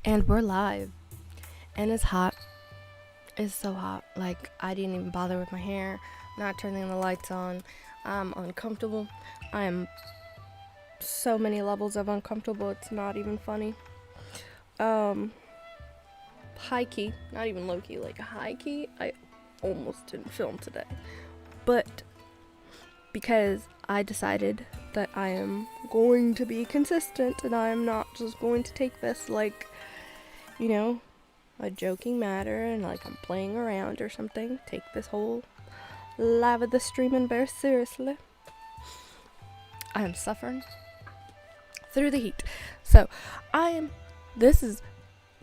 And we're live. And it's hot. It's so hot. Like, I didn't even bother with my hair, not turning the lights on. I'm uncomfortable. I am so many levels of uncomfortable, it's not even funny. High key, not even low key, like high key, I almost didn't film today. But because I decided that I am going to be consistent and I am not just going to take this like, a joking matter and like I'm playing around or something. Take this whole live of the streaming very seriously. I am suffering through the heat. So this is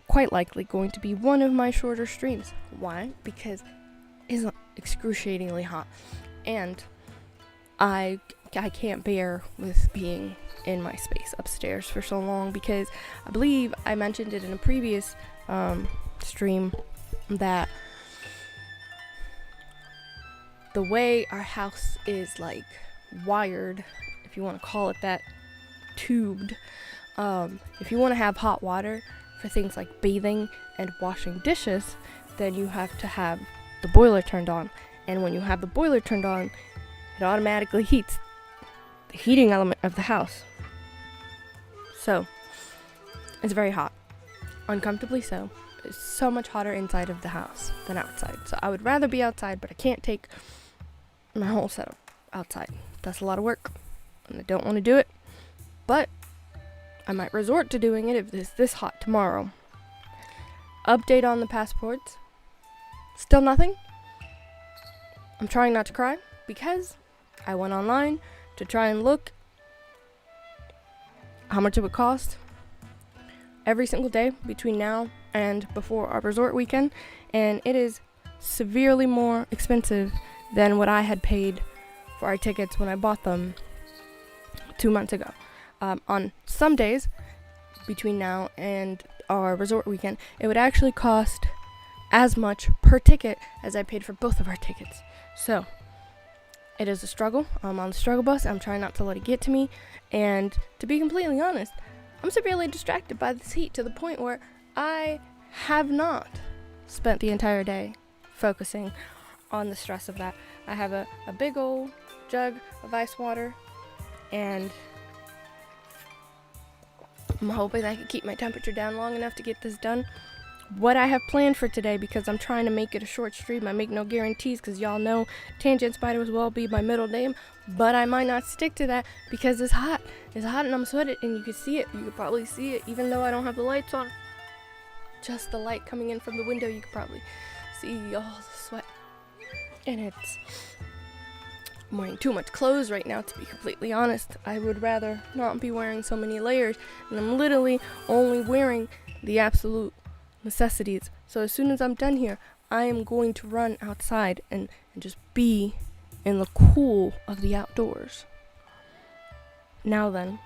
quite likely going to be one of my shorter streams. Why? Because it's excruciatingly hot and I can't bear with being in my space upstairs for so long, because I believe I mentioned it in a previous stream that the way our house is like wired, if you want to call it that, tubed, if you want to have hot water for things like bathing and washing dishes, then you have to have the boiler turned on. And when you have the boiler turned on, it automatically heats the heating element of the house. So it's very hot, uncomfortably so. It's so much hotter inside of the house than outside. So I would rather be outside, but I can't take my whole setup outside. That's a lot of work, and I don't want to do it. But I might resort to doing it if it's this hot tomorrow. Update on the passports. Still nothing. I'm trying not to cry because I went online to try and look how much it would cost every single day between now and before our resort weekend, and it is severely more expensive than what I had paid for our tickets when I bought them 2 months ago. On some days between now and our resort weekend, it would actually cost as much per ticket as I paid for both of our tickets. So it is a struggle. I'm on the struggle bus. I'm trying not to let it get to me. And to be completely honest, I'm severely distracted by this heat to the point where I have not spent the entire day focusing on the stress of that. I have a big old jug of ice water, and I'm hoping I can keep my temperature down long enough to get this done. What I have planned for today, because I'm trying to make it a short stream, I make no guarantees because y'all know Tangent Spider as well be my middle name, but I might not stick to that because it's hot. It's hot and I'm sweating, and you can see it. You could probably see it even though I don't have the lights on. Just the light coming in from the window, you could probably see all the sweat. And I'm wearing too much clothes right now, to be completely honest. I would rather not be wearing so many layers, and I'm literally only wearing the absolute necessities. So as soon as I'm done here, I am going to run outside and just be in the cool of the outdoors. Now then,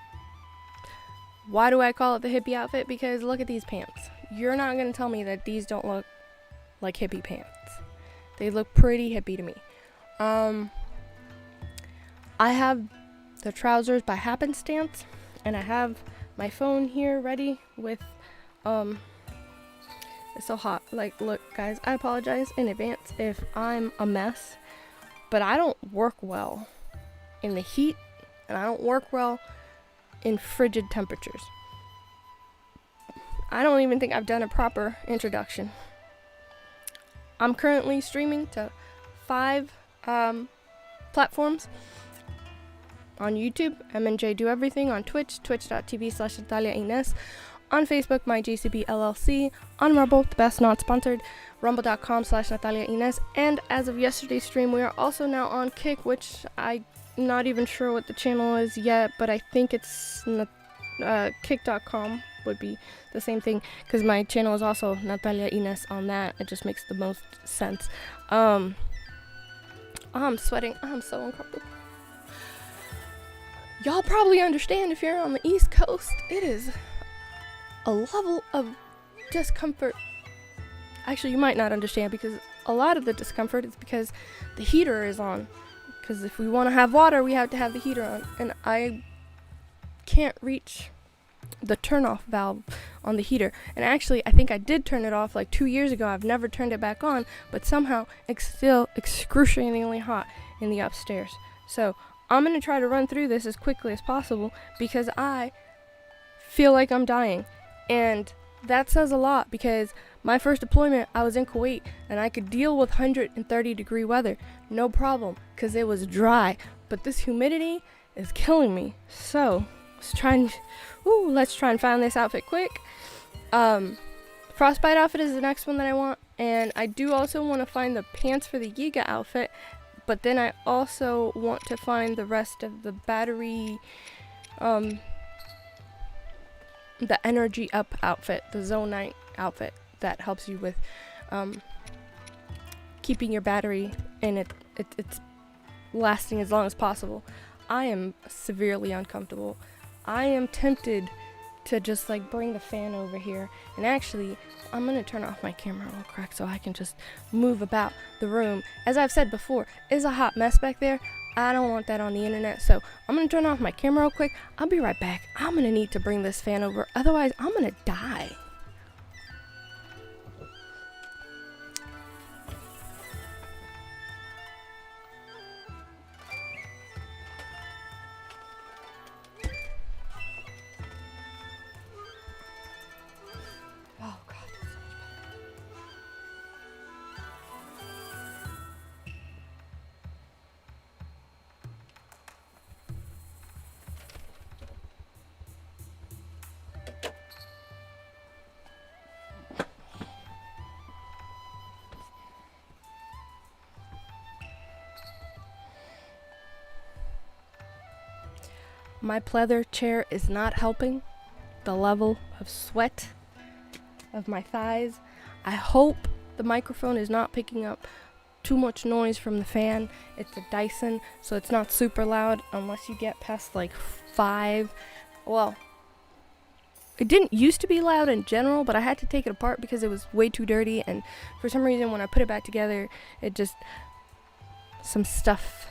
why do I call it the hippie outfit? Because look at these pants. You're not going to tell me that these don't look like hippie pants. They look pretty hippie to me. I have the trousers by happenstance, and I have my phone here ready with it's so hot. Like, look, guys, I apologize in advance if I'm a mess, but I don't work well in the heat, and I don't work well in frigid temperatures. I don't even think I've done a proper introduction. I'm currently streaming to 5 platforms. On YouTube, MNJ Do Everything. On Twitch, twitch.tv/NataliaInes. On Facebook, my GCB LLC. On Rumble, the best not sponsored, rumble.com/NataliaInes. And as of yesterday's stream, we are also now on Kick, which I'm not even sure what the channel is yet, but I think it's kick.com would be the same thing, because my channel is also Natalia Ines on that. It just makes the most sense. I'm sweating. I'm so uncomfortable. Y'all probably understand if you're on the East Coast, it is a level of discomfort. Actually, you might not understand, because a lot of the discomfort is because the heater is on. Because if we want to have water, we have to have the heater on. And I can't reach the turn off valve on the heater. And actually, I think I did turn it off like 2 years ago. I've never turned it back on, but somehow it's still excruciatingly hot in the upstairs. So I'm going to try to run through this as quickly as possible because I feel like I'm dying. And that says a lot because my first deployment, I was in Kuwait and I could deal with 130-degree weather. No problem because it was dry. But this humidity is killing me. So let's try and find this outfit quick. Frostbite outfit is the next one that I want. And I do also want to find the pants for the Giga outfit. But then I also want to find the rest of the battery, the energy up outfit, the Zone 9 outfit that helps you with keeping your battery and it's lasting as long as possible. I am severely uncomfortable. I am tempted to just like bring the fan over here, and actually I'm gonna turn off my camera real quick so I can just move about the room. As I've said before, it's a hot mess back there. I don't want that on the internet, so I'm gonna turn off my camera real quick. I'll be right back. I'm gonna need to bring this fan over, otherwise I'm gonna die. Oh God, that's so much better. My pleather chair is not helping the level of sweat of my thighs. I hope the microphone is not picking up too much noise from the fan. It's a Dyson, so it's not super loud unless you get past like 5. Well, it didn't used to be loud in general, but I had to take it apart because it was way too dirty, and for some reason when I put it back together, some stuff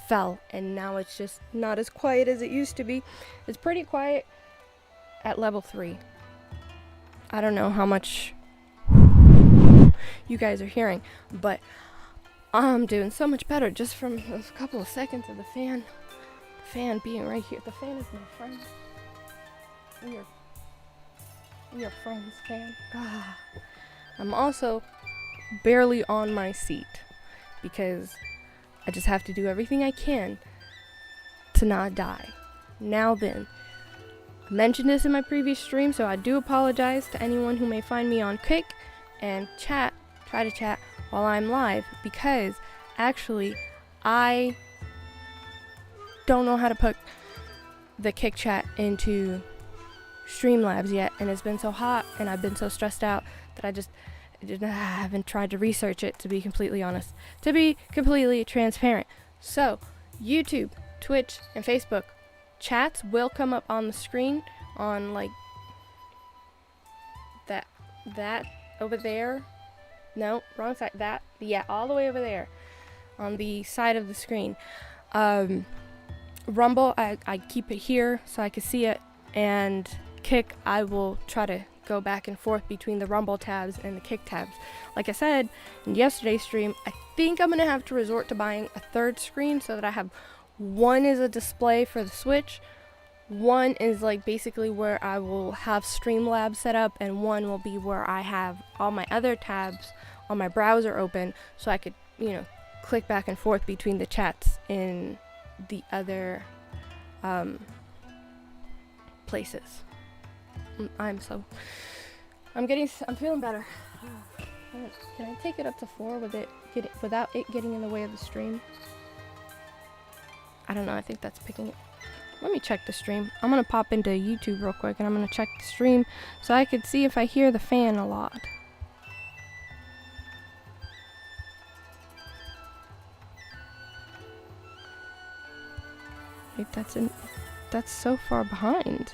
fell, and now it's just not as quiet as it used to be. It's pretty quiet at level 3. I don't know how much you guys are hearing, but I'm doing so much better just from those couple of seconds of the fan being right here. The fan is my friend. We are friends, fan. I'm also barely on my seat because I just have to do everything I can to not die. Now then, I mentioned this in my previous stream, so I do apologize to anyone who may find me on Kick and try to chat while I'm live, because actually I don't know how to put the Kick chat into Streamlabs yet, and it's been so hot and I've been so stressed out that I haven't tried to research it, to be completely honest, to be completely transparent. So YouTube, Twitch, and Facebook chats will come up on the screen on like that over there. No, wrong side. All the way over there on the side of the screen. Rumble, I keep it here so I can see it, and Kick, I will try to go back and forth between the Rumble tabs and the Kick tabs. Like I said in yesterday's stream, I think I'm gonna have to resort to buying a third screen so that I have one is a display for the Switch, one is like basically where I will have Streamlabs set up, and one will be where I have all my other tabs on my browser open so I could, click back and forth between the chats in the other places. I'm feeling better. Can I take it up to 4 without it getting in the way of the stream? I don't know. I think that's picking it. Let me check the stream. I'm gonna pop into YouTube real quick and I'm gonna check the stream so I could see if I hear the fan a lot. Wait, that's so far behind.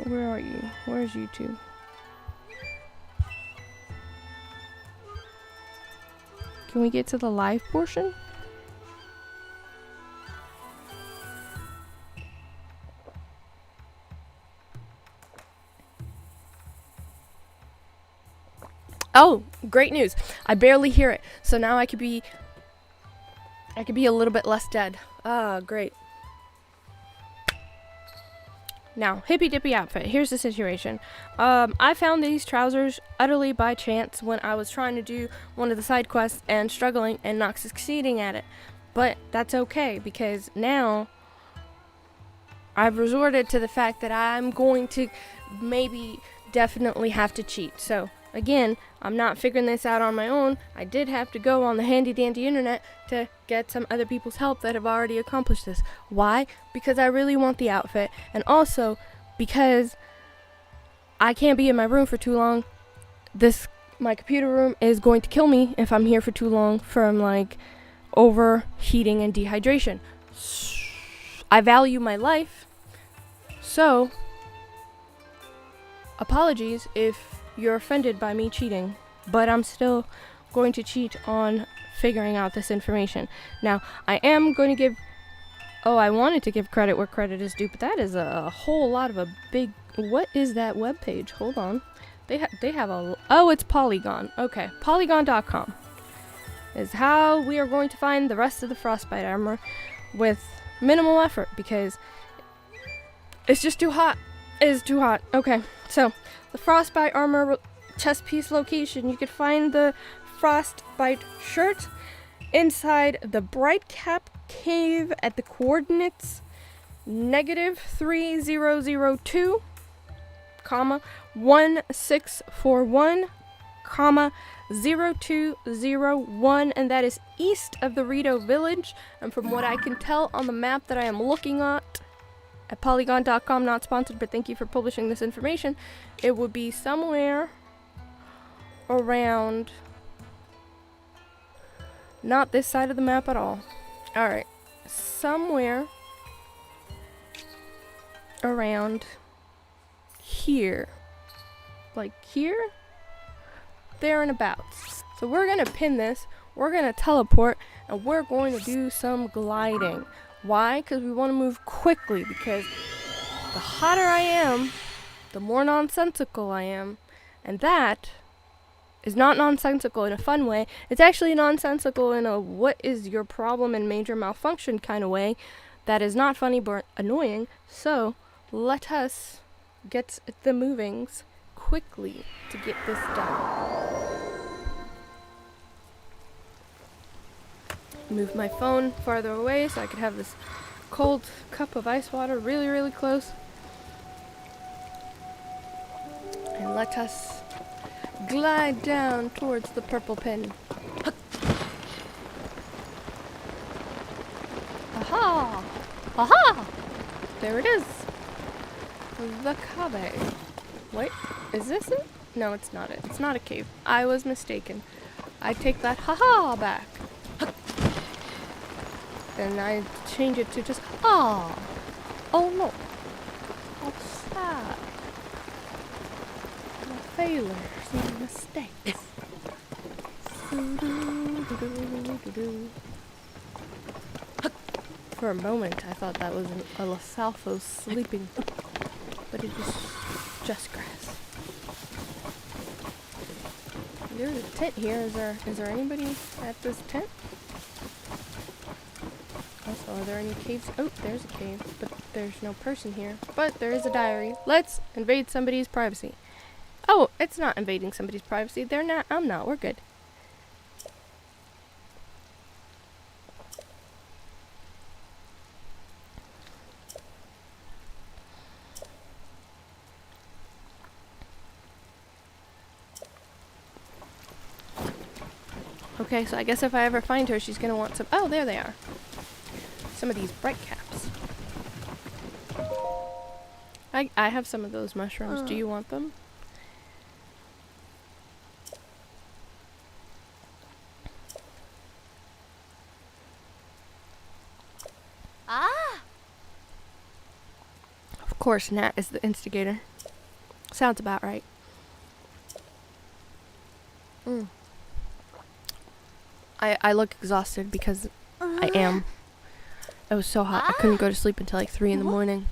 Where are you? Where's YouTube? Can we get to the live portion? Oh, great news. I barely hear it. So now I could be a little bit less dead. Ah, great. Now, hippy dippy outfit. Here's the situation. I found these trousers utterly by chance when I was trying to do one of the side quests and struggling and not succeeding at it. But that's okay because now I've resorted to the fact that I'm going to maybe definitely have to cheat. So again, I'm not figuring this out on my own. I did have to go on the handy dandy internet to get some other people's help that have already accomplished this. Why? Because I really want the outfit, and also because I can't be in my room for too long. My computer room is going to kill me if I'm here for too long from like overheating and dehydration. I value my life, so apologies if you're offended by me cheating, but I'm still going to cheat on figuring out this information. Now, I am going to give, I wanted to give credit where credit is due, but that is a whole lot of a big, what is that webpage? Hold on. They have it's Polygon. Okay, polygon.com is how we are going to find the rest of the frostbite armor with minimal effort because it's just too hot. It is too hot. Okay, so the frostbite armor chest piece location. You could find the frostbite shirt inside the bright cap cave at the coordinates -3002, 1641, 0201, and that is east of the Rito village. And from what I can tell on the map that I am looking at polygon.com, not sponsored, but thank you for publishing this information, it would be somewhere around, not this side of the map at all. Alright, somewhere around here. Like here? There and abouts. So we're gonna pin this, we're gonna teleport, and we're going to do some gliding. Why? Because we want to move quickly, because the hotter I am, the more nonsensical I am. And that is not nonsensical in a fun way. It's actually nonsensical in a what is your problem and major malfunction kind of way. That is not funny but annoying. So let us get the movings quickly to get this done. Move my phone farther away so I could have this cold cup of ice water really, really close. And let us glide down towards the purple pin. Aha! Aha! There it is. The cave. Wait, is this it? No, it's not it. It's not a cave. I was mistaken. I take that haha back. And I change it to just, oh no, what's that? My failures and mistakes. For a moment, I thought that was a Lasalfo sleeping, but it was just grass. There's a tent here. Is there anybody at this tent? Also, are there any caves? Oh, there's a cave, but there's no person here. But there is a diary. Let's invade somebody's privacy. Oh, it's not invading somebody's privacy. They're not. I'm not. We're good. Okay, so I guess if I ever find her, she's gonna want some. Oh, there they are. Some of these bright caps. I have some of those mushrooms. Do you want them? Ah! Of course, Nat is the instigator. Sounds about right. I look exhausted because I am. It was so hot. I couldn't go to sleep until like 3 in the morning.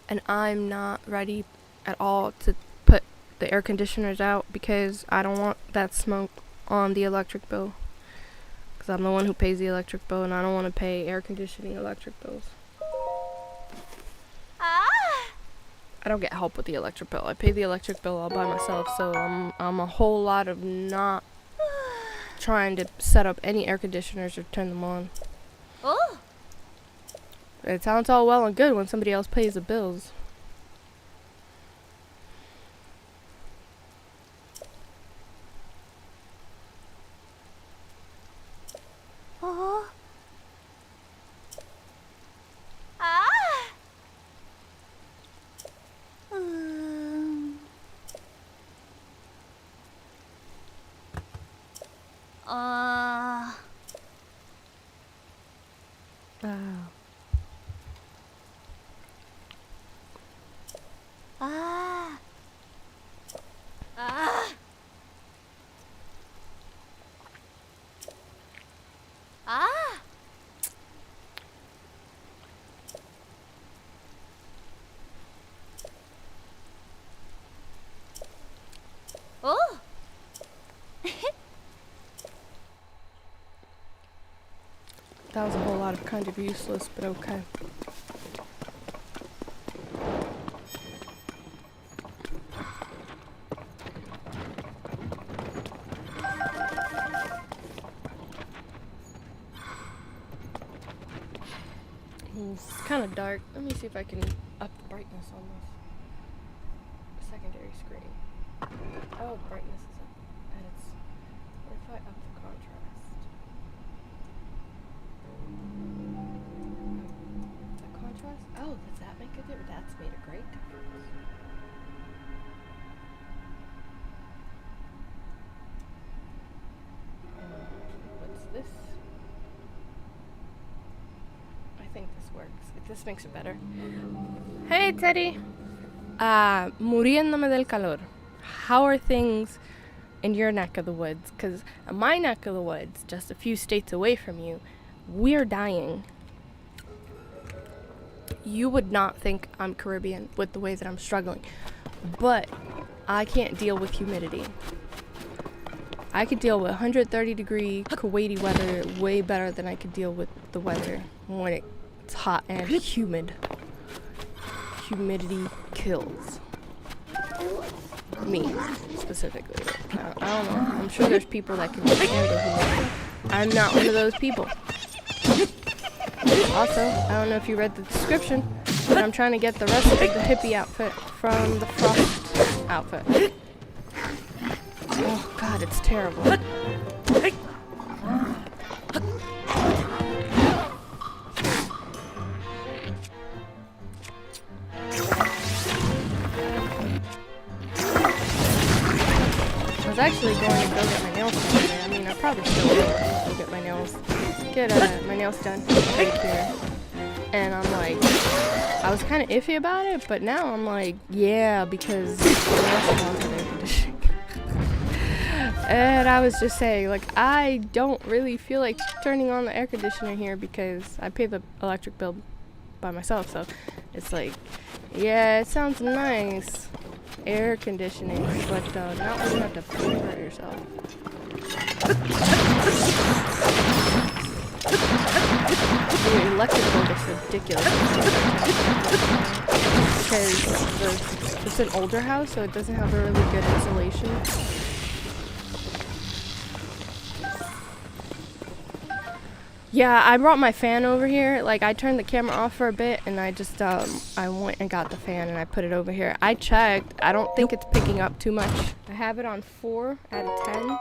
And I'm not ready at all to put the air conditioners out because I don't want that smoke on the electric bill. Because I'm the one who pays the electric bill, and I don't want to pay air conditioning electric bills. I don't get help with the electric bill. I pay the electric bill all by myself, so I'm a whole lot of not trying to set up any air conditioners or turn them on. Oh. It sounds all well and good when somebody else pays the bills. Oh. Ah. Wow. Ah. Ah. Ah. Oh. That was a whole lot of kind of useless, but okay. It's kind of dark. Let me see if I can up the brightness on this secondary screen. Oh, the brightness is up at its. What if I up the contrast? The contrast? Oh, does that make a difference? That's made a great difference. What's this? I think this works. If this makes it better. Hey, Teddy. Muriéndome del calor. How are things in your neck of the woods? Because in my neck of the woods, just a few states away from you, we're dying. You would not think I'm Caribbean with the way that I'm struggling, but I can't deal with humidity. I could deal with 130 degree Kuwaiti weather way better than I could deal with the weather when it's hot and humid. Humidity kills me specifically. I don't know. I'm sure there's people that can handle humidity. I'm not one of those people. Also, I don't know if you read the description, but I'm trying to get the rest of the hippie outfit from the frost outfit. Oh god, it's terrible. I was actually going to go get my nails done today. I mean, I probably still will go get my nails done right here. And I'm like, I was kind of iffy about it, but now I'm like, yeah, because the nail salons have air conditioning. And I was just saying, like, I don't really feel like turning on the air conditioner here because I pay the electric bill by myself, so it's like, yeah, it sounds nice, air conditioning, but not when you have to pay for it yourself. The electric bill gets ridiculous because it's an older house, so it doesn't have a really good insulation. Yeah, I brought my fan over here. Like, I turned the camera off for a bit, and I just, I went and got the fan, and I put it over here. I checked. I don't think it's picking up too much. I have it on 4 out of 10,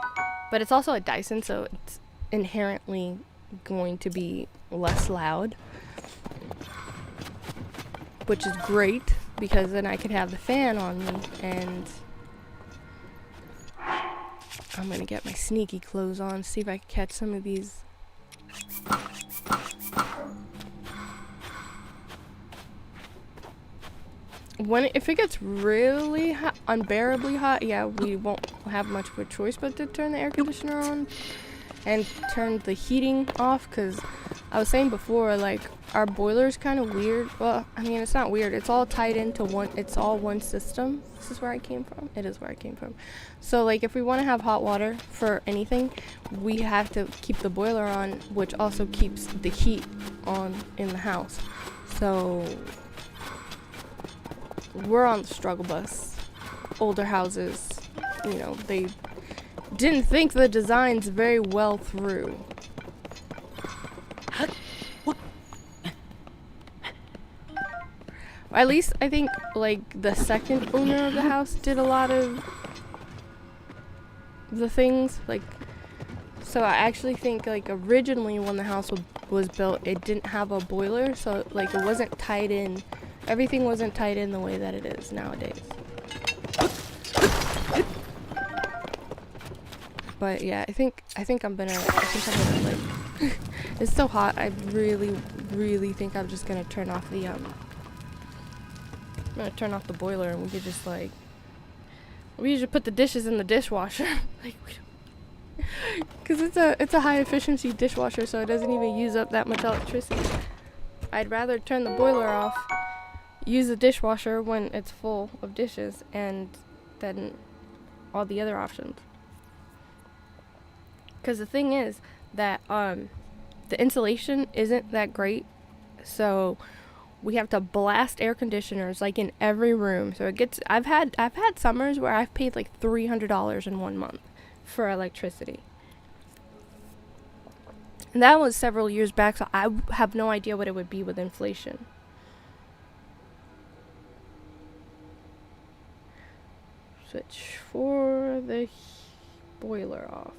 but it's also a Dyson, so it's inherently going to be less loud, which is great, because then I could have the fan on me, and I'm gonna get my sneaky clothes on, see if I can catch some of these. If it gets really hot, unbearably hot, yeah, we won't have much of a choice but to turn the air conditioner on and turn the heating off, because I was saying before, like, our boiler's kind of weird. Well, I mean, it's not weird. It's all tied into one. It's all one system. This is where I came from. It is where I came from. So, like, if we want to have hot water for anything, we have to keep the boiler on, which also keeps the heat on in the house. So, we're on the struggle bus. Older houses, you know, they didn't think the designs very well through. At least I think like the second owner of the house did a lot of the things. Like, so I actually think like originally when the house was built, it didn't have a boiler, so like it wasn't tied in. Everything wasn't tied in the way that it is nowadays. But yeah, I think I'm gonna like. It's so hot. I really think I'm just gonna turn off the I'm gonna turn off the boiler, and we could just like, we should put the dishes in the dishwasher. Like, because it's a high efficiency dishwasher, so it doesn't even use up that much electricity. I'd rather turn the boiler off, use the dishwasher when it's full of dishes, and then all the other options. Because the thing is that the insulation isn't that great, so we have to blast air conditioners like in every room. So it gets. I've had summers where I've paid like $300 in 1 month for electricity, and that was several years back. So I have no idea what it would be with inflation. Switch for the boiler off.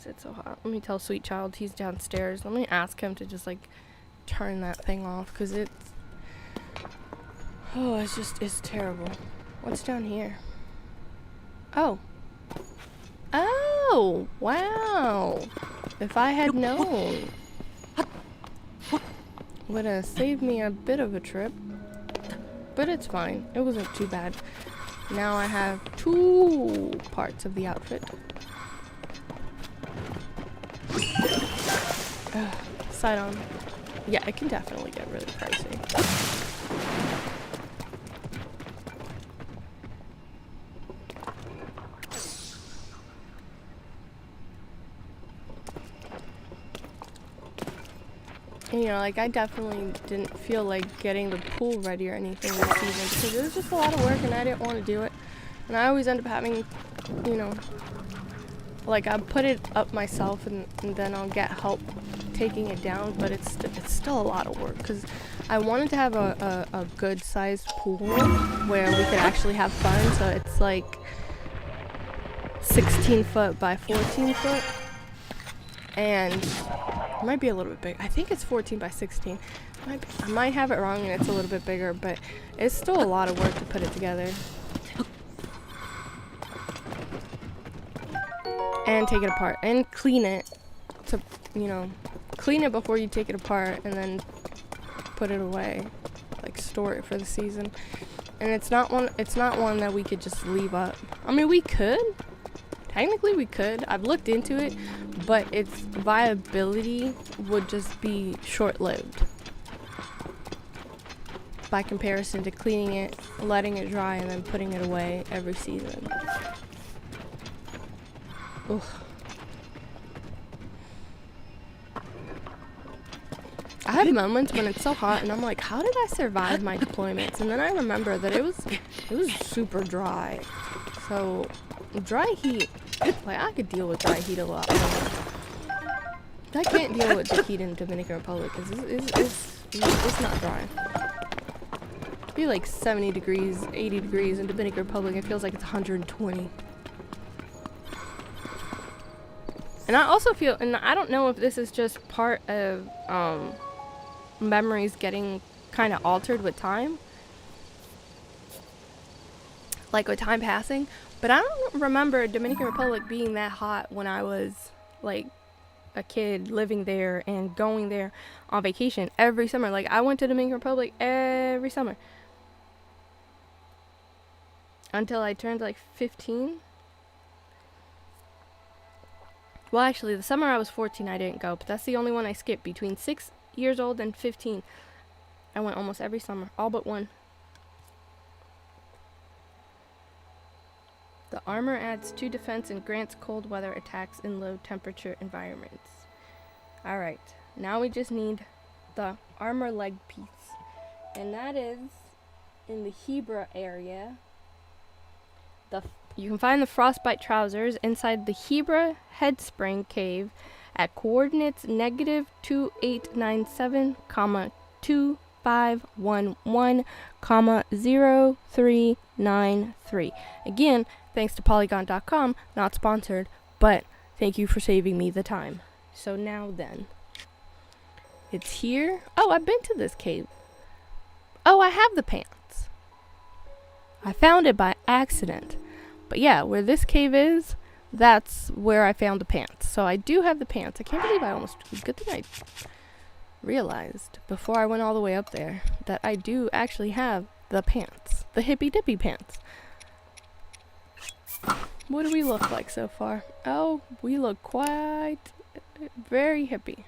It's so hot. Let me tell Sweet Child, he's downstairs. Let me ask him to just like turn that thing off, because it's it's terrible. What's down here? Oh wow, if I had known, would have saved me a bit of a trip, but it's fine. It wasn't too bad. Now I have 2 parts of the outfit. Side on. Yeah, it can definitely get really pricey. And, you know, like, I definitely didn't feel like getting the pool ready or anything this season, because it was just a lot of work and I didn't want to do it. And I always end up having, you know, like, I put it up myself and then I'll get help taking it down, but it's still a lot of work, because I wanted to have a good sized pool where we could actually have fun. So it's like 16 foot by 14 foot, and it might be a little bit big. I think it's 14 by 16. I might have it wrong and it's a little bit bigger, but it's still a lot of work to put it together and take it apart and clean it, to, you know, clean it before you take it apart, and then put it away, like store it for the season. And it's not one that we could just leave up. I mean, we could, technically we could. I've looked into it, but its viability would just be short-lived by comparison to cleaning it, letting it dry, and then putting it away every season. Ugh. I have moments when it's so hot and I'm like, how did I survive my deployments? And then I remember that it was super dry. So dry heat, like, I could deal with dry heat a lot more. I can't deal with the heat in Dominican Republic because it's not dry. It'd be like 70 degrees, 80 degrees in Dominican Republic. It feels like it's 120. And I also feel, and I don't know if this is just part of memories getting kind of altered with time, like with time passing, but I don't remember Dominican Republic being that hot when I was like a kid living there and going there on vacation every summer. Like, I went to Dominican Republic every summer until I turned like 15. Well, actually, the summer I was 14, I didn't go, but that's the only one I skipped. Between 6 years old and 15, I went almost every summer, all but one. The armor adds 2 defense and grants cold weather attacks in low temperature environments. Alright, now we just need the armor leg piece. And that is in the Hebra area. You can find the frostbite trousers inside the Hebra headspring cave at coordinates -2897, 2511, 0393. Again, thanks to Polygon.com, not sponsored, but thank you for saving me the time. So now then, it's here. Oh, I've been to this cave. Oh, I have the pants. I found it by accident. But yeah, where this cave is, that's where I found the pants. So I do have the pants. I can't believe good thing I realized before I went all the way up there that I do actually have the pants. The hippy dippy pants. What do we look like so far? Oh, we look quite very hippie.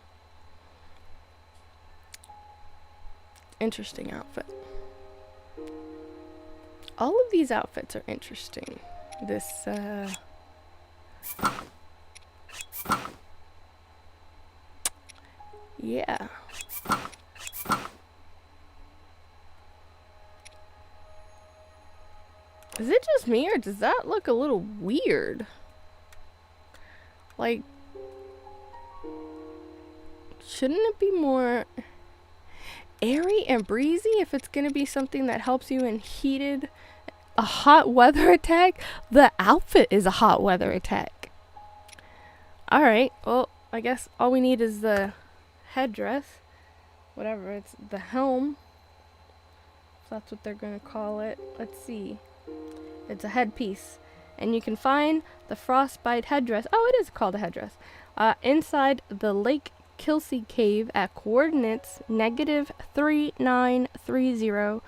Interesting outfit. All of these outfits are interesting. This, yeah. Is it just me, or does that look a little weird? Like, shouldn't it be more airy and breezy if it's gonna be something that helps you in a hot weather attack? The outfit is a hot weather attack. Alright, well, I guess all we need is the headdress. Whatever, it's the helm. If that's what they're gonna call it. Let's see. It's a headpiece. And you can find the frostbite headdress. Oh, it is called a headdress. Inside the Lake Kilsey cave at coordinates -3930,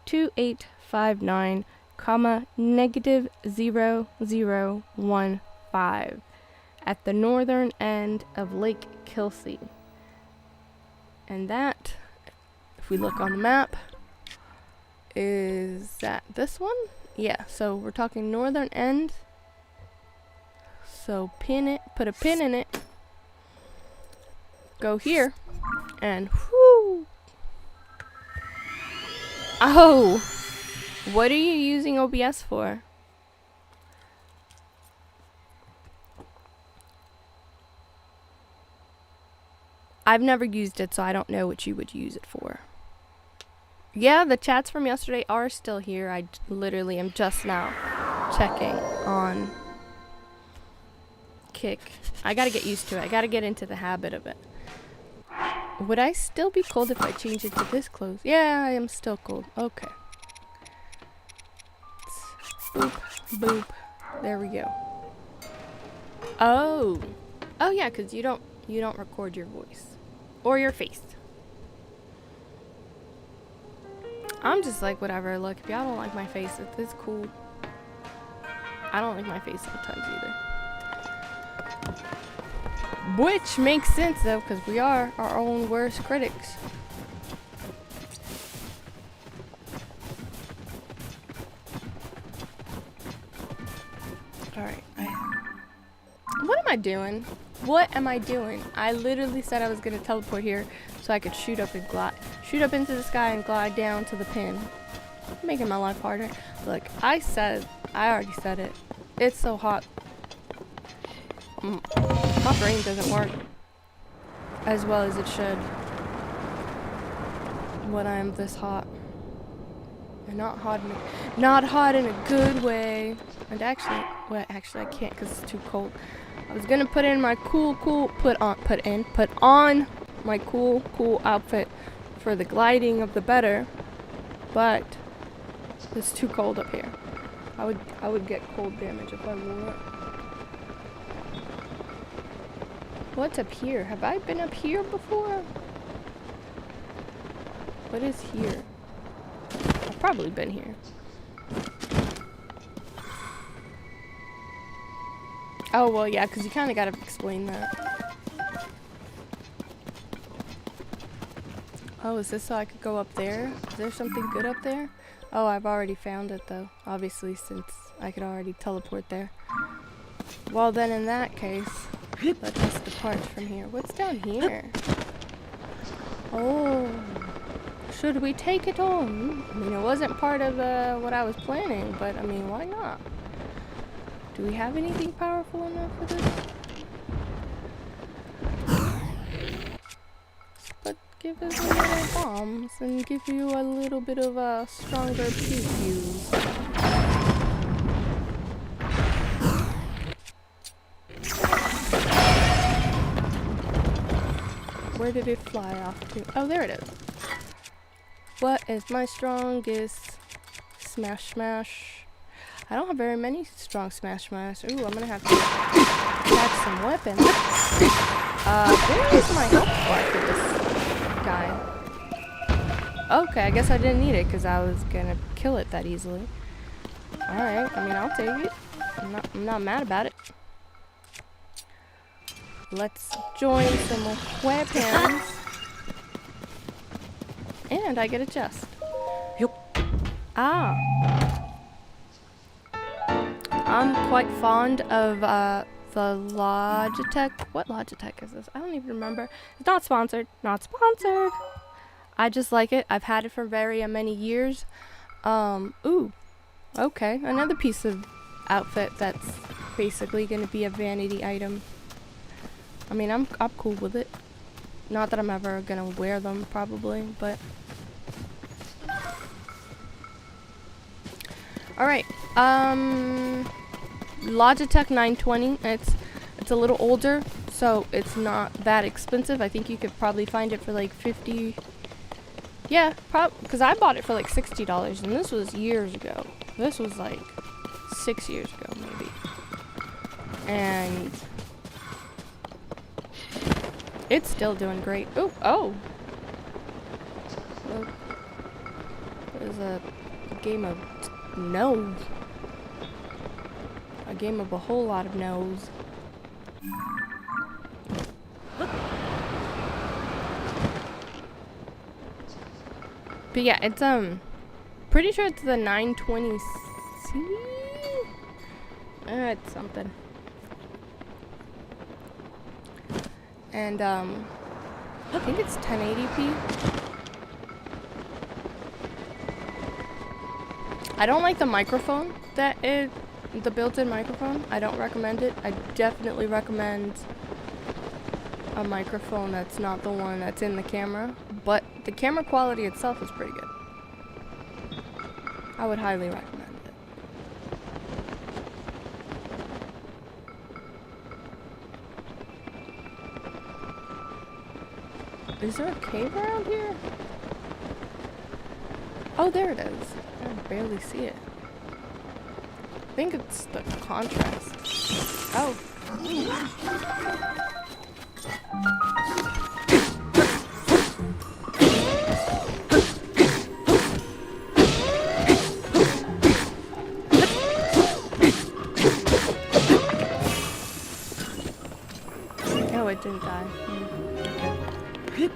2859, -0015 at the northern end of Lake Kilsey. And that, if we look on the map, is that this one? Yeah, so we're talking northern end. So pin it, put a pin in it. Go here, and whoo! Oh! What are you using OBS for? I've never used it, so I don't know what you would use it for. Yeah, the chats from yesterday are still here. I literally am just now checking on Kick. I gotta get used to it. I gotta get into the habit of it. Would I still be cold if I change it to this clothes? Yeah, I am still cold. Okay. Boop, boop. There we go. Oh. Oh yeah, because you don't record your voice. Or your face. I'm just like, whatever. Look, if y'all don't like my face, it's cool. I don't like my face sometimes either. Which makes sense though, because we are our own worst critics. Alright. What am I doing? What am I doing? I literally said I was going to teleport here so I could shoot up and glide. Shoot up into the sky and glide down to the pin. Making my life harder. Look, I already said it. It's so hot. My brain doesn't work as well as it should when I'm this hot. And not hot in a good way. And actually I can't because it's too cold. I was gonna put in my put on my cool outfit for the gliding of the better, but it's too cold up here. I would get cold damage if I wore it. What's up here? Have I been up here before? What is here? I've probably been here. Oh, well, yeah, because you kind of got to explain that. Oh, is this so I could go up there? Is there something good up there? Oh, I've already found it, though, obviously, since I could already teleport there. Well, then in that case, let us depart from here. What's down here? Oh, should we take it on? I mean, it wasn't part of what I was planning, but I mean, why not? Do we have anything powerful enough for this? But give us a little bombs and give you a little bit of a stronger pew-pews. Where did it fly off to? Oh, there it is. What is my strongest? Smash smash. I don't have very many strong smash smash. Ooh, I'm gonna have to catch some weapons. Where is my health bar for this guy? Okay, I guess I didn't need it because I was gonna kill it that easily. Alright, I mean, I'll take it. I'm not mad about it. Let's join some weapons. And I get a chest. Yup. Ah. I'm quite fond of the Logitech. What Logitech is this? I don't even remember. It's not sponsored. Not sponsored. I just like it. I've had it for very many years. Ooh. Okay. Another piece of outfit that's basically going to be a vanity item. I mean, I'm cool with it. Not that I'm ever going to wear them, probably, but... Alright, Logitech 920, it's a little older, so it's not that expensive. I think you could probably find it for like 50, yeah, because I bought it for like $60, and this was years ago. This was like 6 years ago, maybe. And it's still doing great. Ooh, oh! Look, there's a game of no. A game of a whole lot of no's. But yeah, it's pretty sure it's the 920C. It's something. And I think it's 1080p. I don't like the microphone that is the built-in microphone. I don't recommend it. I definitely recommend a microphone that's not the one that's in the camera, but the camera quality itself is pretty good. I would highly recommend it. Is there a cave around here? Oh, there it is. I can barely see it. I think it's the contrast. Oh. Oh, it didn't die. Okay.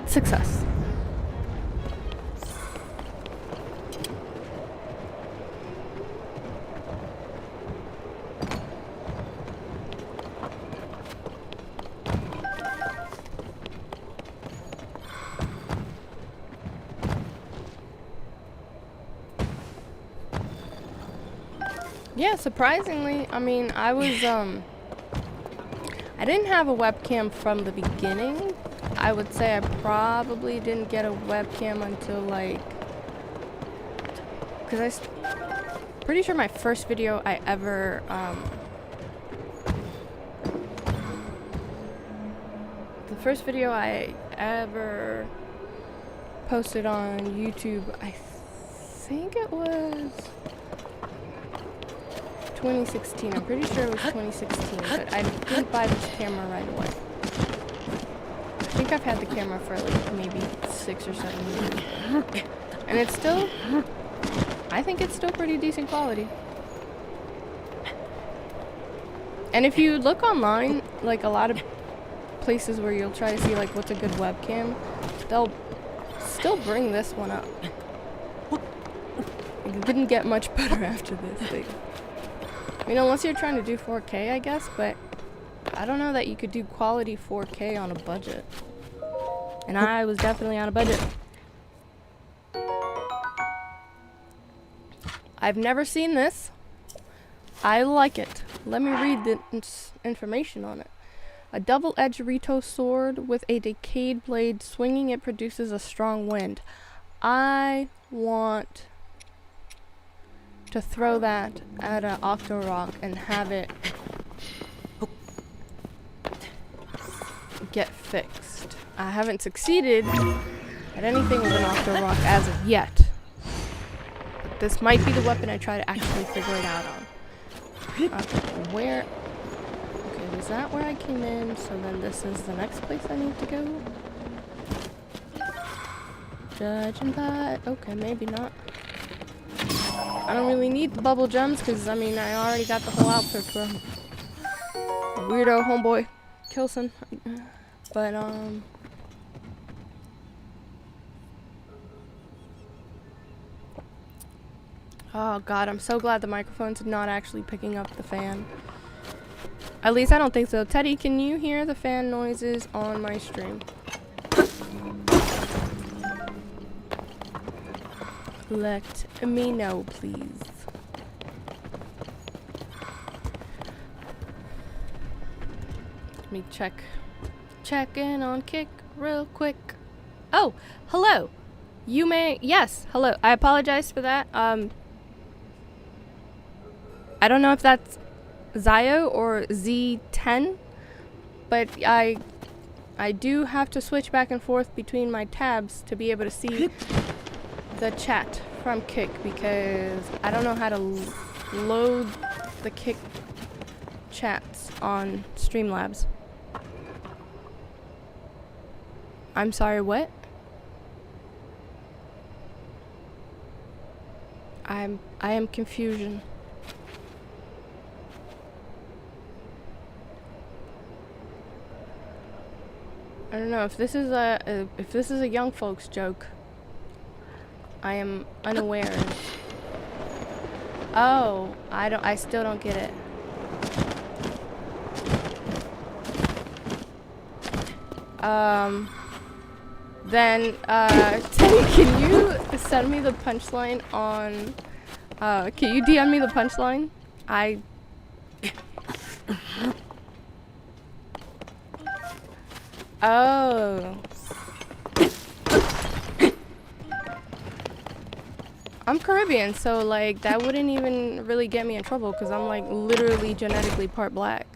Success. Yeah, surprisingly, I mean, I didn't have a webcam from the beginning. I would say I probably didn't get a webcam until like, because pretty sure my first video I ever, the first video I ever posted on YouTube, I think it was 2016. I'm pretty sure it was 2016, but I didn't buy this camera right away. I think I've had the camera for like maybe 6 or 7 years. And it's still, I think it's still pretty decent quality. And if you look online, like a lot of places where you'll try to see like what's a good webcam, they'll still bring this one up. It didn't get much better after this thing. I mean, unless you're trying to do 4K, I guess, but I don't know that you could do quality 4K on a budget. And I was definitely on a budget. I've never seen this. I like it. Let me read the information on it. A double-edged Rito sword with a decayed blade. Swinging it produces a strong wind. I want to throw that at an Octorock and have it get fixed. I haven't succeeded at anything with an Octorock as of yet. But this might be the weapon I try to actually figure it out on. Where? Okay, was that where I came in? So then this is the next place I need to go? Judging by... Okay, maybe not. I don't really need the bubble gems because, I mean, I already got the whole outfit from weirdo homeboy Kilson. But, oh god, I'm so glad the microphone's not actually picking up the fan. At least I don't think so. Teddy, can you hear the fan noises on my stream? Let me know, please. Let me check in on Kick real quick. Oh, hello. You may, yes, hello. I apologize for that. I don't know if that's Zio or Z10, but I do have to switch back and forth between my tabs to be able to see the chat from Kick because I don't know how to load the Kick chats on Streamlabs. I'm sorry, what? I am confusion. I don't know if this is a young folks joke. I am unaware. Oh, I still don't get it. Then, Teddy, can you send me the punchline on, can you DM me the punchline? Oh. I'm Caribbean, so, like, that wouldn't even really get me in trouble, because I'm, like, literally genetically part black.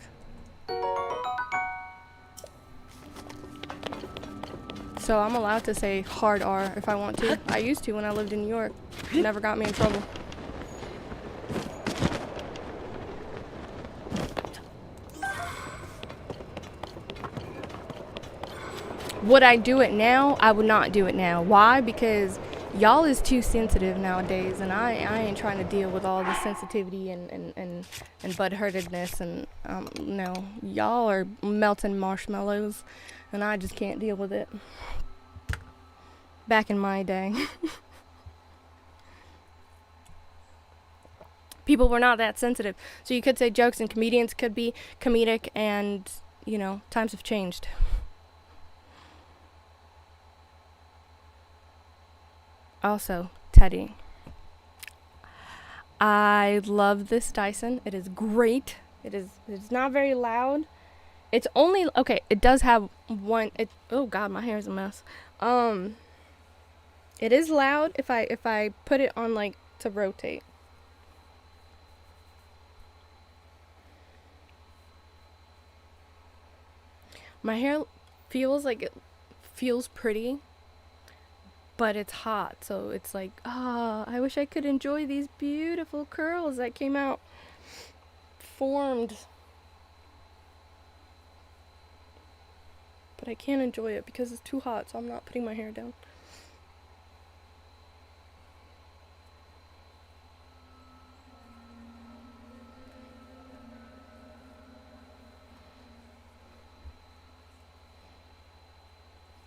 So I'm allowed to say hard R if I want to. I used to when I lived in New York. It never got me in trouble. Would I do it now? I would not do it now. Why? Because y'all is too sensitive nowadays, and I ain't trying to deal with all the sensitivity and butthurtedness and no. Y'all are melting marshmallows, and I just can't deal with it. Back in my day. People were not that sensitive. So you could say jokes and comedians could be comedic and, you know, times have changed. Also, Teddy. I love this Dyson. It is great. It's not very loud. It's only, okay, it does have one, oh god, my hair is a mess. It is loud if I put it on, like, to rotate. My hair feels like it feels pretty, but it's hot, so it's like, ah, I wish I could enjoy these beautiful curls that came out formed. But I can't enjoy it because it's too hot, so I'm not putting my hair down.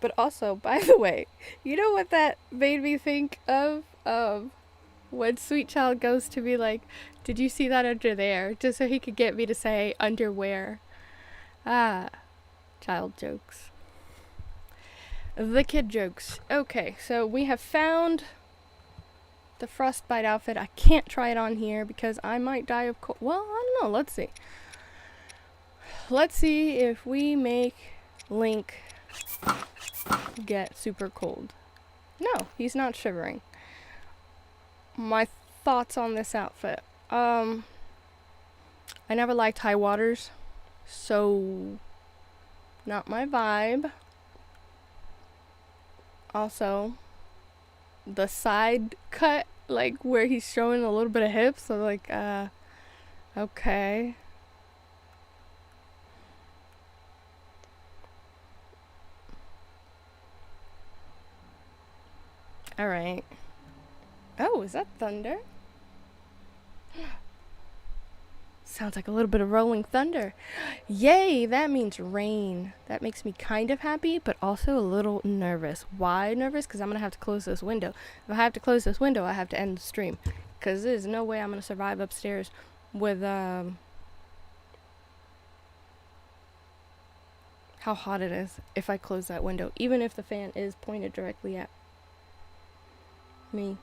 But also, by the way, you know what that made me think of? When Sweet Child goes to be like, did you see that under there? Just so he could get me to say underwear. Ah, child jokes. The kid jokes. Okay, so we have found the frostbite outfit. I can't try it on here because I might die of cold. Well, I don't know. Let's see. Let's see if we make Link get super cold. No, he's not shivering. My thoughts on this outfit. I never liked high waters, so not my vibe. Also, the side cut, like where he's showing a little bit of hips, so like, okay. Alright. Oh, is that thunder? Sounds like a little bit of rolling thunder. Yay, that means rain. That makes me kind of happy, but also a little nervous. Why nervous? Because I'm going to have to close this window. If I have to close this window, I have to end the stream. Because there's no way I'm going to survive upstairs with, how hot it is if I close that window. Even if the fan is pointed directly at me.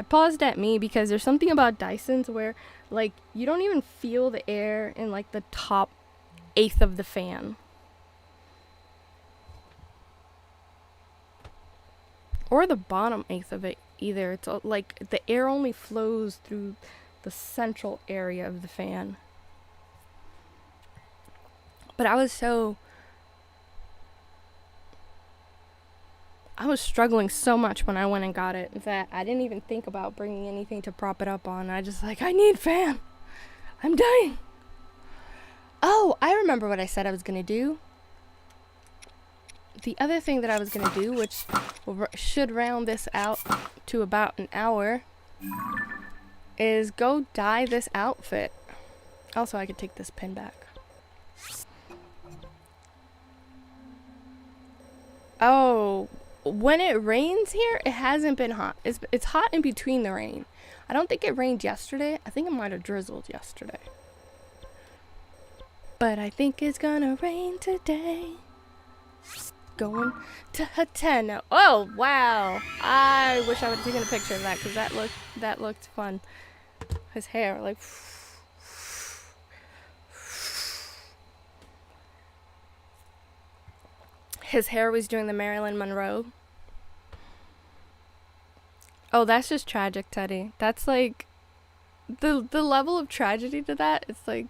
I paused at me because there's something about Dyson's where, like, you don't even feel the air in, like, the top eighth of the fan. Or the bottom eighth of it either. It's like the air only flows through the central area of the fan. But I was struggling so much when I went and got it that I didn't even think about bringing anything to prop it up on. I just like, I need fan. I'm dying. Oh, I remember what I said I was going to do. The other thing that I was going to do, which should round this out to about an hour, is go dye this outfit. Also, I could take this pin back. Oh, when it rains here, it hasn't been hot. It's hot in between the rain. I don't think it rained yesterday. I think it might have drizzled yesterday. But I think it's gonna rain today. Going to a 10 now. Oh, wow. I wish I would have taken a picture of that because that looked fun. His hair, like... His hair was doing the Marilyn Monroe. Oh, that's just tragic, Teddy. That's like the level of tragedy to that. It's like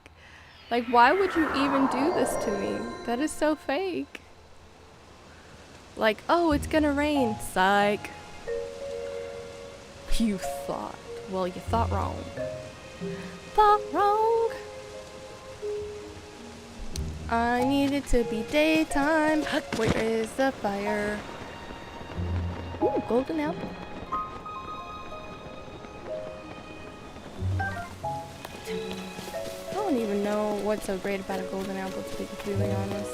why would you even do this to me? That is so fake. Like, oh, it's gonna rain. Psych. You thought. Well, you thought wrong. Thought wrong. I need it to be daytime. Where is the fire? Ooh, golden apple. I don't even know what's so great about a golden apple, to be completely honest.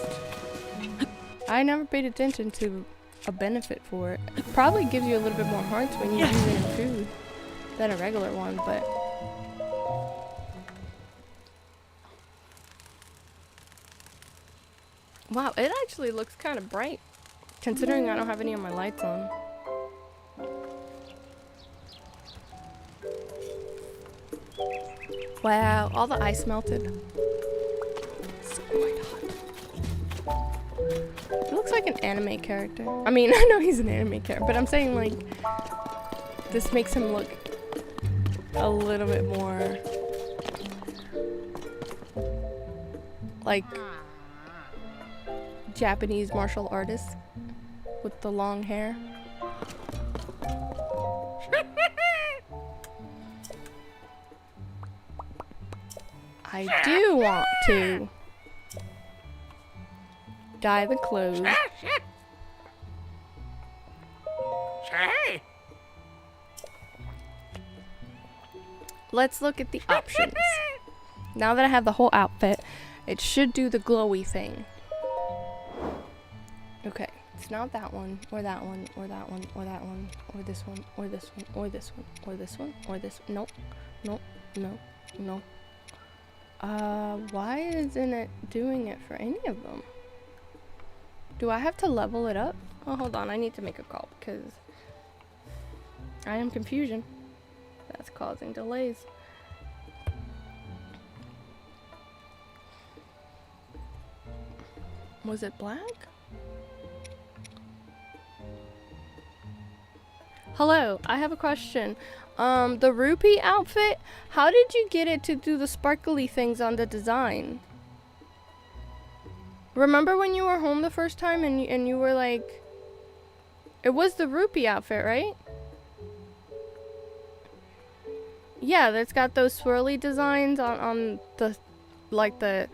I never paid attention to a benefit for it. It probably gives you a little bit more hearts when you use it in food than a regular one, but... Wow, it actually looks kind of bright, considering I don't have any of my lights on. Wow, all the ice melted. So quite hot. It looks like an anime character. I mean, I know he's an anime character, but I'm saying, like, this makes him look a little bit more like Japanese martial artists with the long hair. I do want to dye the clothes. Let's look at the options. Now that I have the whole outfit, it should do the glowy thing. Okay, it's not that one, or that one, or that one, or that one, or this one, or this one, or this one, or this one, or this. Nope, nope, no, no. Why isn't it doing it for any of them? Do I have to level it up? Oh, hold on, I need to make a call because I am confusion. That's causing delays. Was it black? Hello, I have a question. The rupee outfit, how did you get it to do the sparkly things on the design? Remember when you were home the first time and you were like, it was the rupee outfit, right? Yeah, that's got those swirly designs on the, like the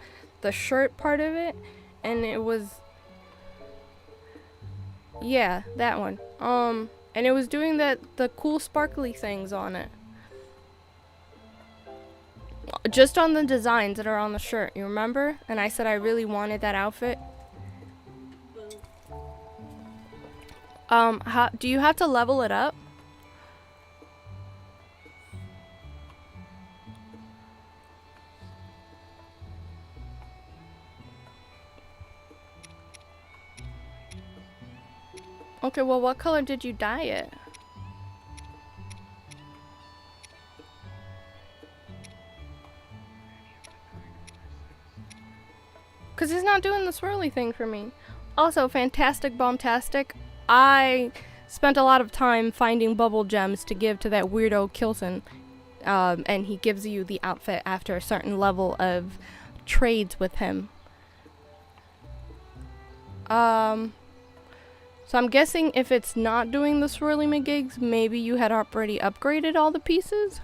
shirt part of it, and it was, yeah, that one. And it was doing the cool sparkly things on it. Just on the designs that are on the shirt, you remember? And I said I really wanted that outfit. How do you have to level it up? Okay, well, what color did you dye it? Because it's not doing the swirly thing for me. Also, fantastic bombastic. I spent a lot of time finding bubble gems to give to that weirdo Kilson. And he gives you the outfit after a certain level of trades with him. So I'm guessing if it's not doing the swirly McGigs, maybe you had already upgraded all the pieces?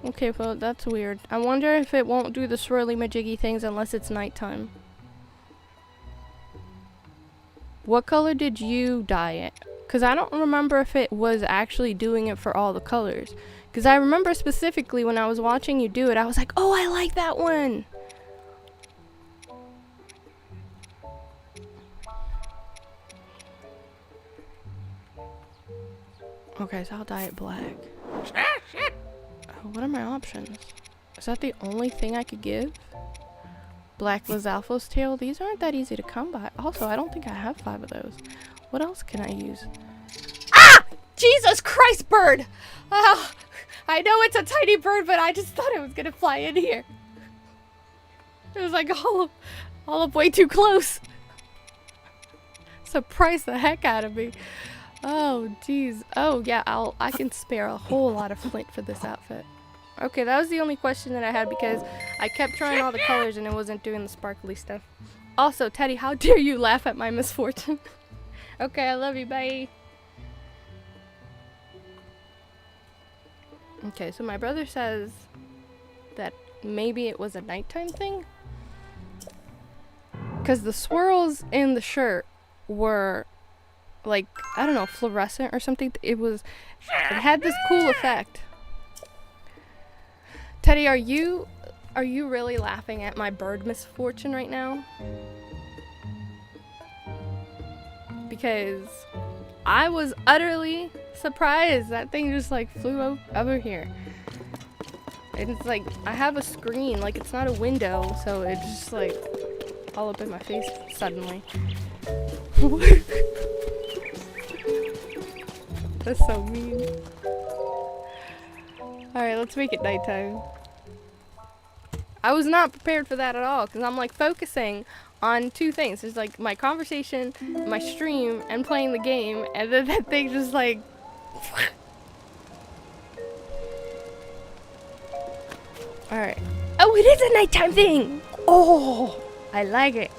Okay, well, that's weird. I wonder if it won't do the swirly majiggy things unless it's nighttime. What color did you dye it? Because I don't remember if it was actually doing it for all the colors. Because I remember specifically when I was watching you do it, I was like, oh, I like that one! Okay, so I'll dye it black. What are my options? Is that the only thing I could give? Black Lizalfo's tail? These aren't that easy to come by. Also, I don't think I have 5 of those. What else can I use? Ah! Jesus Christ, bird! I know it's a tiny bird, but I just thought it was gonna fly in here. It was like all up way too close. Surprised the heck out of me. Oh, jeez. Oh, yeah, I can spare a whole lot of flint for this outfit. Okay, that was the only question that I had because I kept trying all the colors and it wasn't doing the sparkly stuff. Also, Teddy, how dare you laugh at my misfortune? Okay, I love you, bye. Okay, so my brother says that maybe it was a nighttime thing. Because the swirls in the shirt were like, I don't know, fluorescent or something. It had this cool effect. Teddy, are you really laughing at my bird misfortune right now? Because I was utterly surprised. That thing just like flew over here. And it's like, I have a screen, like it's not a window, so it's just like all up in my face suddenly. That's so mean. Alright, let's make it nighttime. I was not prepared for that at all, because I'm like focusing on 2 things. There's like my conversation, my stream, and playing the game, and then that thing just like... Alright. Oh, it is a nighttime thing! Oh, I like it.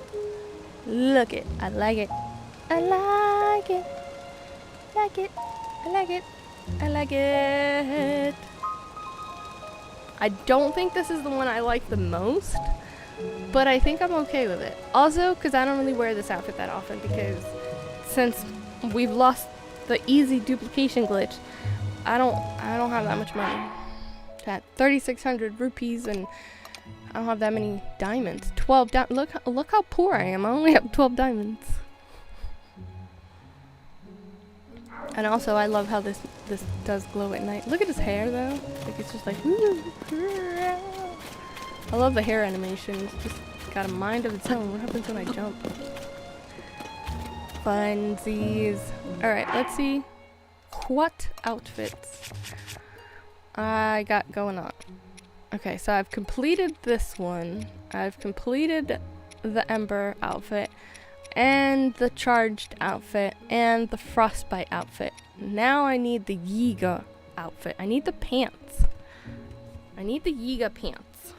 Look it. I like it. I like it. like it. I like it. I like it. I don't think this is the one I like the most, but I think I'm okay with it. Also, because I don't really wear this outfit that often, because since we've lost the easy duplication glitch, I don't have that much money. Got 3,600 rupees, and I don't have that many diamonds. 12 look how poor I am. I only have 12 diamonds. And also, I love how this does glow at night. Look at his hair, though. Like, it's just like, I love the hair animation. It's just got a mind of its own. What happens when I jump? Funsies. Alright, let's see what outfits I got going on. Okay, so I've completed this one. I've completed the Ember outfit, and the Charged outfit, and the Frostbite outfit. Now I need the Yiga outfit. I need the pants. I need the Yiga pants.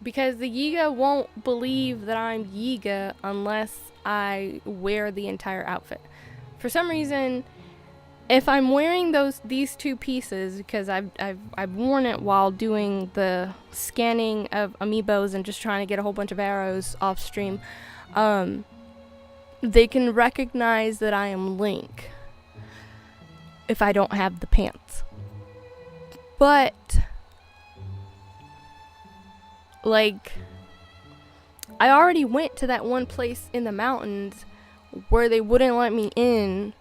Because the Yiga won't believe that I'm Yiga unless I wear the entire outfit. For some reason, if I'm wearing these two pieces, because I've worn it while doing the scanning of amiibos and just trying to get a whole bunch of arrows off stream, they can recognize that I am Link if I don't have the pants. But like, I already went to that one place in the mountains where they wouldn't let me in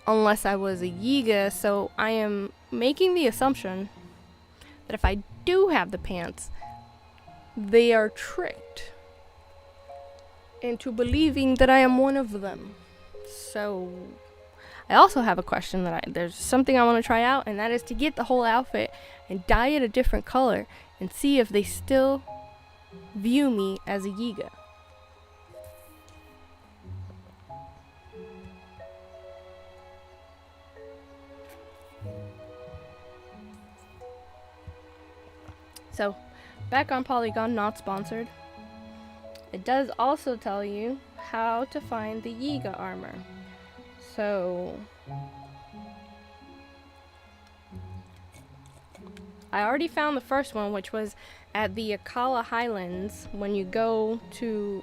unless I was a Yiga, so I am making the assumption that if I do have the pants, they are tricked into believing that I am one of them. So I also have a question there's something I want to try out, and that is to get the whole outfit and dye it a different color and see if they still view me as a Yiga. So, back on Polygon, not sponsored. It does also tell you how to find the Yiga armor. So, I already found the first one, which was at the Akala Highlands when you go to,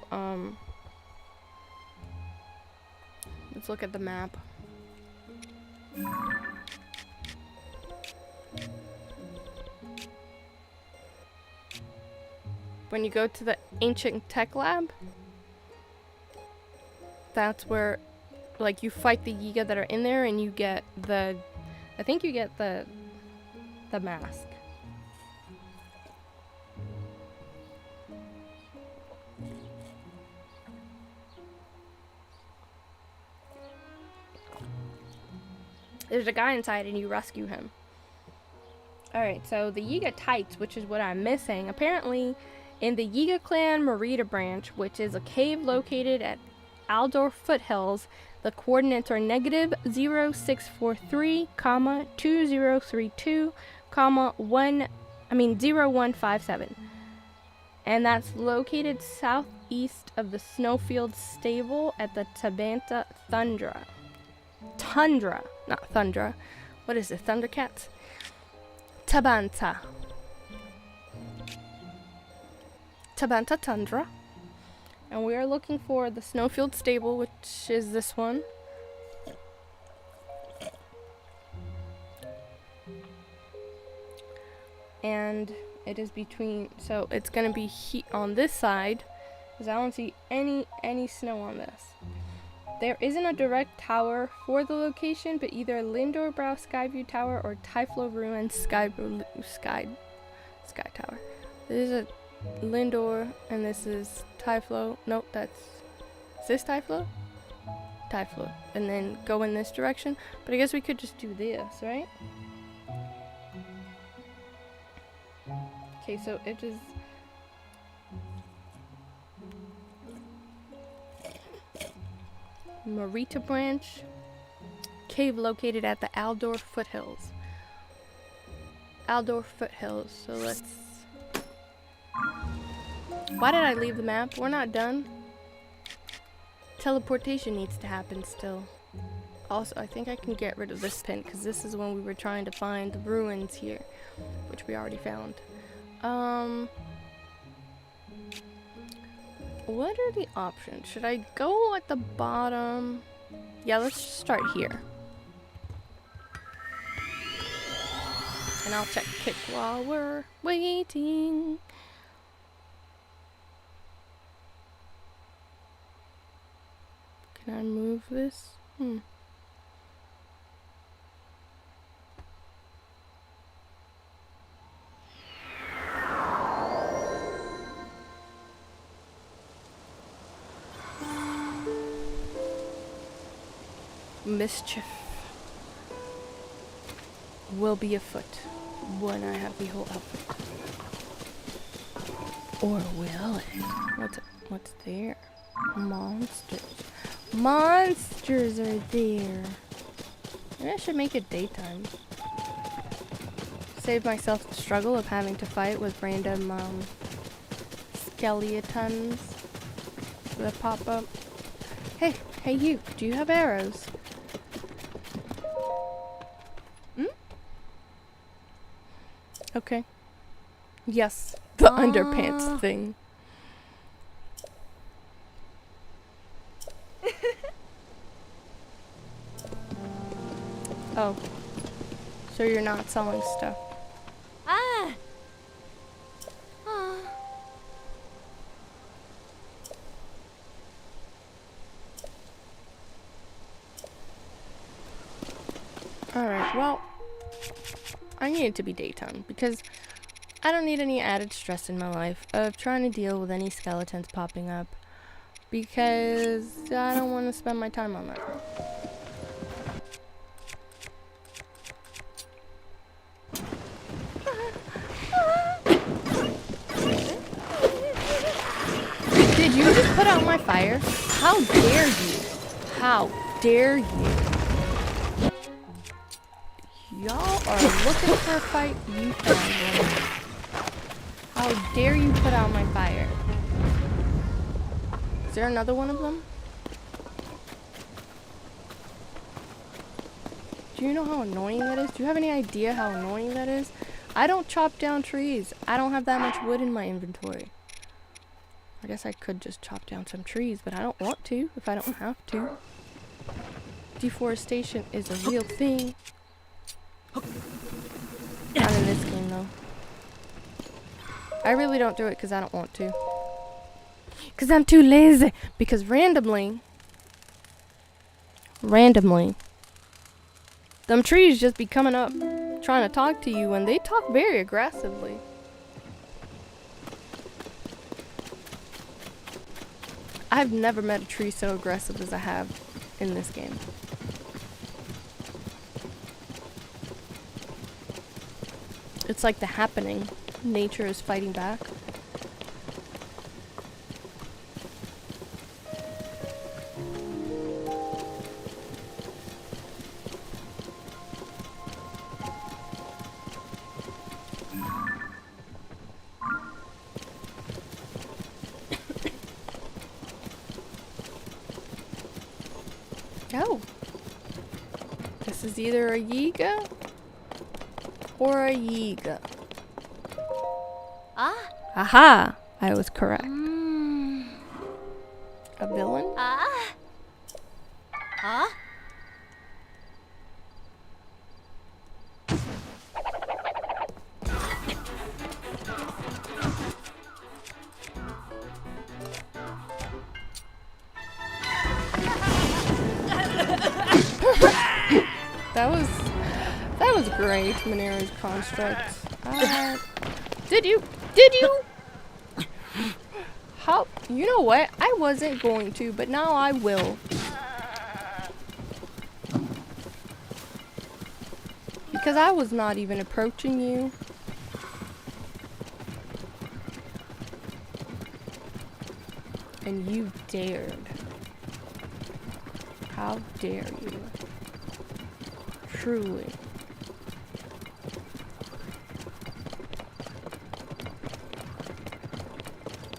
let's look at the map. When you go to the Ancient Tech Lab, that's where, like, you fight the Yiga that are in there, and you get the, I think you get the mask. There's a guy inside, and you rescue him. Alright, so the Yiga tights, which is what I'm missing, apparently in the Yiga Clan Merida branch, which is a cave located at Aldor Foothills, the coordinates are -0643, 2032, 0157. And that's located southeast of the Snowfield Stable at the Tabanta Tundra, not Thundra. What is it, Thundercats? Tabanta Tundra. And we are looking for the Snowfield Stable, which is this one. And it is between, so it's going to be on this side, because I don't see any snow on this. There isn't a direct tower for the location, but either Lindor Brow Skyview Tower or Typhlo Ruin Sky Tower. This is a Lindor, and this is Typhlo. Nope, is this Typhlo? Typhlo. And then go in this direction. But I guess we could just do this, right? Okay, so it is Marita branch, cave located at the Aldor Foothills. So let's... Why did I leave the map? We're not done. Teleportation needs to happen still. Also, I think I can get rid of this pin because this is when we were trying to find the ruins here, which we already found. What are the options? Should I go at the bottom? Yeah, let's just start here. And I'll check kick while we're waiting. Can I move this? Mischief will be afoot when I have the whole outfit. Or will it? What's there? Monsters. Monsters are there. Maybe I should make it daytime. Save myself the struggle of having to fight with random skeletons that pop up. Hey you, do you have arrows? Okay. Yes, the underpants thing. Oh. So you're not selling stuff. Alright, well, I need it to be daytime because I don't need any added stress in my life of trying to deal with any skeletons popping up because I don't want to spend my time on that. Did you just put out my fire? How dare you? How dare you? Y'all are looking for a fight, you found one. How dare you put out my fire? Is there another one of them? Do you know how annoying that is? Do you have any idea how annoying that is? I don't chop down trees. I don't have that much wood in my inventory. I guess I could just chop down some trees, but I don't want to if I don't have to. Deforestation is a real thing. Not in this game, though. I really don't do it because I don't want to. Because I'm too lazy. Because randomly, them trees just be coming up trying to talk to you, and they talk very aggressively. I've never met a tree so aggressive as I have in this game. It's like The Happening. Nature is fighting back. Oh. This is either a Yiga or a Yiga. Aha! I was correct. A villain? That was great, Minera's construct. Did you? How? You know what? I wasn't going to, but now I will. Because I was not even approaching you. And you dared. How dare you? Truly.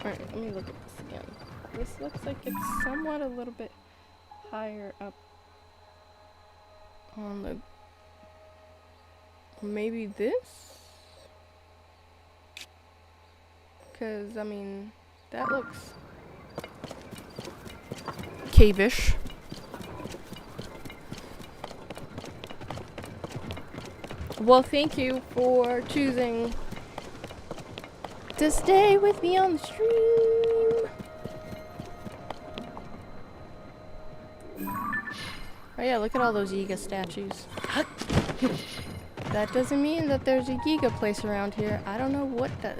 Alright, let me look at this again. This looks like it's somewhat a little bit higher up. on the... Maybe this? Because, I mean, that looks cave-ish. Well, thank you for choosing to stay with me on the stream. Oh yeah, look at all those Yiga statues. That doesn't mean that there's a Yiga place around here. I don't know what does.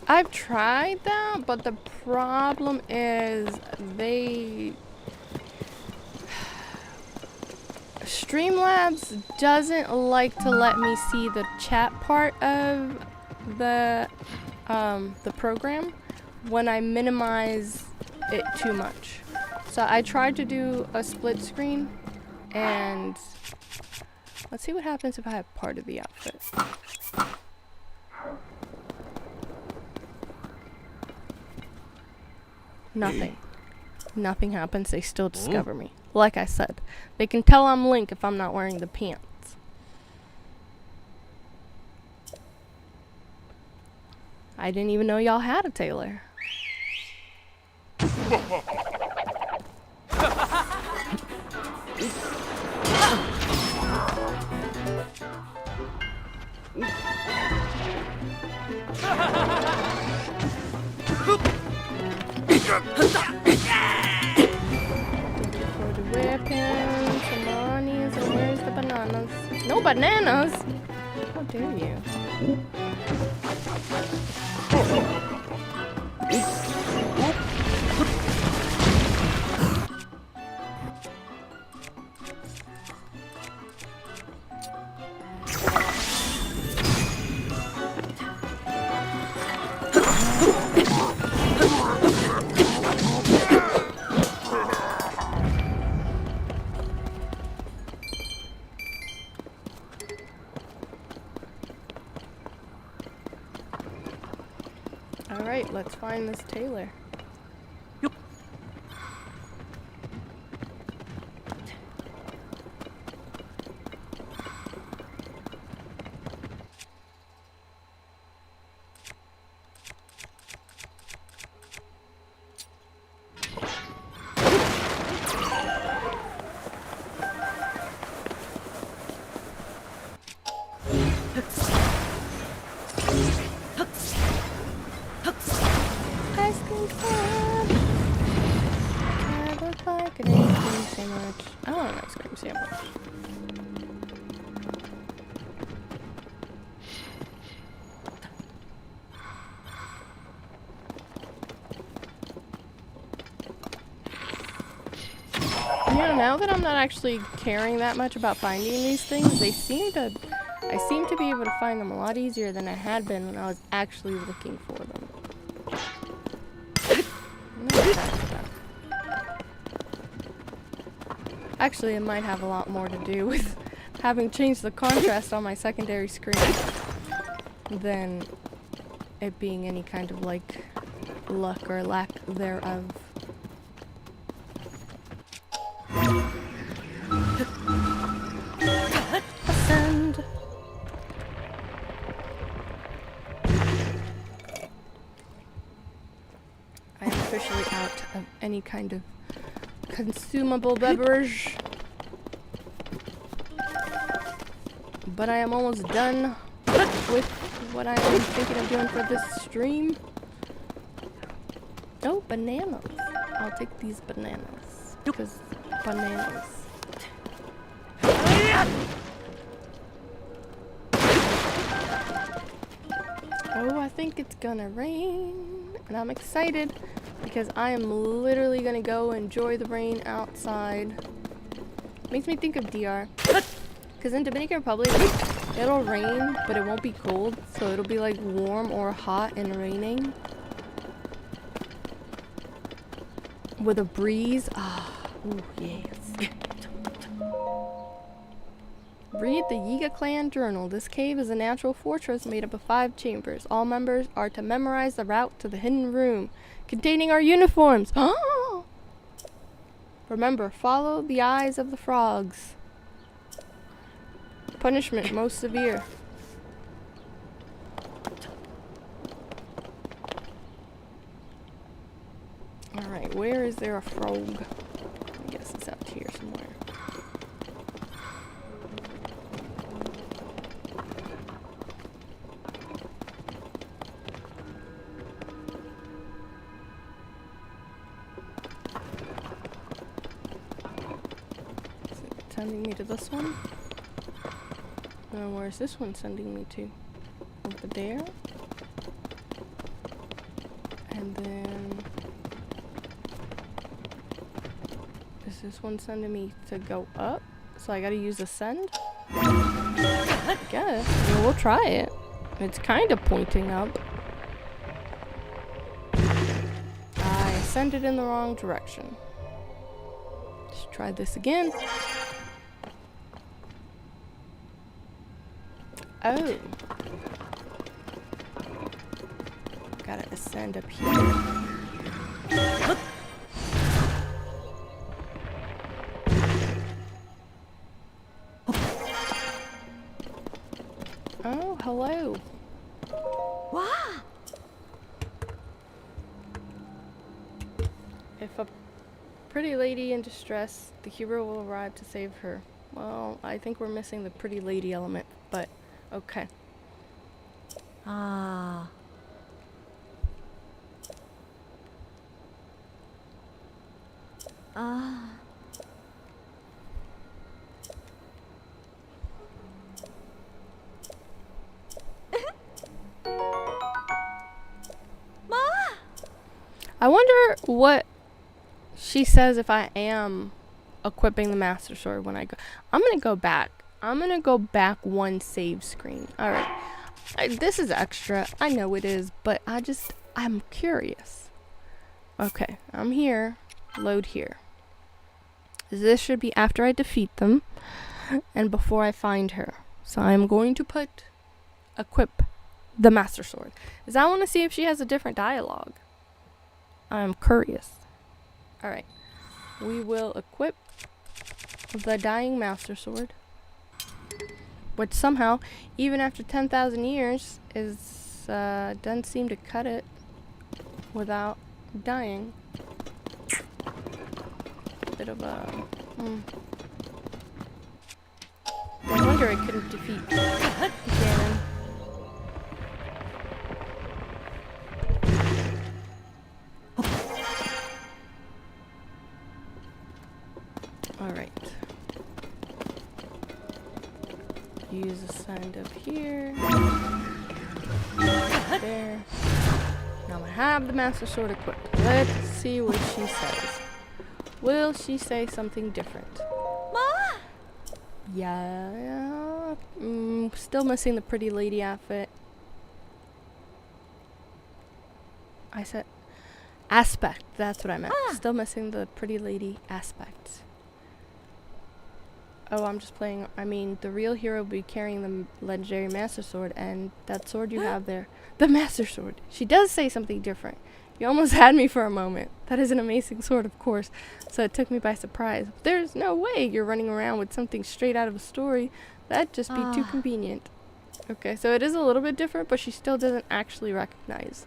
I've tried that, but the problem is Streamlabs doesn't like to let me see the chat part of the program when I minimize it too much. So I tried to do a split screen, and let's see what happens if I have part of the outfit. Nothing. Nothing happens. They still discover me. Like I said, they can tell I'm Link if I'm not wearing the pants. I didn't even know y'all had a tailor. For the weapons, the monies, and where's the bananas? No bananas! How dare you? Alright, let's find this tailor. Ice cream sandwich. I look like an ice cream sandwich. I want an ice cream sandwich. Yeah, now that I'm not actually caring that much about finding these things, I seem to be able to find them a lot easier than I had been when I was actually looking for them. Actually, it might have a lot more to do with having changed the contrast on my secondary screen than it being any kind of like luck or lack thereof. Ascend. I am officially out of any kind of consumable beverage, but I am almost done with what I am thinking of doing for this stream. Oh, bananas. I'll take these bananas, because bananas. Oh, I think it's gonna rain, and I'm excited because I am literally gonna go enjoy the rain outside. Makes me think of DR. Because in Dominican Republic, it'll rain, but it won't be cold. So it'll be like warm or hot and raining. With a breeze. Ah, ooh, yes. Read the Yiga clan journal. This cave is a natural fortress made up of 5 chambers. All members are to memorize the route to the hidden room, containing our uniforms. Remember, follow the eyes of the frogs. Punishment most severe. Alright, where is there a frog? I guess it's out here somewhere. Is it sending me to this one? Where's this one sending me to? Over there? And then... is this one sending me to go up? So I gotta use ascend? I guess. Well, we'll try it. It's kind of pointing up. I ascended in the wrong direction. Let's try this again. Oh. Gotta ascend up here. Oh, hello. Wow. If a pretty lady in distress, the hero will arrive to save her. Well, I think we're missing the pretty lady element, but okay. Ah. Ah. I wonder what she says if I am equipping the Master Sword when I go. I'm gonna go back. I'm gonna go back one save screen. Alright. This is extra. I know it is, but I'm curious. Okay, I'm here. Load here. This should be after I defeat them and before I find her. So I'm going to equip the Master Sword. Because I want to see if she has a different dialogue. I'm curious. Alright. We will equip the Dying Master Sword. Which somehow, even after 10,000 years, doesn't seem to cut it without dying. Bit of a... I wonder I couldn't defeat Ganon. Alright. Use ascend up here. There. Now I have the Master Sword equipped. Let's see what she says. Will she say something different? Ma! Yeah. Still missing the pretty lady outfit. I said aspect. That's what I meant. Still missing the pretty lady aspect. Oh, I'm just playing. I mean, the real hero will be carrying the legendary Master Sword, and that sword you have there, the Master Sword. She does say something different. You almost had me for a moment. That is an amazing sword, of course. So it took me by surprise. There's no way you're running around with something straight out of a story. That'd just be too convenient. Okay, so it is a little bit different, but she still doesn't actually recognize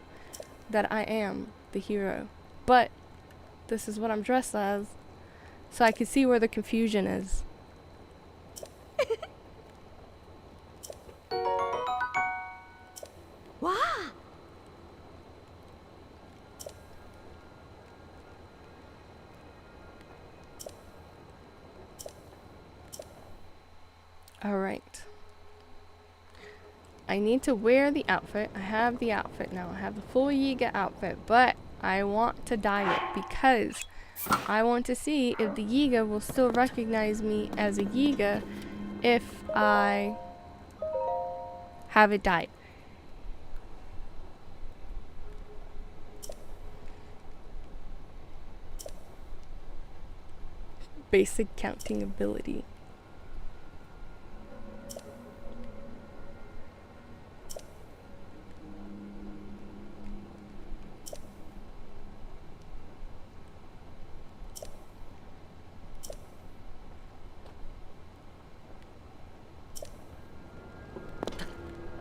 that I am the hero. But this is what I'm dressed as, so I can see where the confusion is. Wow. Alright. I need to wear the outfit. I have the outfit now. I have the full Yiga outfit, but I want to dye it because I want to see if the Yiga will still recognize me as a Yiga if I have it died. Basic counting ability.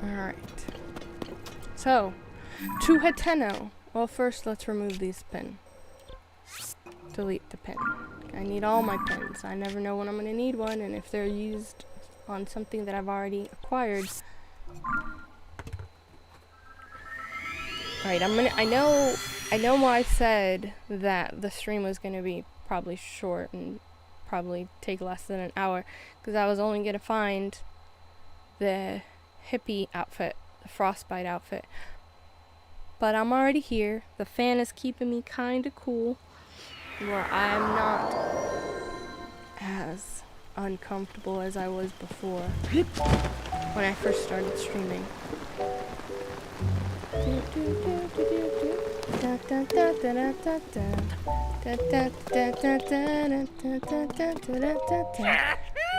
Alright. So, to Hateno. Well, first let's remove these pins. Delete the pin. I need all my pins. I never know when I'm gonna need one, and if they're used on something that I've already acquired. Alright, I know why I said that the stream was gonna be probably short and probably take less than an hour, because I was only gonna find the hippie outfit, the frostbite outfit. But I'm already here. The fan is keeping me kinda cool, where I'm not as uncomfortable as I was before when I first started streaming.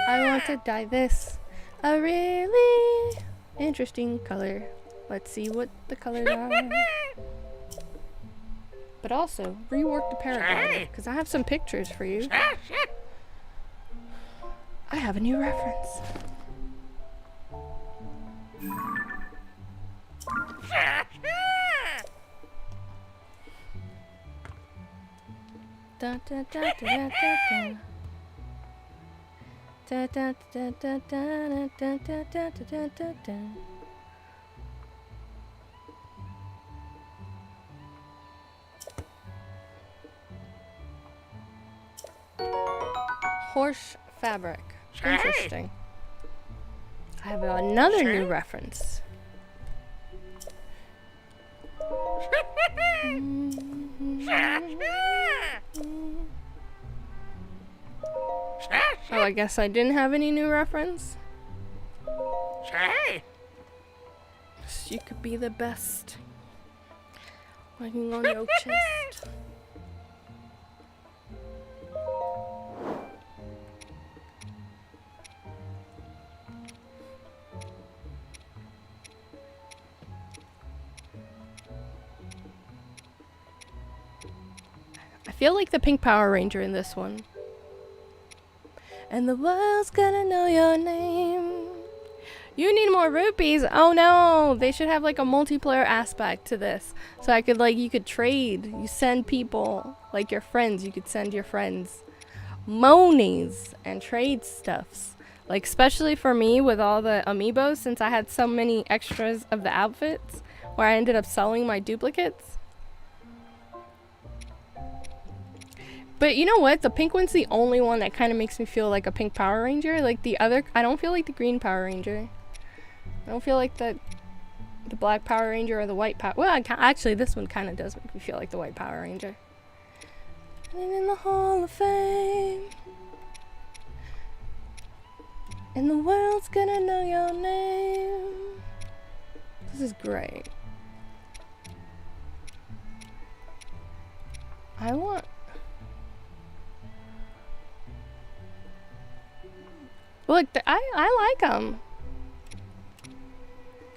I want to dye this a really interesting color. Let's see what the colors are. But also, rework the paraglider, because I have some pictures for you. I have a new reference. Da da da da da da. Da da da da da da da da da da da. Horse fabric. Interesting. I have another new reference. Oh, I guess I didn't have any new reference. You could be the best. Working on your chest. I feel like the Pink Power Ranger in this one. And the world's gonna know your name. You need more rupees. Oh no, they should have like a multiplayer aspect to this. So I could you could trade. You send people, like your friends, you could send your friends monies and trade stuffs. Like especially for me with all the amiibos, since I had so many extras of the outfits where I ended up selling my duplicates. But you know what? The pink one's the only one that kind of makes me feel like a pink Power Ranger. Like the other, I don't feel like the green Power Ranger. I don't feel like the black Power Ranger or the white Power. Well, actually, this one kind of does make me feel like the white Power Ranger. And in the Hall of Fame, and the world's gonna know your name. This is great. I want. Look, I like them.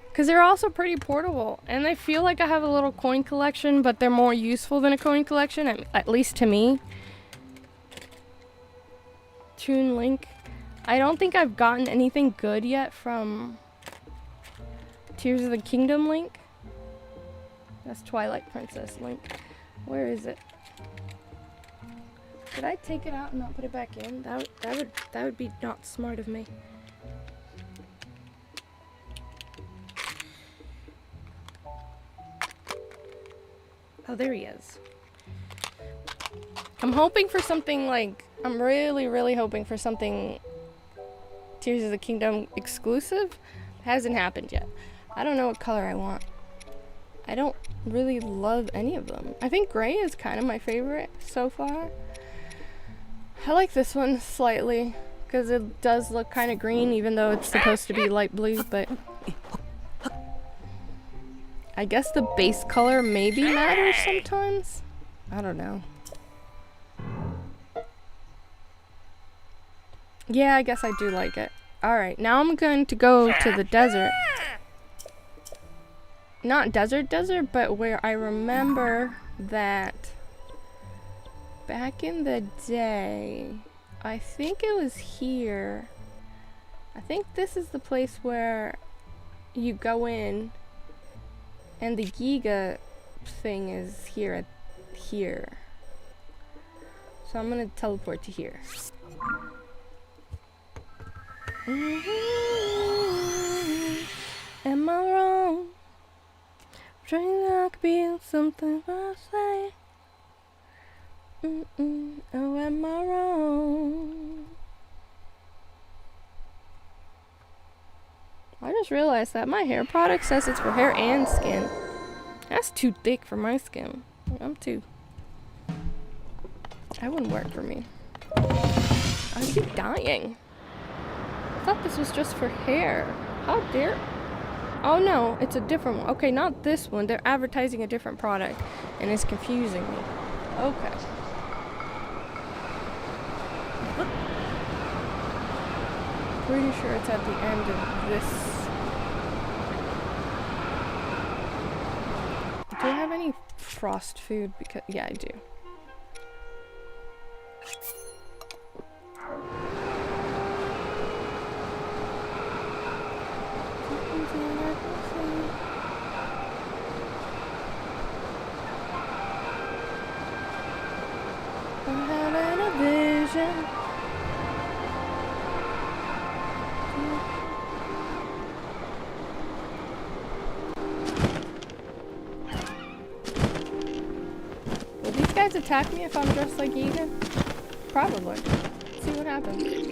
Because they're also pretty portable. And I feel like I have a little coin collection, but they're more useful than a coin collection, at least to me. Toon Link. I don't think I've gotten anything good yet from Tears of the Kingdom Link. That's Twilight Princess Link. Where is it? Did I take it out and not put it back in? That would be not smart of me. Oh, there he is. I'm hoping for something like, I'm really hoping for something Tears of the Kingdom exclusive. Hasn't happened yet. I don't know what color I want. I don't really love any of them. I think gray is kind of my favorite so far. I like this one slightly because it does look kind of green, even though it's supposed to be light blue, but I guess the base color maybe matters sometimes. I don't know. Yeah, I guess I do like it. Alright, now I'm going to go to the desert. Not desert, but where I remember that back in the day, I think it was here. I think this is the place where you go in and the Giga thing is here. So I'm gonna teleport to here. Am I wrong? Trying to be something I say. Oh, am I wrong? I just realized that my hair product says it's for hair and skin. That's too thick for my skin. I'm too. That wouldn't work for me. I'd be dying. I thought this was just for hair. How dare... Oh no, it's a different one. Okay, not this one. They're advertising a different product, and it's confusing me. Okay. Pretty sure it's at the end of this. Do I have any frost food? Because yeah, I do. I'm having a vision. Will these guys attack me if I'm dressed like Ethan? Probably. Let's see what happens.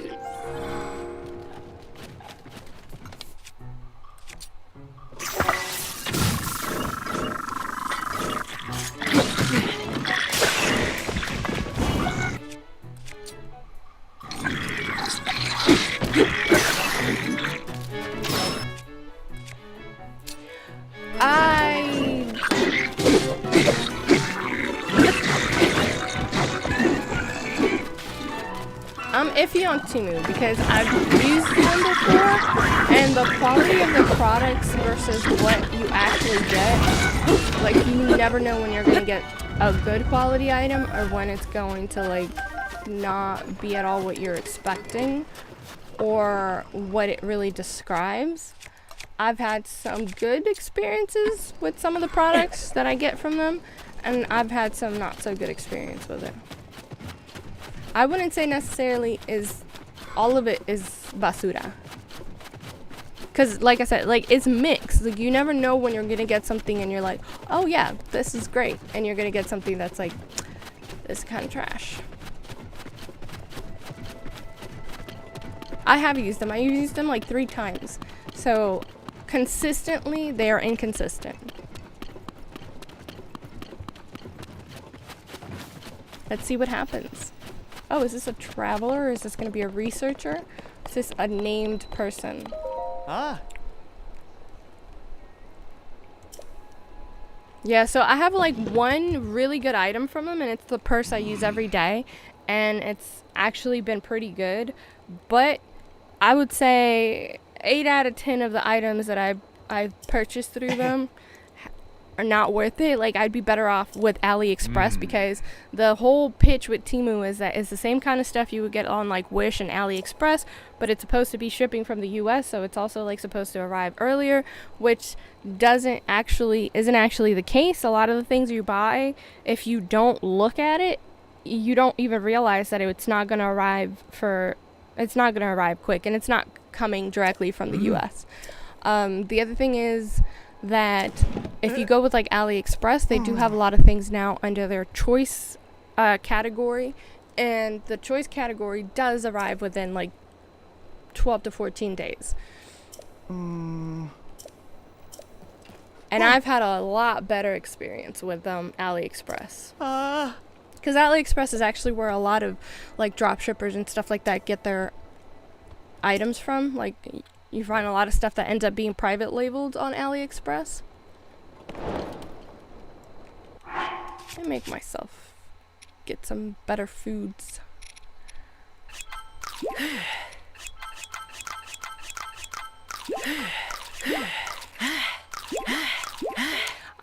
I'm iffy on Temu because I've used them before, and the quality of the products versus what you actually get, like you never know when you're gonna get a good quality item or when it's going to like not be at all what you're expecting or what it really describes. I've had some good experiences with some of the products that I get from them, and I've had some not so good experience with it. I wouldn't say necessarily all of it is basura. Cause like I said, like it's mixed. Like you never know when you're gonna get something and you're like, oh yeah, this is great. And you're gonna get something that's like, this is kind of trash. I have used them. I used them like 3 times. So consistently, they are inconsistent. Let's see what happens. Oh, is this a traveler or is this going to be a researcher? Is this a named person? Ah. Yeah, so I have like one really good item from them, and it's the purse I use every day, and it's actually been pretty good. But I would say 8 out of 10 of the items that I've purchased through them are not worth it. Like I'd be better off with AliExpress because the whole pitch with Temu is that it's the same kind of stuff you would get on like Wish and AliExpress, but it's supposed to be shipping from the US, so it's also like supposed to arrive earlier, which isn't actually the case. A lot of the things you buy, if you don't look at it, you don't even realize that it's not going to arrive quick, and it's not coming directly from the US. The other thing is that if you go with like AliExpress, they do have a lot of things now under their choice category, and the choice category does arrive within like 12 to 14 days. And I've had a lot better experience with AliExpress. Because AliExpress is actually where a lot of like drop shippers and stuff like that get their items from. Like, you find a lot of stuff that ends up being private labeled on AliExpress. I make myself get some better foods.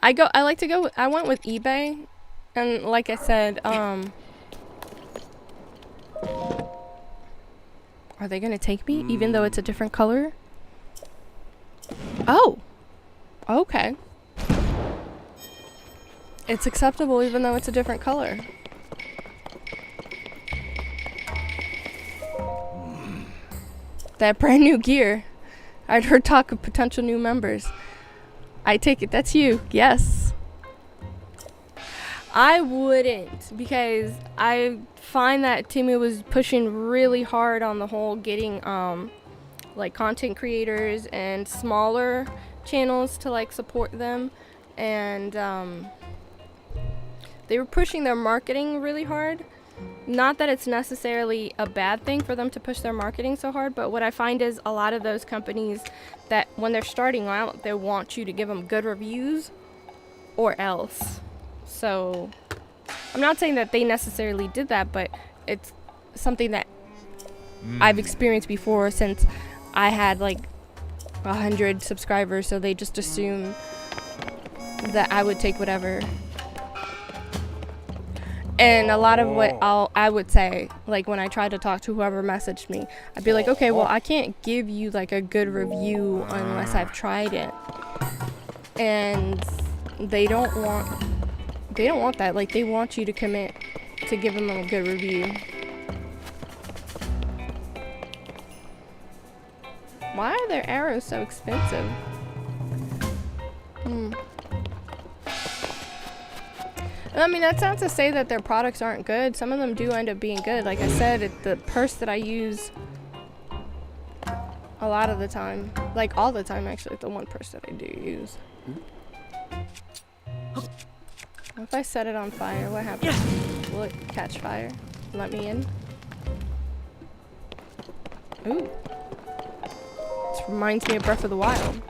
I like to go, I went with eBay, and like I said, are they gonna take me even though it's a different color? Oh, okay. It's acceptable even though it's a different color. That brand new gear. I'd heard talk of potential new members. I take it that's you. Yes. I wouldn't, because I find that Temu was pushing really hard on the whole getting like content creators and smaller channels to like support them, and they were pushing their marketing really hard. Not that it's necessarily a bad thing for them to push their marketing so hard, but what I find is a lot of those companies that when they're starting out, they want you to give them good reviews or else. So I'm not saying that they necessarily did that, but it's something that I've experienced before, since I had like 100 subscribers, so they just assume that I would take whatever. And a lot of what I would say, like when I tried to talk to whoever messaged me, I'd be like, okay, well, I can't give you like a good review unless I've tried it. And they don't want that. Like, they want you to commit to give them a good review. Why are their arrows so expensive? I mean, that's not to say that their products aren't good. Some of them do end up being good. Like I said, the purse that I use a lot of the time, like all the time actually, the one purse that I do use. If I set it on fire, what happens? Will it catch fire? Let me in? Ooh. This reminds me of Breath of the Wild.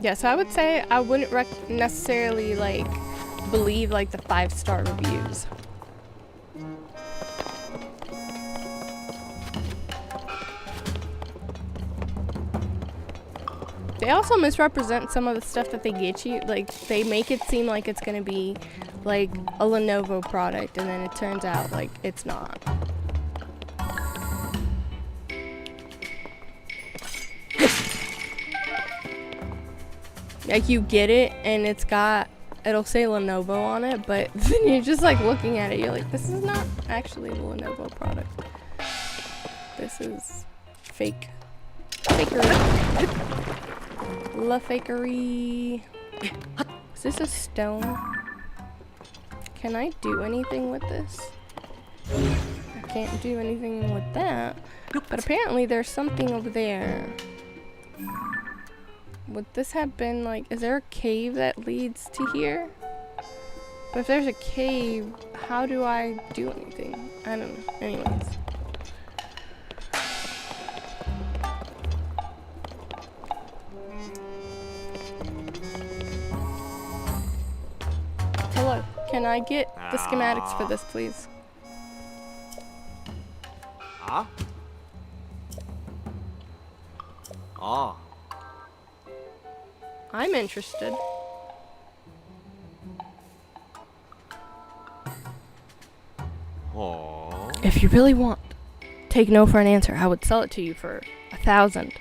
Yeah, so I would say I wouldn't necessarily like believe like the 5-star reviews. They also misrepresent some of the stuff that they get you. Like, they make it seem like it's gonna be like a Lenovo product, and then it turns out like it's not. Like, you get it and it'll say Lenovo on it, but then you're just like looking at it, you're like, this is not actually a Lenovo product. This is fake. Fakery. La fakery. Is this a stone? Can I do anything with this? I can't do anything with that. But apparently there's something over there. Would this have been like, is there a cave that leads to here? But if there's a cave, how do I do anything? I don't know. Anyways. Hello, can I get the schematics for this, please? I'm interested. If you really want, take no for an answer. I would sell it to you for 1,000.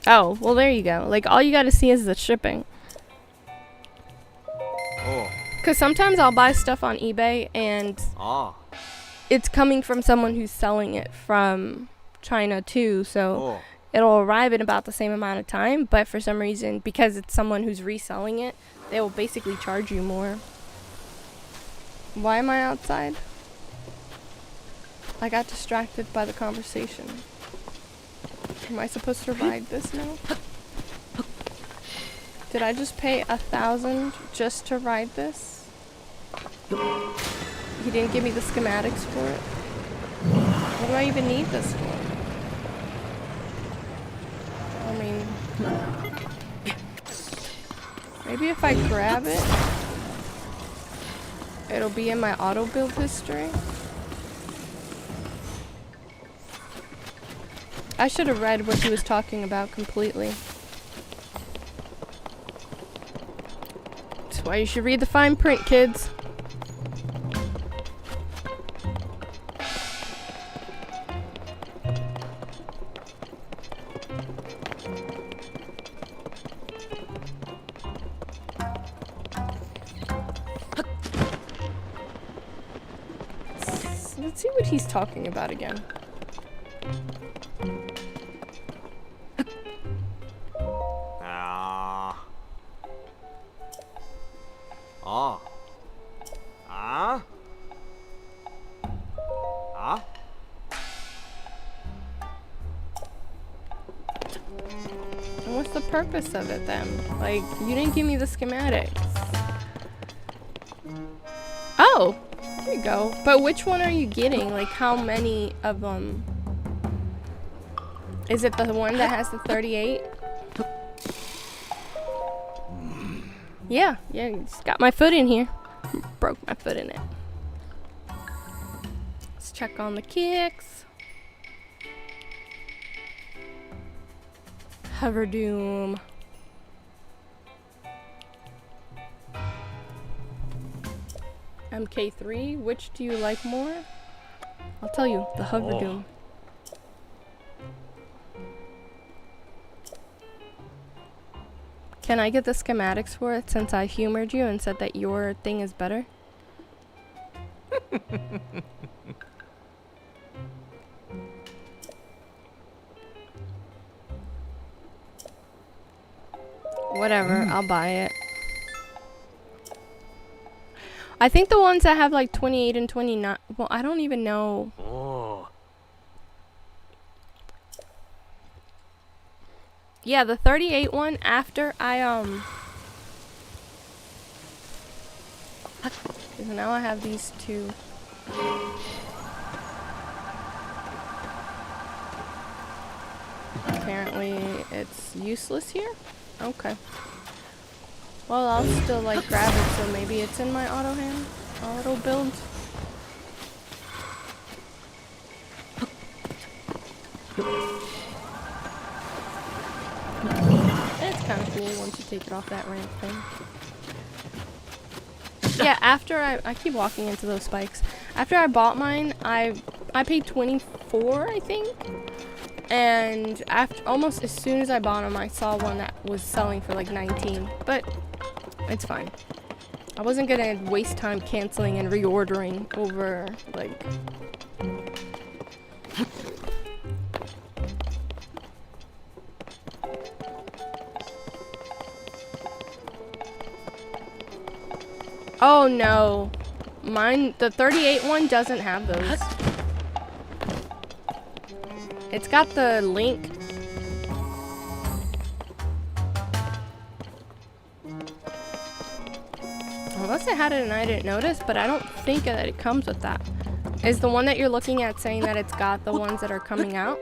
Oh, well there you go. Like, all you gotta see is the shipping. Cause sometimes I'll buy stuff on eBay and it's coming from someone who's selling it from China too, so it'll arrive in about the same amount of time, but for some reason, because it's someone who's reselling it, they will basically charge you more. Why am I outside? I got distracted by the conversation. Am I supposed to ride this now? Did I just pay 1,000 just to ride this? He didn't give me the schematics for it. What do I even need this for? I mean, maybe if I grab it, it'll be in my auto build history. I should have read what he was talking about completely. That's why you should read the fine print, kids. Let's see what he's talking about again. And what's the purpose of it then? Like, you didn't give me the schematics. Oh, there you go. But which one are you getting? Like, how many of them? Is it the one that has the 38? Yeah, just got my foot in here. Broke my foot in it. Let's check on the kicks. Hover Doom. MK3, which do you like more? I'll tell you, the Hover Doom. Can I get the schematics for it since I humored you and said that your thing is better? Whatever, I'll buy it. I think the ones that have like 28 and 29, well, I don't even know. Yeah, the 38 one after I, because now I have these two. Apparently it's useless here? Okay. Well, I'll still like grab it, so maybe it's in my auto build. It's kind of cool once you take it off that ramp thing. Yeah, after I keep walking into those spikes. After I bought mine, I paid 24, I think. And after almost as soon as I bought them, I saw one that was selling for like 19. But it's fine. I wasn't gonna waste time canceling and reordering over like. Oh no, mine, the 38 one doesn't have those. It's got the link. Unless it had it and I didn't notice, but I don't think that it comes with that. Is the one that you're looking at saying that it's got the ones that are coming out?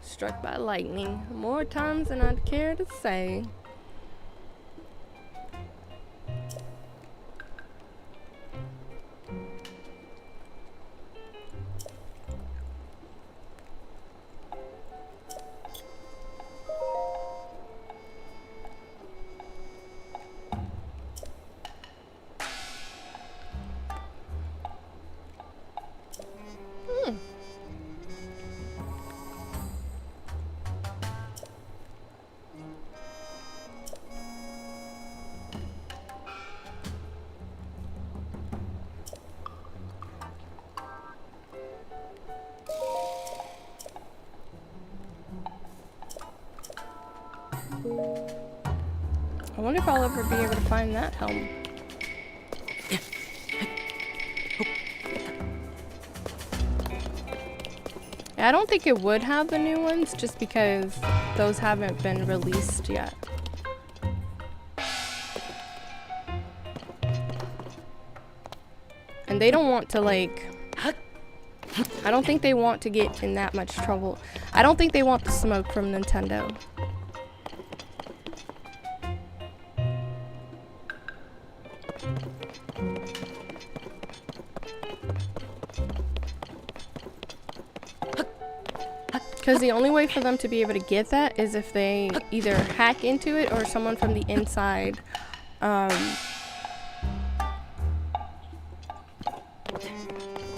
Struck by lightning more times than I'd care to say. I wonder if I'll ever be able to find that helm. Yeah, I don't think it would have the new ones just because those haven't been released yet. And they don't want to, like, I don't think they want to get in that much trouble. I don't think they want the smoke from Nintendo. Because the only way for them to be able to get that is if they either hack into it or someone from the inside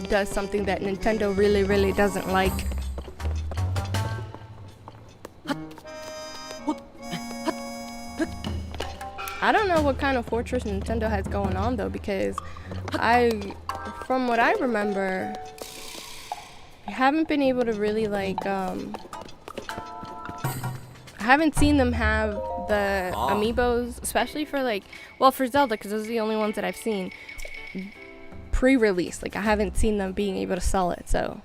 does something that Nintendo really, really doesn't like. I don't know what kind of fortress Nintendo has going on though, because from what I remember, I haven't been able to really like, I haven't seen them have the amiibos, especially for like, well, for Zelda, because those are the only ones that I've seen pre-release. Like, I haven't seen them being able to sell it, so.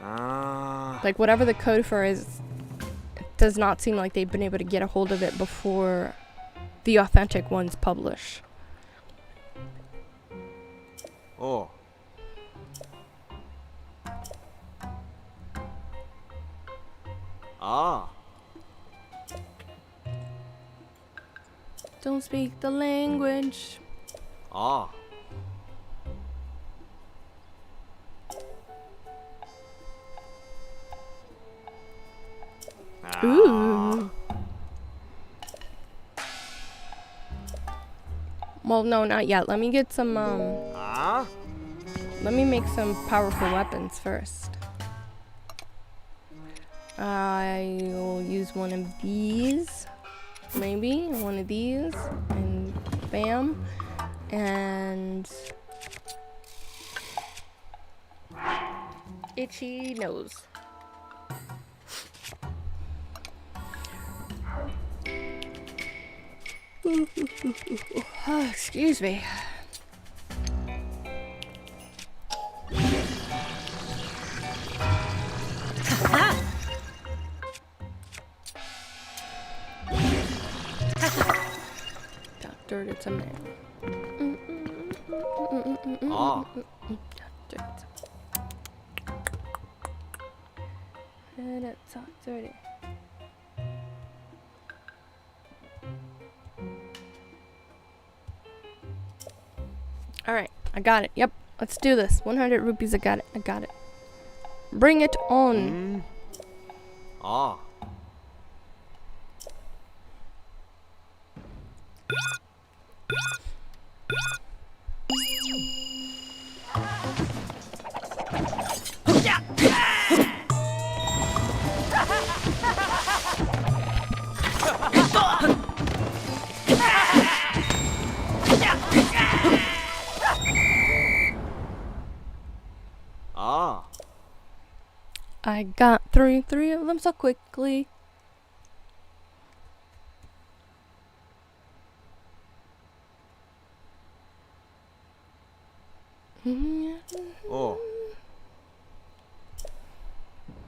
Like, whatever the code for is, it does not seem like they've been able to get a hold of it before the authentic ones publish. Oh. Don't speak the language. Ooh. Well, no, not yet. Let me get some, let me make some powerful weapons first. I will use one of these. Maybe one of these. And bam. And itchy nose. Oh, excuse me. Doctor, it's a man. Dirty. Alright, I got it. Yep, let's do this. 100 rupees, I got it. I got it. Bring it on. I got three of them so quickly.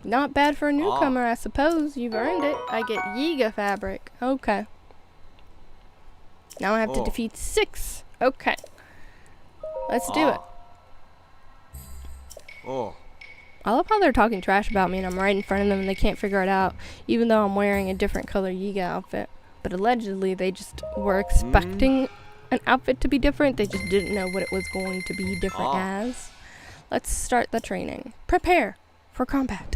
Not bad for a newcomer, I suppose. You've earned it. I get Yiga fabric. Okay. Now I have to defeat 6. Okay. Let's do it. I love how they're talking trash about me and I'm right in front of them and they can't figure it out, even though I'm wearing a different color Yiga outfit. But allegedly, they just were expecting an outfit to be different. They just didn't know what it was going to be different as. Let's start the training. Prepare for combat.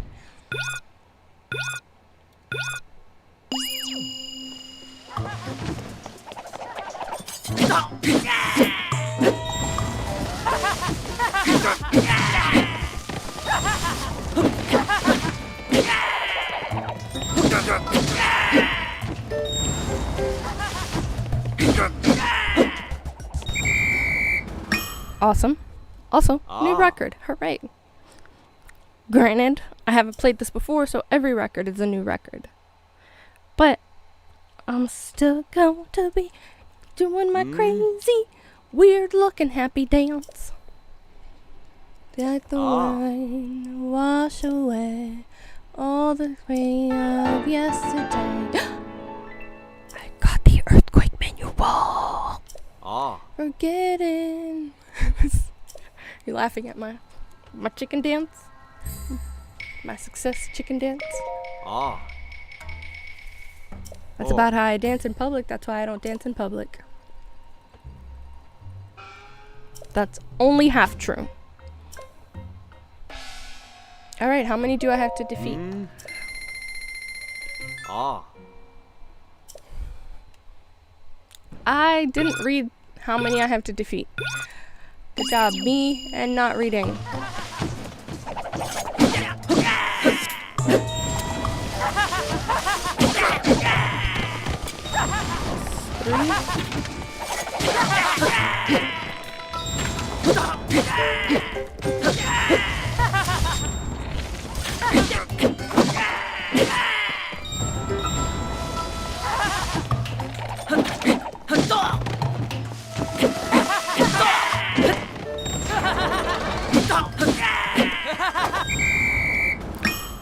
Awesome. Also, new record. Hooray. Granted, I haven't played this before, so every record is a new record. But I'm still going to be doing my crazy, weird looking happy dance. Let the rain wash away all the pain of yesterday. I got the earthquake manual. Forgetting. You laughing at my chicken dance? My success chicken dance? That's about how I dance in public. That's why I don't dance in public. That's only half true. Alright, how many do I have to defeat? I didn't read how many I have to defeat. Good job, me and not reading.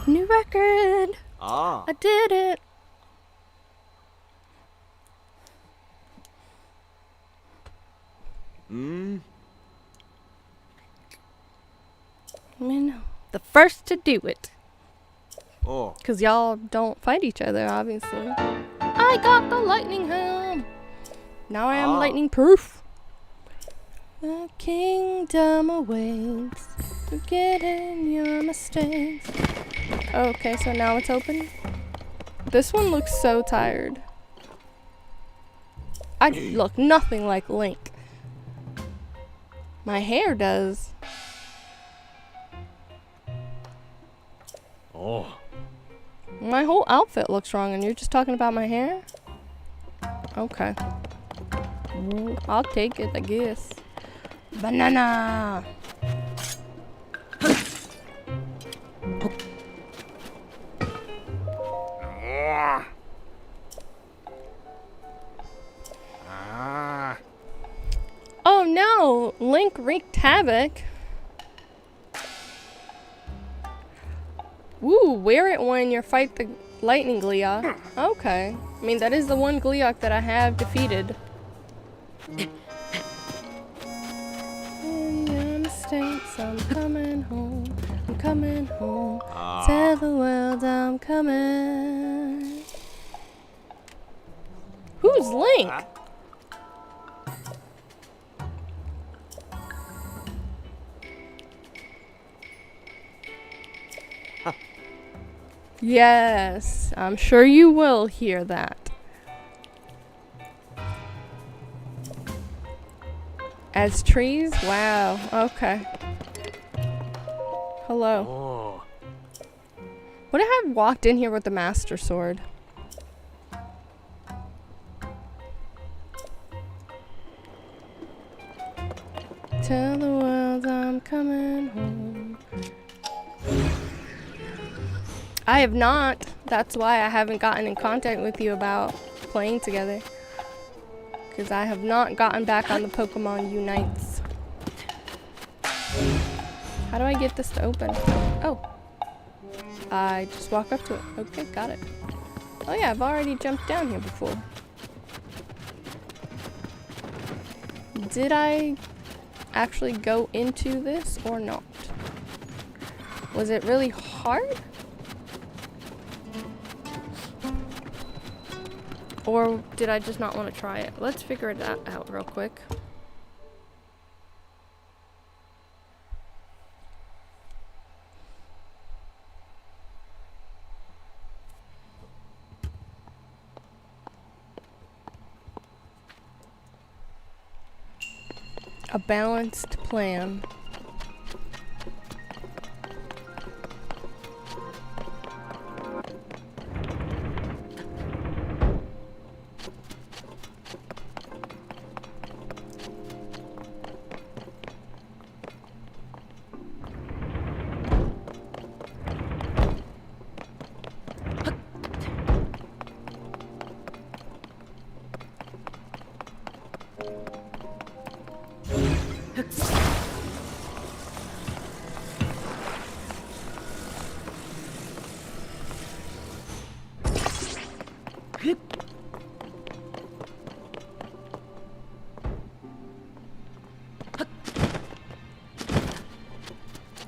New record! I did it! I mean, the first to do it. Because y'all don't fight each other, obviously. I got the lightning helm! Now I am lightning proof. The kingdom awaits. Forgetting your mistakes. Okay, so now it's open. This one looks so tired. I look nothing like Link. My hair does. My whole outfit looks wrong and you're just talking about my hair? Okay. Well, I'll take it, I guess. Banana! Oh no! Link wreaked havoc. Woo, wear it when you fight the lightning Gleeok. Okay. I mean, that is the one Gleeok that I have defeated. In your mistakes, I'm coming home. I'm coming home. Tell the world I'm coming. Who's Link? Yes, I'm sure you will hear that. As trees? Wow, okay. Hello. What if I had walked in here with the Master Sword? Tell the world I'm coming home. I have not. That's why I haven't gotten in contact with you about playing together. Because I have not gotten back on the Pokemon Unites. How do I get this to open? Oh. I just walk up to it. Okay, got it. Oh yeah, I've already jumped down here before. Did I actually go into this or not? Was it really hard? Or did I just not want to try it? Let's figure that out real quick. A balanced plan.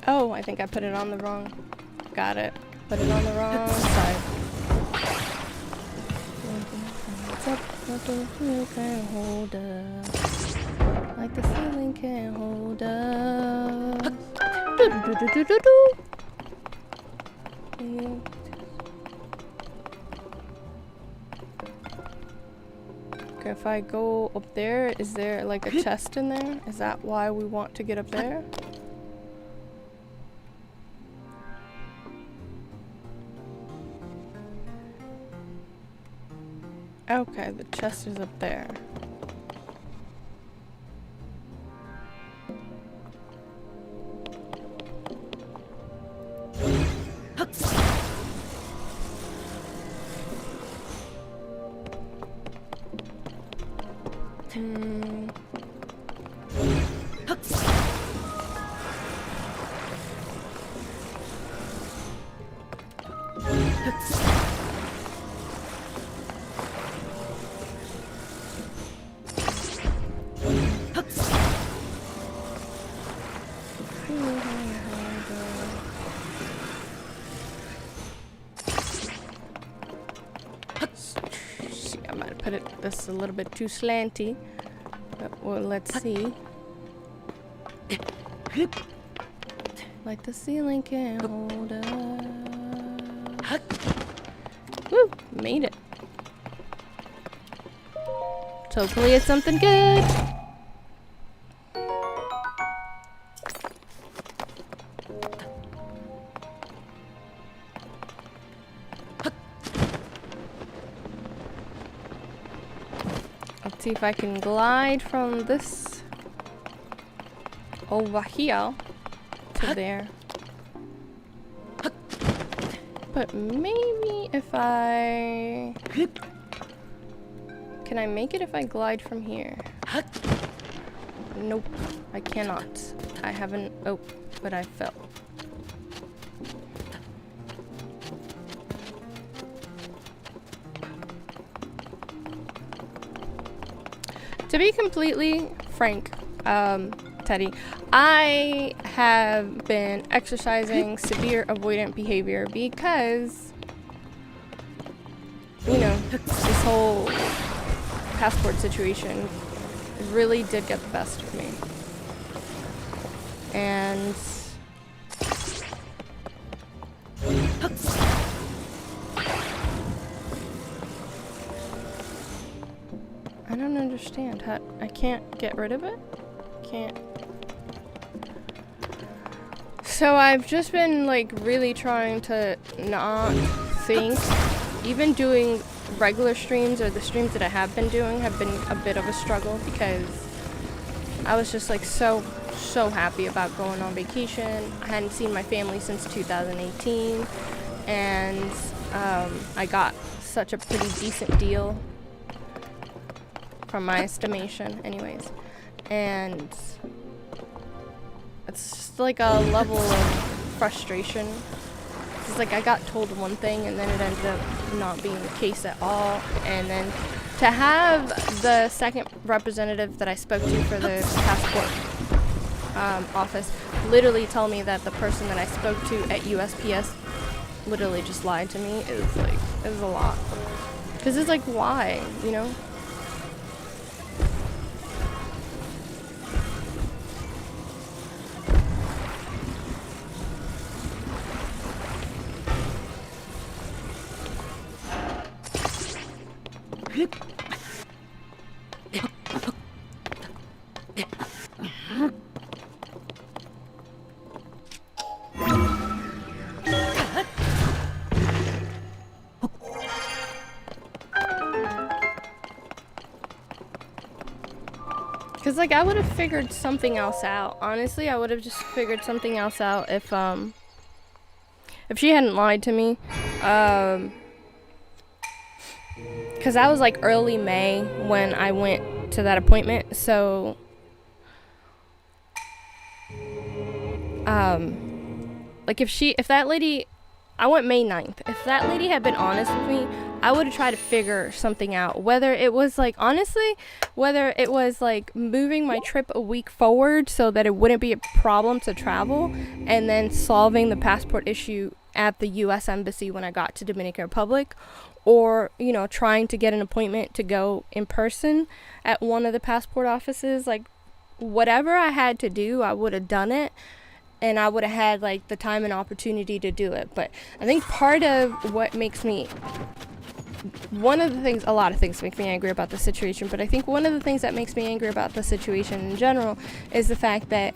Oh, I think I put it on the wrong. Got it. Put it on the wrong side. What's up? Nothing you can hold us. Like the ceiling can't hold us. Do do do do do do. Okay, if I go up there, is there like a chest in there? Is that why we want to get up there? Okay, the chest is up there. I might have put this a little bit too slanty, but well, let's see. Like the ceiling can't hold us. Woo! Made it. So hopefully it's something good. Let's see if I can glide from this over here to there. But maybe if I... Can I make it if I glide from here? Nope, I cannot. I haven't... Oh, but I fell. To be completely frank, Teddy, I have been exercising severe avoidant behavior because, you know, this whole passport situation really did get the best of me. And I don't understand how I can't get rid of it. Can't. So I've just been like really trying to not think. Even doing regular streams or the streams that I have been doing have been a bit of a struggle because I was just like so happy about going on vacation. I hadn't seen my family since 2018 and I got such a pretty decent deal from my estimation anyways, and it's just like a level of frustration. It's like I got told one thing and then it ended up not being the case at all, and then to have the second representative that I spoke to for the passport office literally tell me that the person that I spoke to at USPS literally just lied to me is like, it was a lot. Because it's like, why, you know? Cause like I would have figured something else out. Honestly, I would have just figured something else out if she hadn't lied to me. Cause that was like early May when I went to that appointment. So like if that lady, I went May 9th. If that lady had been honest with me, I would have tried to figure something out. Whether it was like, honestly, whether it was like moving my trip a week forward so that it wouldn't be a problem to travel, and then solving the passport issue at the U.S. Embassy when I got to Dominican Republic, or, you know, trying to get an appointment to go in person at one of the passport offices. Like, whatever I had to do, I would have done it, and I would have had like the time and opportunity to do it. But I think part of what makes me, one of the things, a lot of things make me angry about the situation, but I think one of the things that makes me angry about the situation in general is the fact that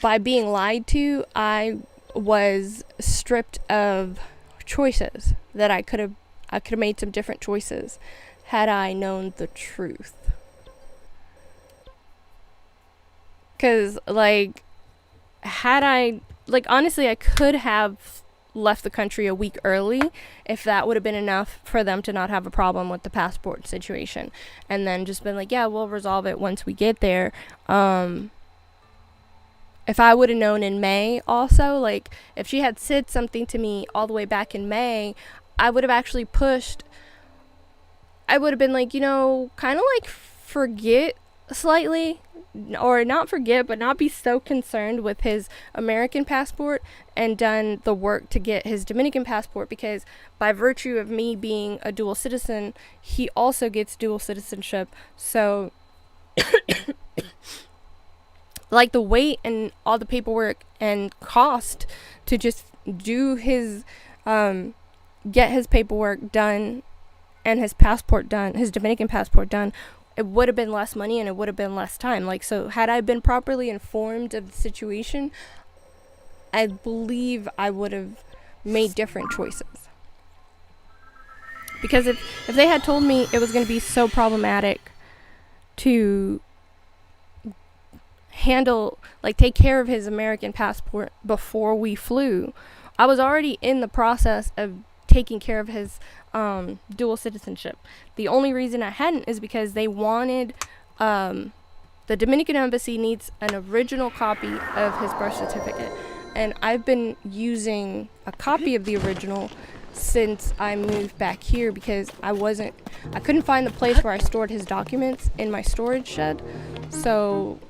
by being lied to, I was stripped of choices that I could have made some different choices had I known the truth. Because, like, honestly, I could have left the country a week early if that would have been enough for them to not have a problem with the passport situation, and then just been like, yeah, we'll resolve it once we get there. If I would have known in May also, like, if she had said something to me all the way back in May, I would have actually pushed. I would have been like, you know, kind of like forget slightly, or not forget, but not be so concerned with his American passport, and done the work to get his Dominican passport, because by virtue of me being a dual citizen, he also gets dual citizenship. So like, the weight and all the paperwork and cost to just do his get his paperwork done and his passport done, his Dominican passport done, it would have been less money and it would have been less time. Like, so had I been properly informed of the situation, I believe I would have made different choices. Because if they had told me it was going to be so problematic to handle, like, take care of his American passport before we flew, I was already in the process of taking care of his dual citizenship. The only reason I hadn't is because they wanted, the Dominican Embassy needs an original copy of his birth certificate, and I've been using a copy of the original since I moved back here, because I couldn't find the place where I stored his documents in my storage shed, so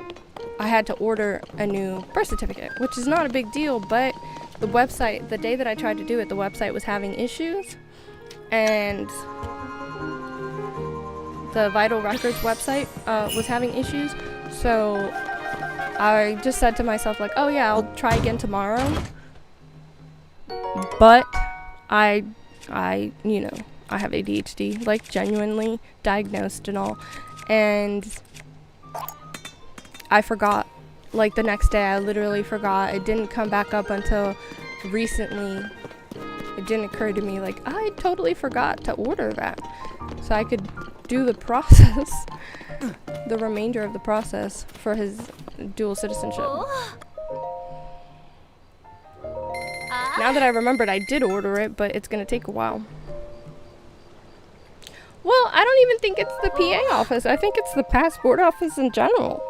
I had to order a new birth certificate, which is not a big deal, but the website, the day that I tried to do it, the website was having issues, and the Vital Records website was having issues. So I just said to myself, like, oh yeah, I'll try again tomorrow. But I you know, I have ADHD, like, genuinely diagnosed and all, and I forgot. Like, the next day I literally forgot. It didn't come back up until recently. It didn't occur to me, like, I totally forgot to order that, so I could do the process, the remainder of the process for his dual citizenship. Now that I remembered, I did order it, but it's gonna take a while. Well, I don't even think it's the PA office. I think it's the passport office in general.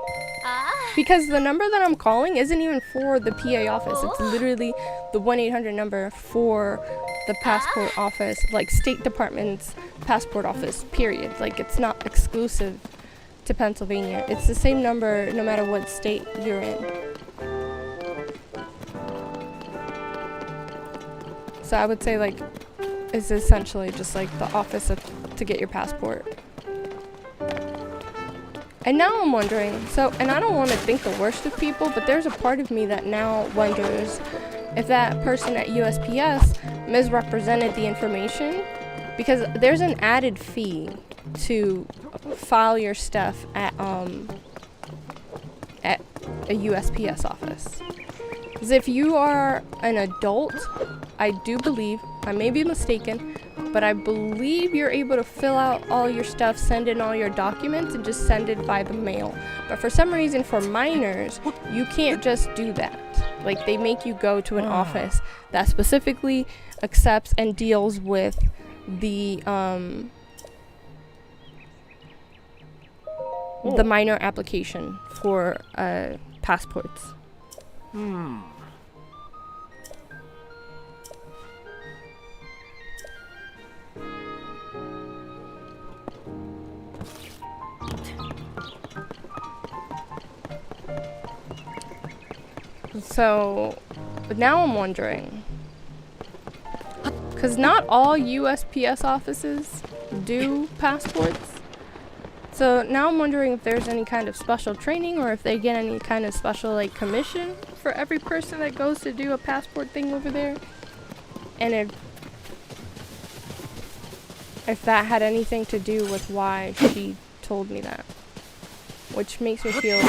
Because the number that I'm calling isn't even for the PA office. It's literally the 1-800 number for the passport office, like State Department's passport office, period. Like, it's not exclusive to Pennsylvania. It's the same number no matter what state you're in. So I would say, like, it's essentially just like the office to get your passport. And now I'm wondering, and I don't want to think the worst of people, but there's a part of me that now wonders if that person at USPS misrepresented the information, because there's an added fee to file your stuff at a USPS office. Because if you are an adult, I do believe, I may be mistaken, but I believe you're able to fill out all your stuff, send in all your documents, and just send it by the mail. But for some reason, for minors, you can't just do that. Like, they make you go to an office that specifically accepts and deals with the minor application for passports. So now I'm wondering, because not all USPS offices do passports. So now I'm wondering if there's any kind of special training or if they get any kind of special like commission for every person that goes to do a passport thing over there. And if that had anything to do with why she told me that. Which makes me feel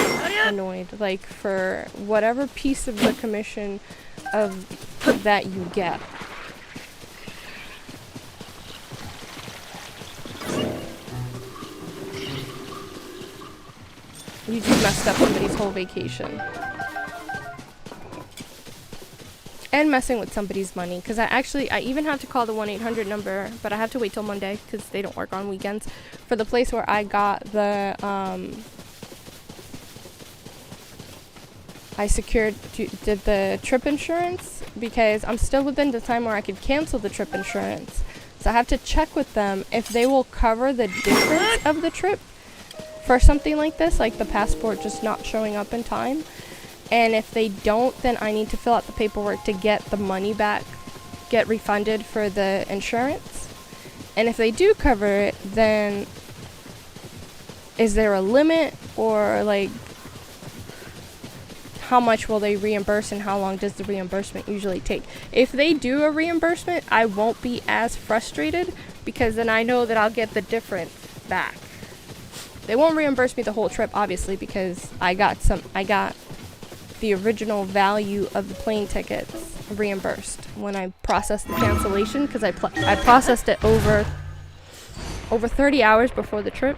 annoyed. Like for whatever piece of the commission of that you get. You just messed up somebody's whole vacation. And messing with somebody's money. Because I even have to call the 1-800 number, but I have to wait till Monday because they don't work on weekends. For the place where I got the, I did the trip insurance because I'm still within the time where I could cancel the trip insurance. So I have to check with them if they will cover the difference of the trip for something like this, like the passport just not showing up in time. And if they don't, then I need to fill out the paperwork to get the money back, get refunded for the insurance. And if they do cover it, then is there a limit, or like how much will they reimburse and how long does the reimbursement usually take? If they do a reimbursement, I won't be as frustrated because then I know that I'll get the difference back. They won't reimburse me the whole trip, obviously, because I got the original value of the plane tickets reimbursed when I processed the cancellation, because I processed it over 30 hours before the trip.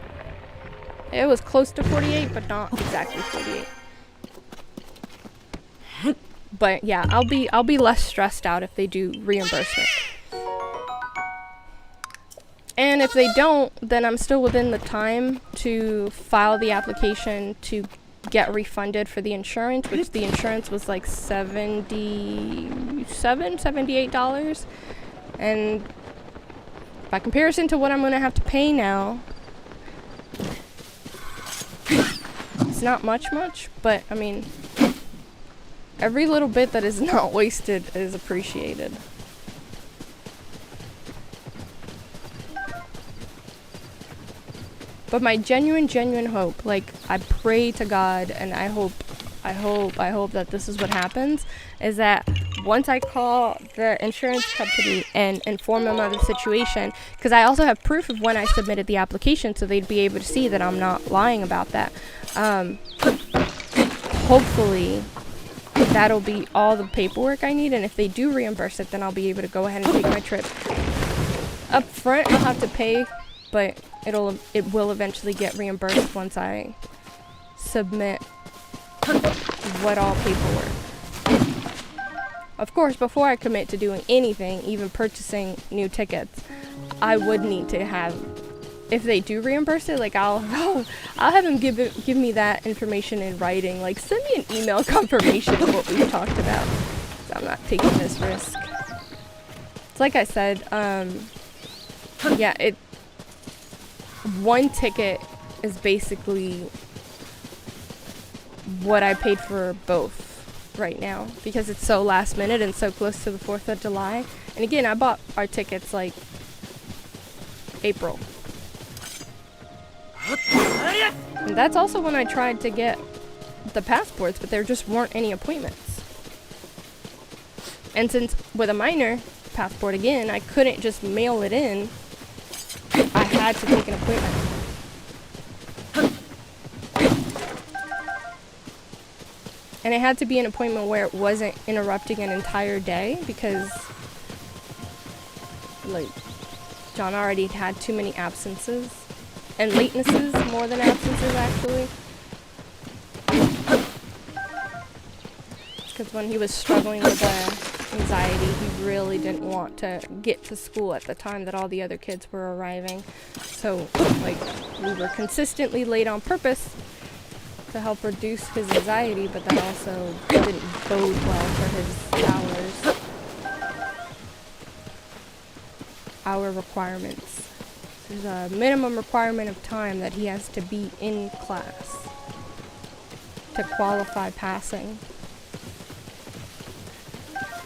It was close to 48, but not exactly 48. But yeah, I'll be less stressed out if they do reimbursement. And if they don't, then I'm still within the time to file the application to get refunded for the insurance, which the insurance was like $78. And by comparison to what I'm gonna have to pay now, it's not much, but I mean, every little bit that is not wasted is appreciated. But my genuine hope, like I pray to God and I hope that this is what happens, is that once I call the insurance company and inform them of the situation, because I also have proof of when I submitted the application, so they'd be able to see that I'm not lying about that. Hopefully that'll be all the paperwork I need, and if they do reimburse it, then I'll be able to go ahead and take my trip. Up front, I'll have to pay, but it will eventually get reimbursed once I submit what all paperwork. Of course, before I commit to doing anything, even purchasing new tickets, I would need to have, if they do reimburse it, like I'll have them give me that information in writing. Like, send me an email confirmation of what we've talked about. So I'm not taking this risk. It's like I said, yeah, one ticket is basically what I paid for both right now, because it's so last minute and so close to the 4th of July. And again, I bought our tickets like April. And that's also when I tried to get the passports, but there just weren't any appointments. And since with a minor passport, again, I couldn't just mail it in. I had to take an appointment. And it had to be an appointment where it wasn't interrupting an entire day, because like John already had too many absences and latenesses, more than absences actually. Because when he was struggling with anxiety, he really didn't want to get to school at the time that all the other kids were arriving. So, like, we were consistently late on purpose to help reduce his anxiety, but that also didn't bode well for his hour requirements. There's a minimum requirement of time that he has to be in class to qualify passing.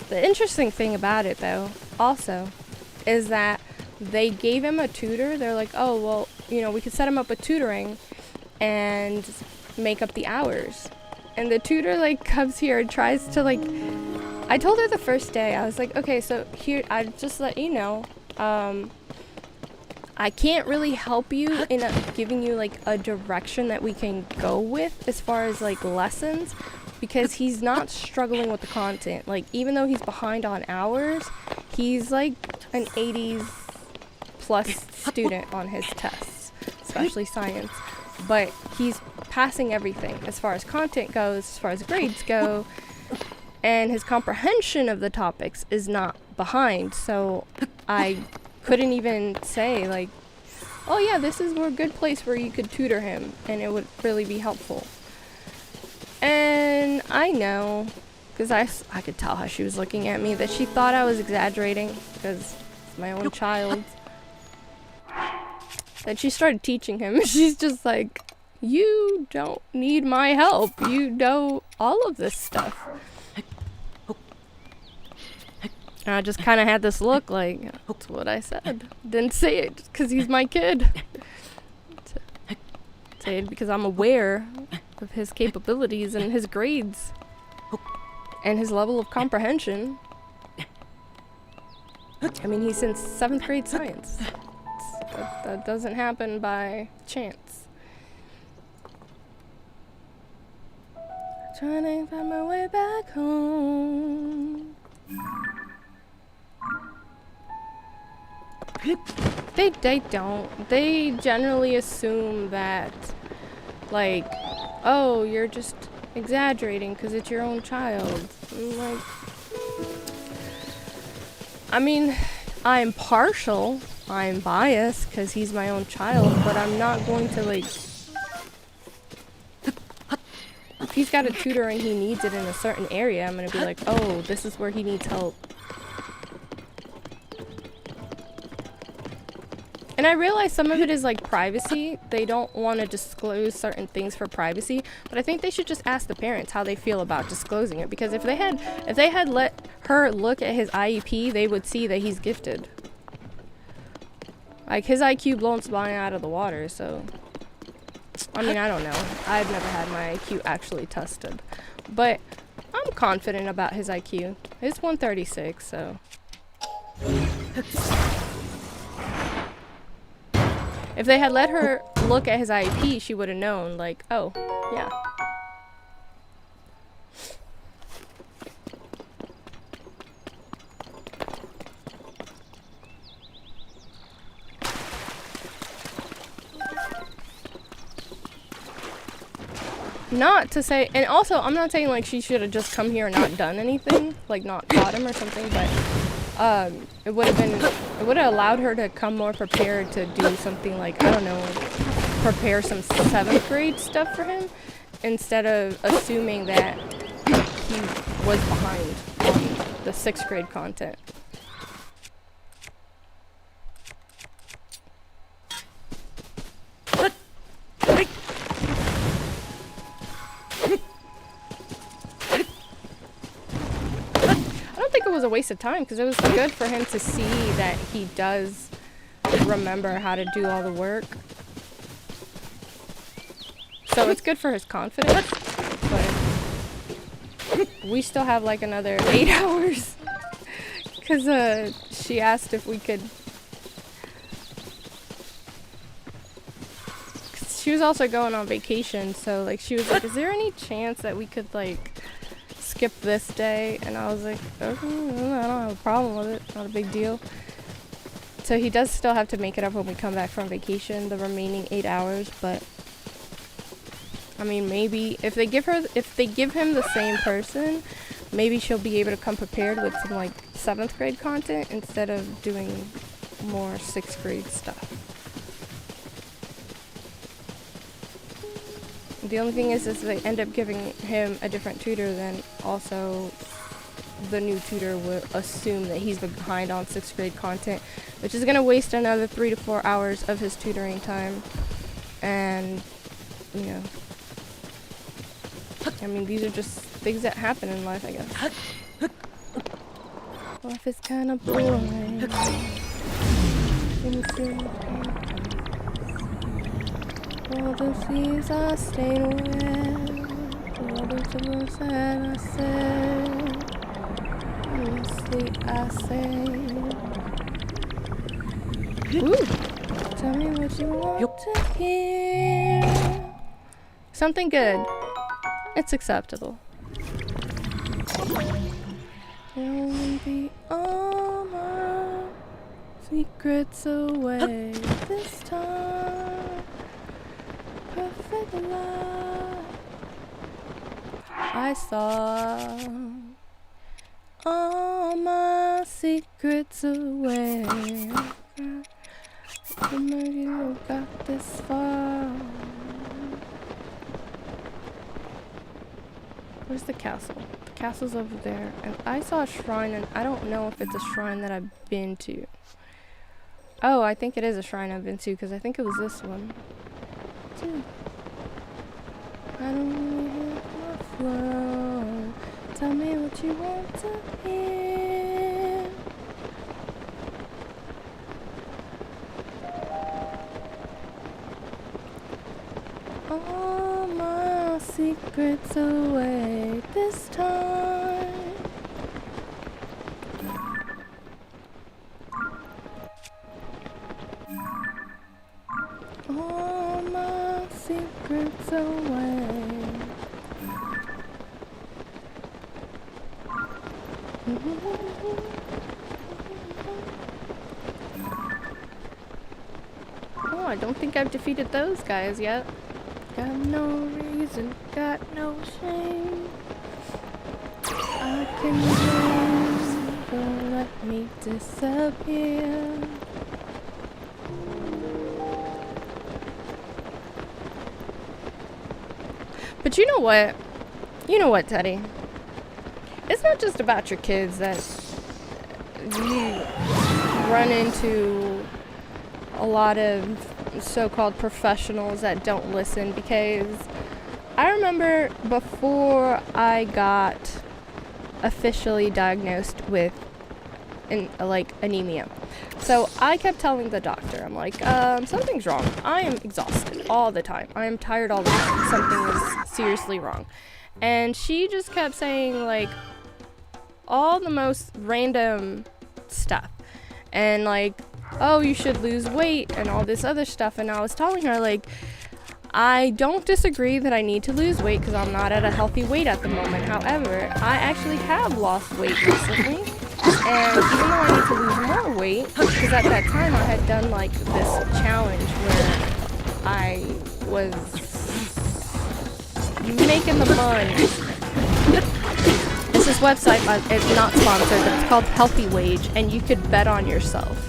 The interesting thing about it, though, also, is that they gave him a tutor. They're like, oh, well, you know, we could set him up with tutoring and make up the hours. And the tutor, like, comes here and tries to, like, I told her the first day, I was like, okay, so here, I just let you know, I can't really help you in giving you, like, a direction that we can go with as far as, like, lessons, because he's not struggling with the content. Like, even though he's behind on hours, he's, like, an 80s plus student on his tests, especially science. But he's passing everything as far as content goes, as far as grades go, and his comprehension of the topics is not behind. So I couldn't even say, like, oh yeah, this is a good place where you could tutor him and it would really be helpful. And I know, because I could tell how she was looking at me, that she thought I was exaggerating because it's my own child. Then she started teaching him. She's just like, you don't need my help. You know all of this stuff. And I just kind of had this look like, that's what I said. Didn't say it because he's my kid. Say it because I'm aware of his capabilities and his grades and his level of comprehension. I mean, he's in 7th grade science. That doesn't happen by chance. Trying to find my way back home. They don't. They generally assume that, like, oh, you're just exaggerating because it's your own child. I'm like, I mean, I'm partial. I'm biased because he's my own child, but I'm not going to, like, if he's got a tutor and he needs it in a certain area, I'm gonna be like, oh, this is where he needs help. And I realize some of it is like privacy. They don't want to disclose certain things for privacy, but I think they should just ask the parents how they feel about disclosing it, because if they had let her look at his IEP, they would see that he's gifted. Like, his IQ blows mine out of the water, so I mean, I don't know. I've never had my IQ actually tested, but I'm confident about his IQ. It's 136, so. If they had let her look at his IEP, she would have known, like, oh, yeah. Not to say, and also, I'm not saying, like, she should have just come here and not done anything, like, not taught him or something, but it would have allowed her to come more prepared to do something like, I don't know, prepare some 7th grade stuff for him, instead of assuming that he was behind on the 6th grade content. It was a waste of time because it was good for him to see that he does remember how to do all the work. So it's good for his confidence, but we still have like another 8 hours because she asked if we could. She was also going on vacation, so like she was like, is there any chance that we could like skip this day? And I was like, okay, I don't have a problem with it, not a big deal. So he does still have to make it up when we come back from vacation, the remaining 8 hours, but I mean, maybe if they give him the same person, maybe she'll be able to come prepared with some like 7th grade content instead of doing more 6th grade stuff. The only thing is they end up giving him a different tutor, then also the new tutor will assume that he's behind on 6th grade content, which is going to waste another 3 to 4 hours of his tutoring time. And, you know, I mean, these are just things that happen in life, I guess. Life is kinda boring. All the seas are stained wet. All the troubles that I said. Honestly, I say. Ooh. Tell me what you want to hear. Something good. It's acceptable. Don't be all my secrets away this time. Perfect love. I saw all my secrets away. You got this far. Where's the castle? The castle's over there. And I saw a shrine, and I don't know if it's a shrine that I've been to. Oh, I think it is a shrine I've been to, because I think it was this one. I don't really hear my flow. Tell me what you want to hear. All my secrets away this time. All my secrets away. Oh, I don't think I've defeated those guys yet. Got no reason, got no shame. I can just don't let me disappear. But you know what? You know what, Teddy? It's not just about your kids that you run into a lot of so-called professionals that don't listen, because I remember before I got officially diagnosed with anemia. So I kept telling the doctor, I'm like, something's wrong. I am exhausted all the time. I am tired all the time. Something is seriously wrong. And she just kept saying like all the most random stuff. And like, oh, you should lose weight and all this other stuff. And I was telling her, like, I don't disagree that I need to lose weight because I'm not at a healthy weight at the moment. However, I actually have lost weight recently. And even though I need to lose more weight, because at that time I had done like this challenge where I was making the money. It's this website, it's not sponsored, but it's called Healthy Wage, and you could bet on yourself.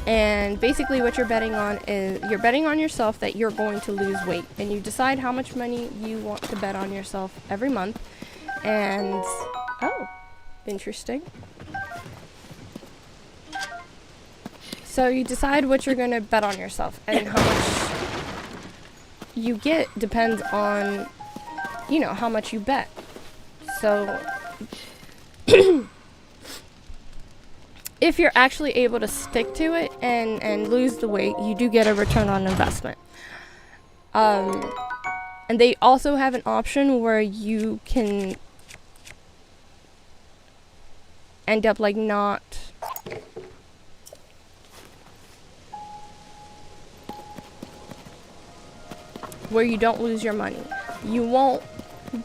And basically what you're betting on is you're betting on yourself that you're going to lose weight, and you decide how much money you want to bet on yourself every month. And oh, interesting. So you decide what you're going to bet on yourself, and how much you get depends on, you know, how much you bet. So if you're actually able to stick to it and lose the weight, you do get a return on investment. And they also have an option where you can end up like not where you don't lose your money. You won't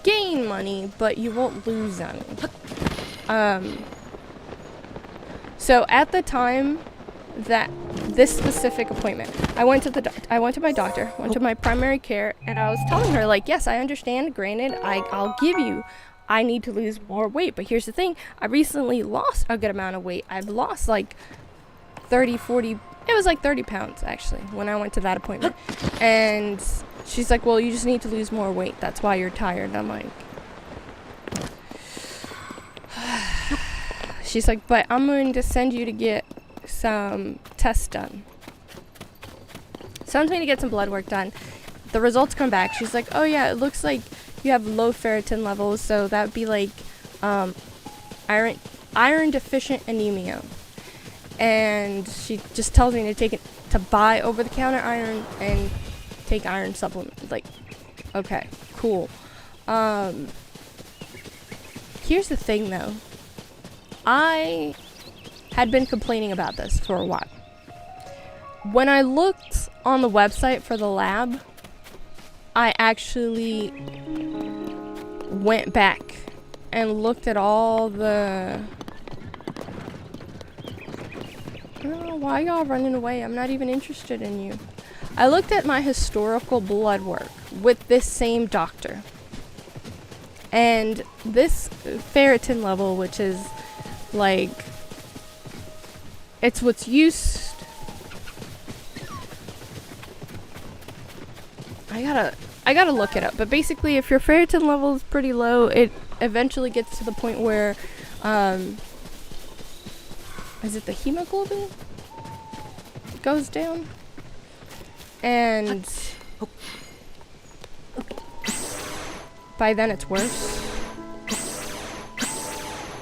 gain money, but you won't lose any. So at the time that this specific appointment, I went to my doctor, went to my primary care, and I was telling her, like, yes, I understand, granted, I'll give you, I need to lose more weight, but here's the thing, I recently lost a good amount of weight. I've lost like 30, 40, it was like 30 pounds actually when I went to that appointment. And she's like, well, you just need to lose more weight, that's why you're tired. I'm like, she's like, but I'm going to send you to get some tests done. Sends me to get some blood work done. The results come back. She's like, oh yeah, it looks like you have low ferritin levels, so that would be like iron iron deficient anemia. And she just tells me to take it, to buy over-the-counter iron and take iron supplement. Like, okay, cool. Here's the thing though. I had been complaining about this for a while. When I looked on the website for the lab, I actually went back and looked at all the... Oh, why y'all running away? I'm not even interested in you. I looked at my historical blood work with this same doctor. And this ferritin level, which is like, it's what's used. I gotta look it up. But basically, if your ferritin level is pretty low, it eventually gets to the point where, is it the hemoglobin goes down? And by then it's worse.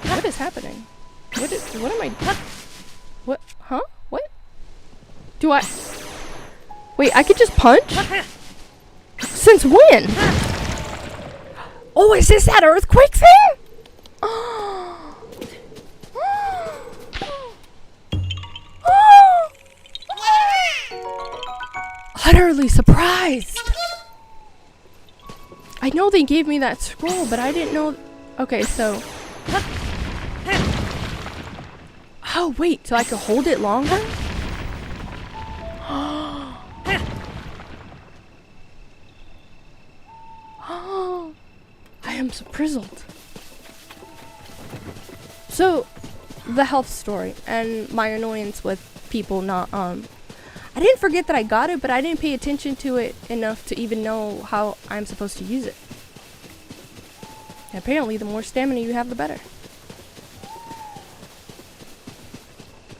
What is happening? What am I... What? Huh? What? Do I... Wait, I could just punch? Since when? Oh, is this that earthquake thing? Utterly surprised. I know they gave me that scroll, but I didn't know. Okay, so. Oh, wait, so I could hold it longer? I am so prizzled. So, the health story and my annoyance with people not, I didn't forget that I got it, but I didn't pay attention to it enough to even know how I'm supposed to use it. And apparently, the more stamina you have, the better.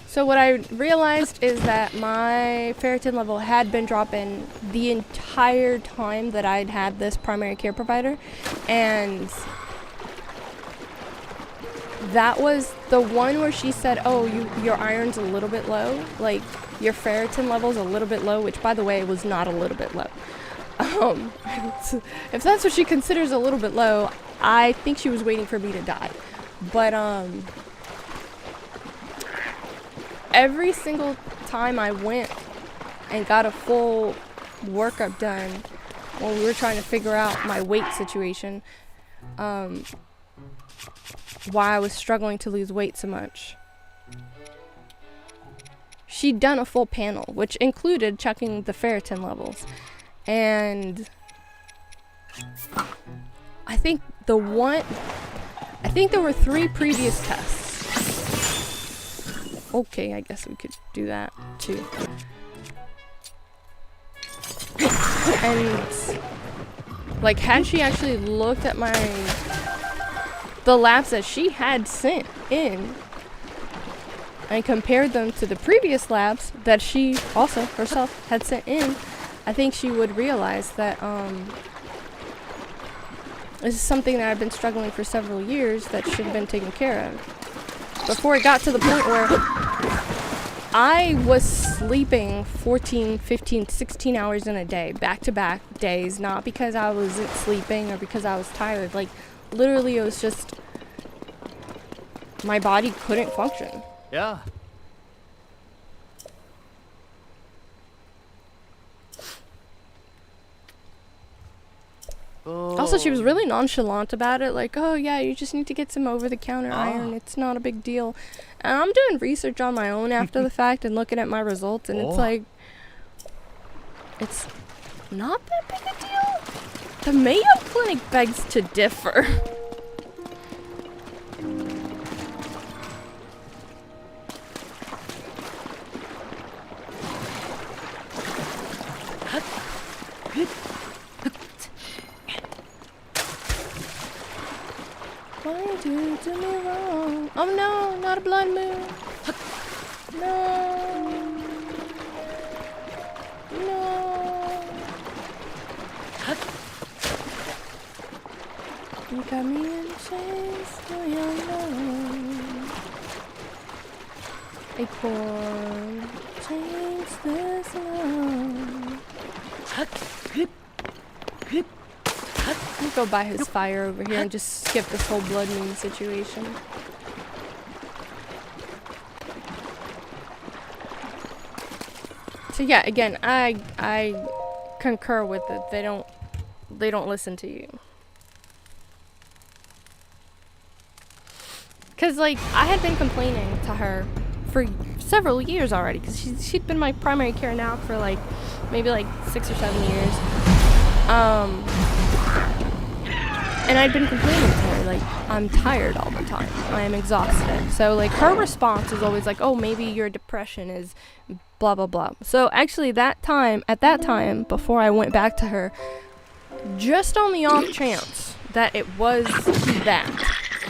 So what I realized is that my ferritin level had been dropping the entire time that I'd had this primary care provider. And that was the one where she said, oh, your iron's a little bit low. Like, your ferritin level's a little bit low, which, by the way, was not a little bit low. If that's what she considers a little bit low, I think she was waiting for me to die. But, every single time I went and got a full workup done when we were trying to figure out my weight situation, why I was struggling to lose weight so much, she'd done a full panel, which included checking the ferritin levels. And I think there were 3 previous tests. Okay, I guess we could do that too. And like, had she actually looked at the labs that she had sent in and compared them to the previous labs that she also herself had sent in, I think she would realize that this is something that I've been struggling for several years that should have been taken care of. Before it got to the point where I was sleeping 14, 15, 16 hours in a day, back-to-back days, not because I wasn't sleeping or because I was tired. Like, literally, it was just my body couldn't function. Yeah. Also, she was really nonchalant about it, like, oh yeah, you just need to get some over-the-counter iron, it's not a big deal. And I'm doing research on my own after the fact and looking at my results, and it's like, it's not that big a deal? The Mayo Clinic begs to differ. Why do you do me wrong? Oh no, not a blood moon. No. No. You got me in chains, no, you know. a chord. Change this love. Let me go buy his fire over here and just skip this whole blood moon situation. So yeah, again, I concur with it. They don't listen to you. Cause like I had been complaining to her for several years already, cause she'd been my primary care now for like maybe like 6 or 7 years. And I'd been complaining to her, like, I'm tired all the time. I am exhausted. So, like, her response is always like, oh, maybe your depression is blah, blah, blah. So, actually, at that time, before I went back to her, just on the off chance that it was that,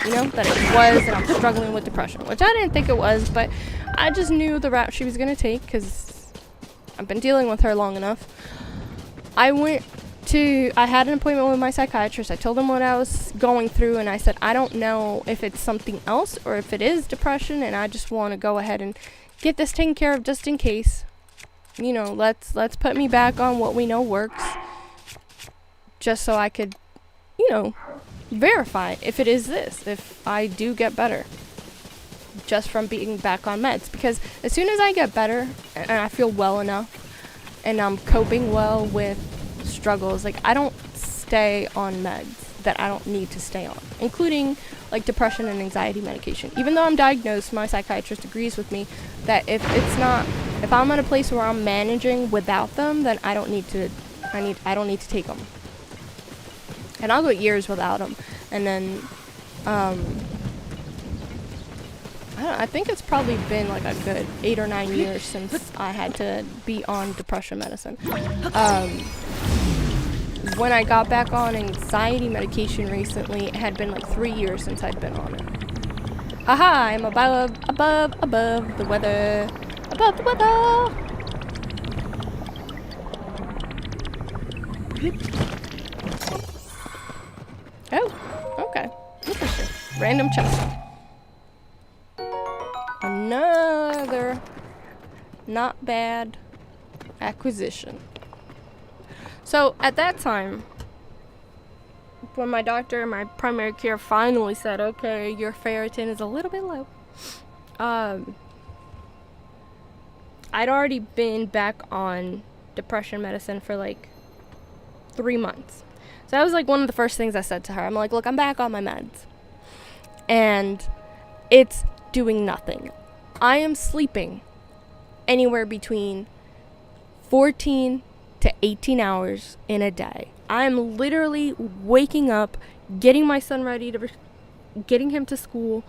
you know, that it was that I'm struggling with depression, which I didn't think it was, but I just knew the route she was going to take because I've been dealing with her long enough. I had an appointment with my psychiatrist. I told him what I was going through, and I said, I don't know if it's something else or if it is depression, and I just want to go ahead and get this taken care of just in case. You know, let's put me back on what we know works, just so I could, you know, verify if it is this, if I do get better just from being back on meds. Because as soon as I get better and I feel well enough and I'm coping well with struggles, like I don't stay on meds that I don't need to stay on, including like depression and anxiety medication. Even though I'm diagnosed, my psychiatrist agrees with me that if I'm at a place where I'm managing without them, then I don't need to take them. And I'll go years without them. And then I think it's probably been like a good 8 or 9 years since I had to be on depression medicine. When I got back on anxiety medication recently, it had been like 3 years since I'd been on it. Haha, I'm above the weather. Above the weather! Oh, okay. Interesting. Random chest. Another not bad acquisition. So at that time, when my doctor and my primary care finally said, okay, your ferritin is a little bit low, I'd already been back on depression medicine for like 3 months. So that was like one of the first things I said to her. I'm like, look, I'm back on my meds. And it's doing nothing. I am sleeping anywhere between 14 to 18 hours in a day. I'm literally waking up, getting my son ready getting him to school,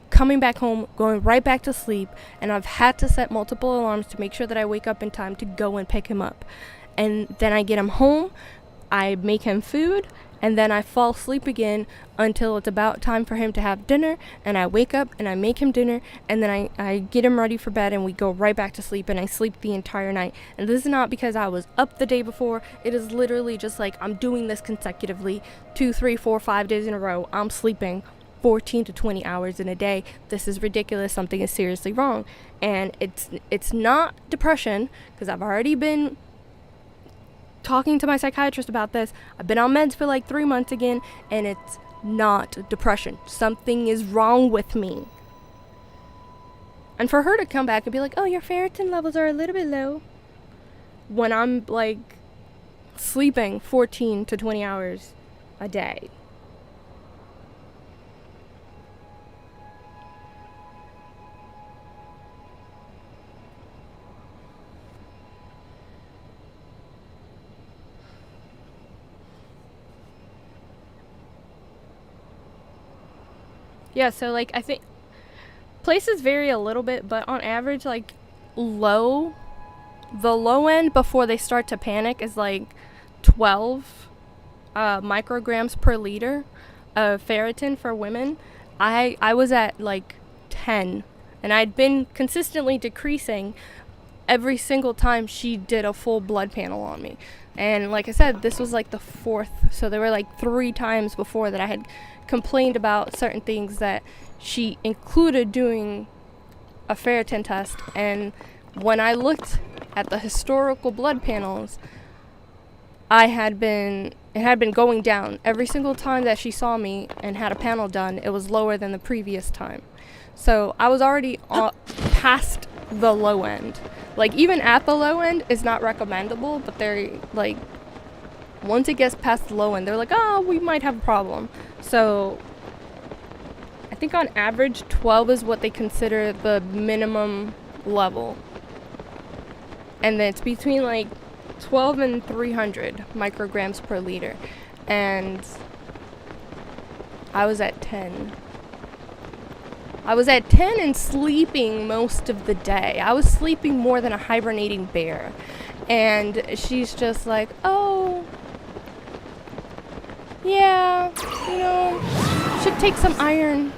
coming back home, going right back to sleep, and I've had to set multiple alarms to make sure that I wake up in time to go and pick him up. And then I get him home, I make him food, and then I fall asleep again until it's about time for him to have dinner, and I wake up and I make him dinner, and then I get him ready for bed, and we go right back to sleep, and I sleep the entire night. And this is not because I was up the day before. It is literally just like I'm doing this consecutively 2, 3, 4, 5 days in a row. I'm sleeping 14 to 20 hours in a day. This is ridiculous. Something is seriously wrong. And it's not depression, because I've already been talking to my psychiatrist about this. I've been on meds for like 3 months again, and it's not depression. Something is wrong with me. And for her to come back and be like, oh, your ferritin levels are a little bit low, when I'm like sleeping 14 to 20 hours a day. Yeah, so like I think places vary a little bit, but on average, like the low end before they start to panic is like 12 micrograms per liter of ferritin for women. I was at like 10, and I'd been consistently decreasing every single time she did a full blood panel on me. And like I said, this was like the 4th, so there were like 3 times before that I had complained about certain things that she included doing a ferritin test, and when I looked at the historical blood panels, it had been going down. Every single time that she saw me and had a panel done, it was lower than the previous time. So I was already past the low end. Like, even at the low end is not recommendable, but they're like, once it gets past the low end, they're like, oh, we might have a problem. So I think on average 12 is what they consider the minimum level, and then it's between like 12 and 300 micrograms per liter, and I was at 10. I was at 10 and sleeping most of the day. I was sleeping more than a hibernating bear. And she's just like, oh, yeah, you know, should take some iron.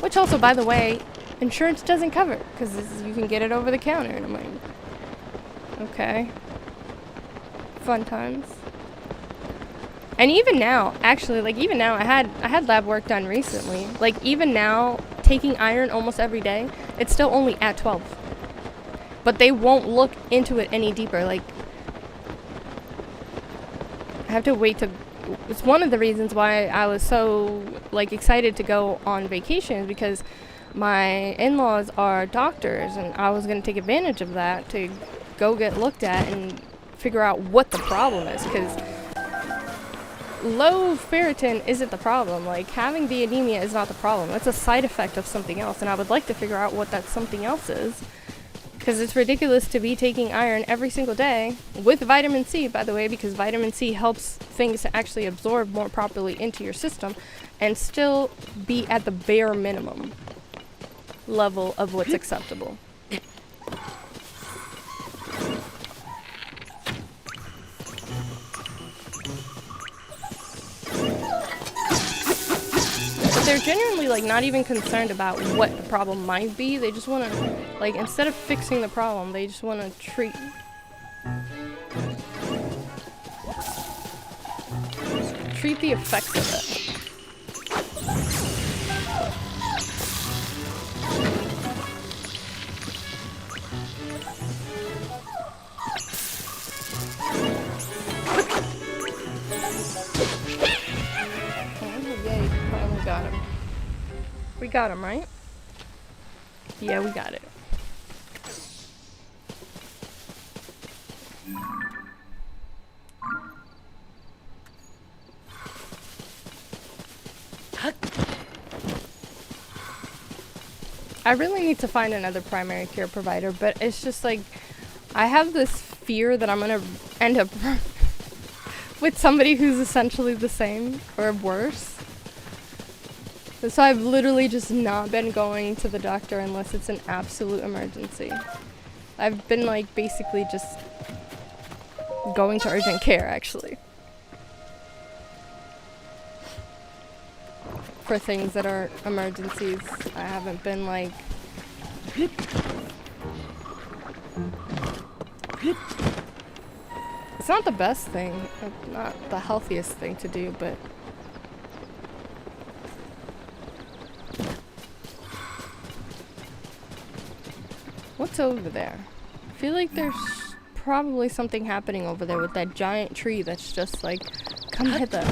Which also, by the way, insurance doesn't cover, because you can get it over the counter. And I'm like, okay. Fun times. And even now, actually, like, even now, I had lab work done recently. Like, even now, taking iron almost every day, it's still only at 12. But they won't look into it any deeper. Like, I have to wait to... It's one of the reasons why I was so, like, excited to go on vacation, because my in-laws are doctors, and I was going to take advantage of that to go get looked at and figure out what the problem is, because low ferritin isn't the problem. Like, having the anemia is not the problem. It's a side effect of something else, and I would like to figure out what that something else is, because it's ridiculous to be taking iron every single day with vitamin C, by the way, because vitamin C helps things to actually absorb more properly into your system and still be at the bare minimum level of what's acceptable. They're genuinely, like, not even concerned about what the problem might be. They just want to, like, instead of fixing the problem, they just want to treat the effects of it. We got him, right? Yeah, we got it. I really need to find another primary care provider, but it's just like, I have this fear that I'm gonna end up with somebody who's essentially the same or worse. So I've literally just not been going to the doctor unless it's an absolute emergency. I've been, like, basically just going to urgent care, actually. For things that are emergencies. I haven't been, like... It's not the best thing. It's not the healthiest thing to do, but... What's over there? I feel like there's probably something happening over there with that giant tree that's just like, come hither.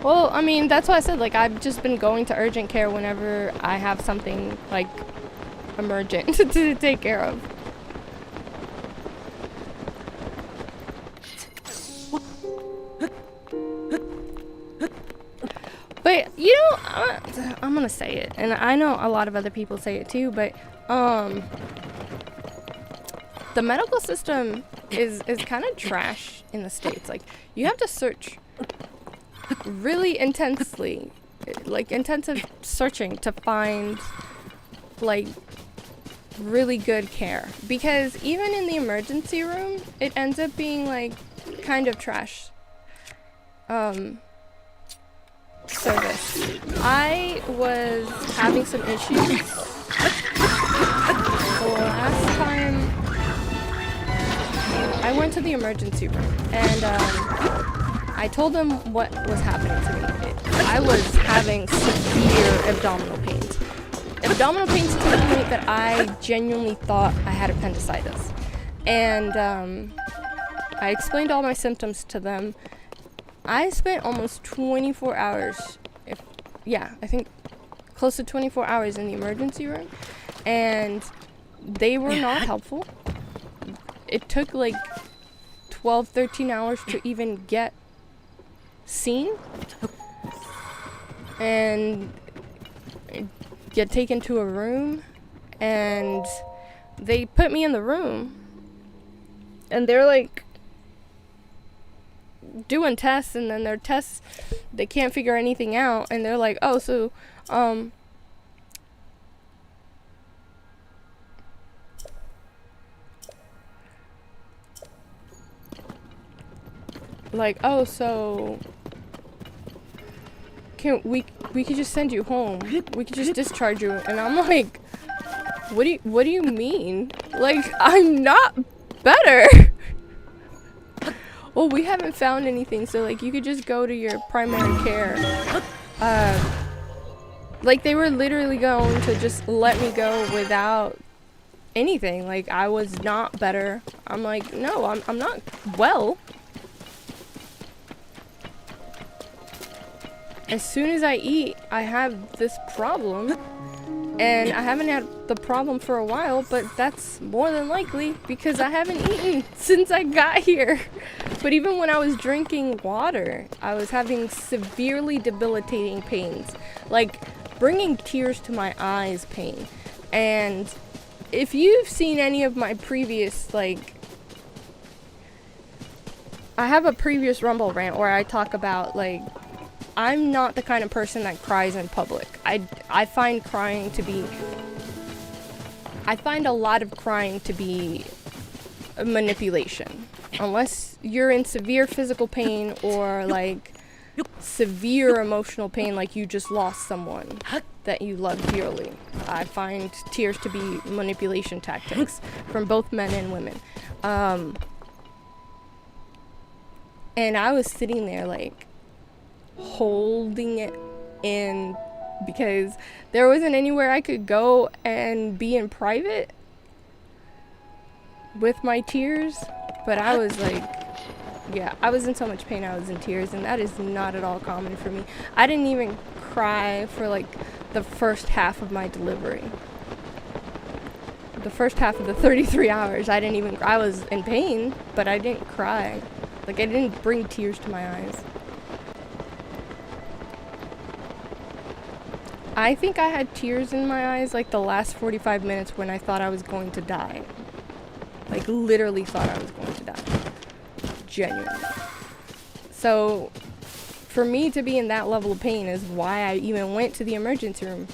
Well, I mean, that's why I said, like, I've just been going to urgent care whenever I have something, like, emergent to take care of. But, you know, I'm gonna say it, and I know a lot of other people say it too, but, the medical system is kind of trash in the States. Like, you have to search really intensely, like, intensive searching to find, like, really good care. Because even in the emergency room, it ends up being, like, kind of trash. Service. I was having some issues. The last time I went to the emergency room, and I told them what was happening to me. I was having severe abdominal pains. Abdominal pains to the point that I genuinely thought I had appendicitis. And I explained all my symptoms to them. I spent almost 24 hours, I think close to 24 hours in the emergency room, and they were not helpful. It took like 12, 13 hours to even get seen and get taken to a room, and they put me in the room and they're like doing tests, and then their tests, they can't figure anything out, and they're like, oh, so like, oh, so we could just send you home. We could just discharge you. And I'm like, what do you mean? Like, I'm not better. Well, we haven't found anything, so like you could just go to your primary care. Like they were literally going to just let me go without anything. Like I was not better. I'm like, no, I'm not well. As soon as I eat, I have this problem, and I haven't had the problem for a while, but that's more than likely because I haven't eaten since I got here. But even when I was drinking water, I was having severely debilitating pains, like bringing tears to my eyes pain. And if you've seen any of my previous, like, I have a previous Rumble rant where I talk about, like, I'm not the kind of person that cries in public. I find crying to be... I find a lot of crying to be a manipulation. Unless you're in severe physical pain or, like, severe emotional pain, like you just lost someone that you love dearly. I find tears to be manipulation tactics from both men and women. And I was sitting there, like, holding it in because there wasn't anywhere I could go and be in private with my tears. But I was like, yeah, I was in so much pain, I was in tears, and that is not at all common for me. I didn't even cry for like the first half of my delivery. The first half of the 33 hours, I didn't even cry. I was in pain, but I didn't cry. Like, I didn't bring tears to my eyes. I think I had tears in my eyes like the last 45 minutes when I thought I was going to die. Like, literally thought I was going to die. Genuinely. So, for me to be in that level of pain is why I even went to the emergency room.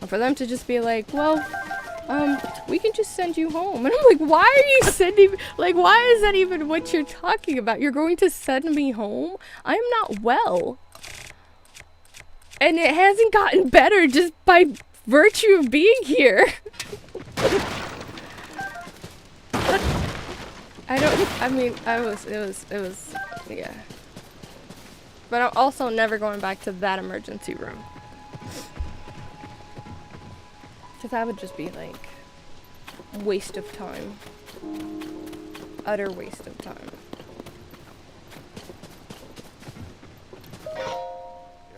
And for them to just be like, well, we can just send you home. And I'm like, why are you sending me? Like, why is that even what you're talking about? You're going to send me home? I'm not well. And it hasn't gotten better just by virtue of being here. It was, yeah. But I'm also never going back to that emergency room. Because that would just be like, waste of time. Utter waste of time.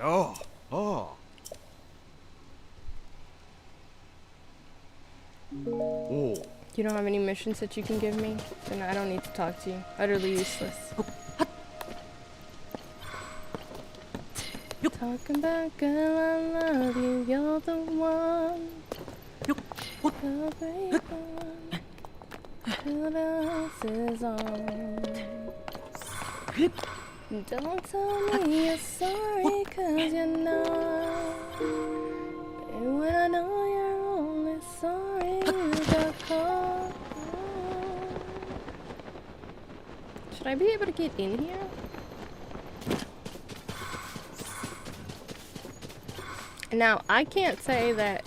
Oh. Oh. Oh. You don't have any missions that you can give me? Then I don't need to talk to you. Utterly useless. Talking about girl, I love you, you're the one. The brave one. Who else is on? Don't tell me you're sorry, 'cause you're not. And when I know you're only sorry, you got caught. Should I be able to get in here? Now, I can't say that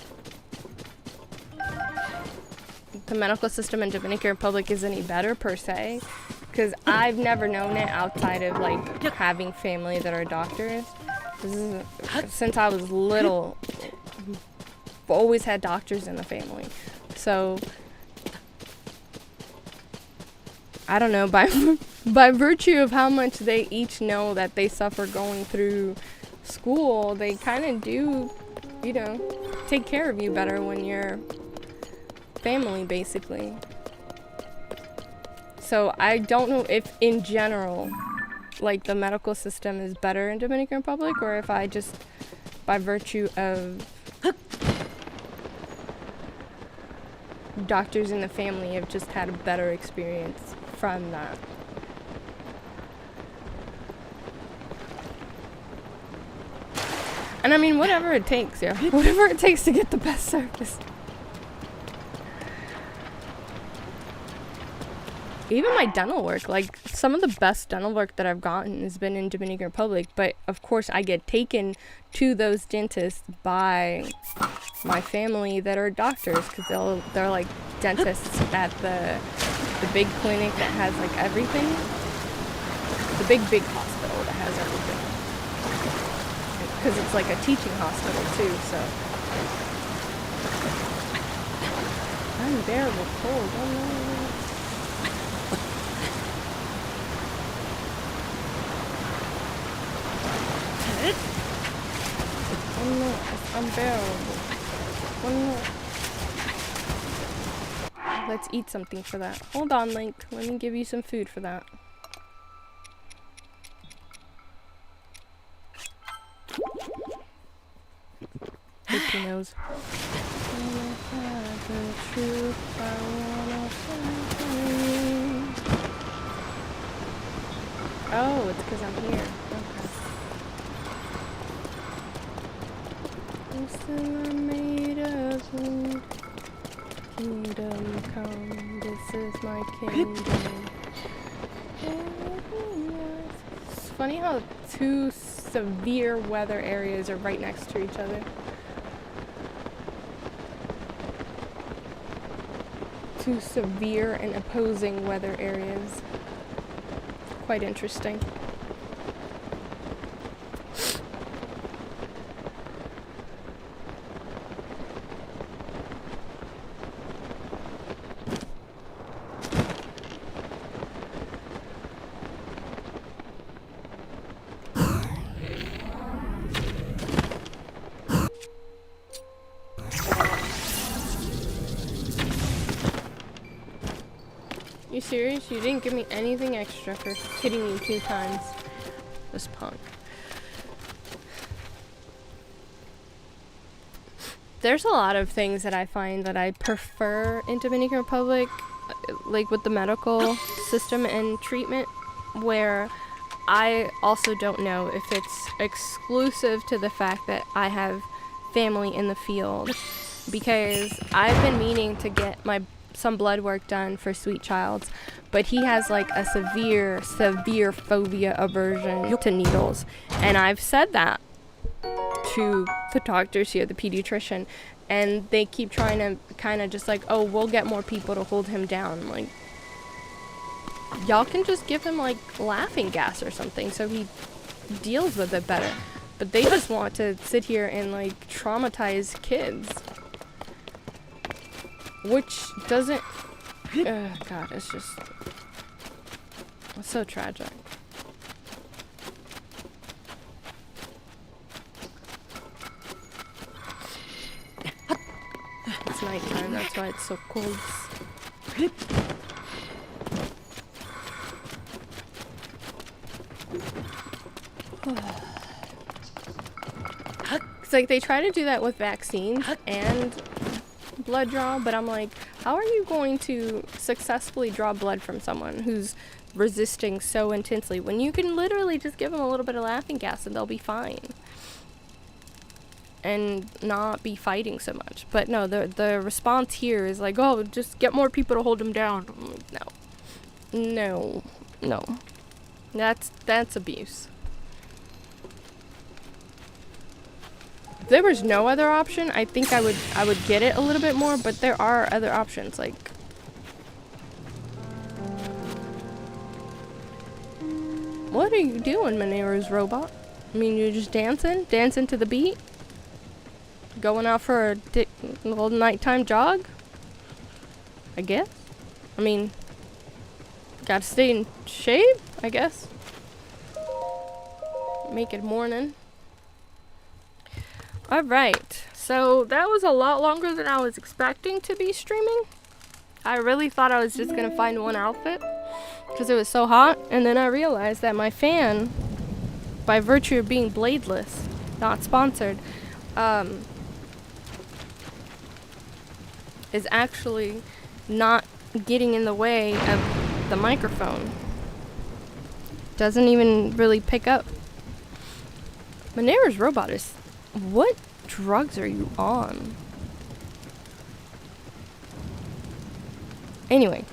the medical system in Dominican Republic is any better per se, because I've never known it outside of like having family that are doctors. Since I was little, I've always had doctors in the family. So I don't know, by virtue of how much they each know that they suffer going through school, they kind of do, you know, take care of you better when you're family, basically. So I don't know if in general, like, the medical system is better in Dominican Republic, or if I just, by virtue of doctors in the family, have just had a better experience from that. And I mean, whatever it takes, yeah. Whatever it takes to get the best service. Even my dental work, like, some of the best dental work that I've gotten has been in Dominican Republic, but of course I get taken to those dentists by my family that are doctors, because they're like dentists at the big clinic that has like everything, the big hospital that has everything, because it's like a teaching hospital too. So unbearable cold. Oh no. Oh no, it's unbearable. Oh no. Let's eat something for that. Hold on, Link. Let me give you some food for that. Hippie nose. Oh, it's because I'm here. Okay. I'm still made of wood. Kingdom come, this is my kingdom. It's funny how two severe weather areas are right next to each other. Two severe and opposing weather areas. Quite interesting. You serious? You didn't give me anything extra for hitting you 2 times. This punk. There's a lot of things that I find that I prefer in Dominican Republic, like with the medical system and treatment, where I also don't know if it's exclusive to the fact that I have family in the field, because I've been meaning to get some blood work done for Sweet Child's, but he has like a severe phobia aversion to needles, and I've said that to the doctors here, the pediatrician, and they keep trying to kind of just like, oh, we'll get more people to hold him down. Like, y'all can just give him like laughing gas or something so he deals with it better, but they just want to sit here and like traumatize kids. Which doesn't... God, it's so tragic. It's nighttime, that's why it's so cold. It's like they try to do that with vaccines and blood draw, but I'm like, how are you going to successfully draw blood from someone who's resisting so intensely when you can literally just give them a little bit of laughing gas and they'll be fine and not be fighting so much? But no, the response here is like, oh, just get more people to hold them down. I'm like, no, that's abuse. If there was no other option, I think I would get it a little bit more, but there are other options, like What are you doing, Mineru's robot? I mean, you're just dancing to the beat? Going out for a little nighttime jog? I guess. I mean, gotta stay in shape, I guess. Make it morning. Alright, so that was a lot longer than I was expecting to be streaming. I really thought I was just gonna find one outfit because it was so hot, and then I realized that my fan, by virtue of being bladeless, not sponsored, is actually not getting in the way of the microphone. Doesn't even really pick up. Mineru's robot is... What drugs are you on? Anyway.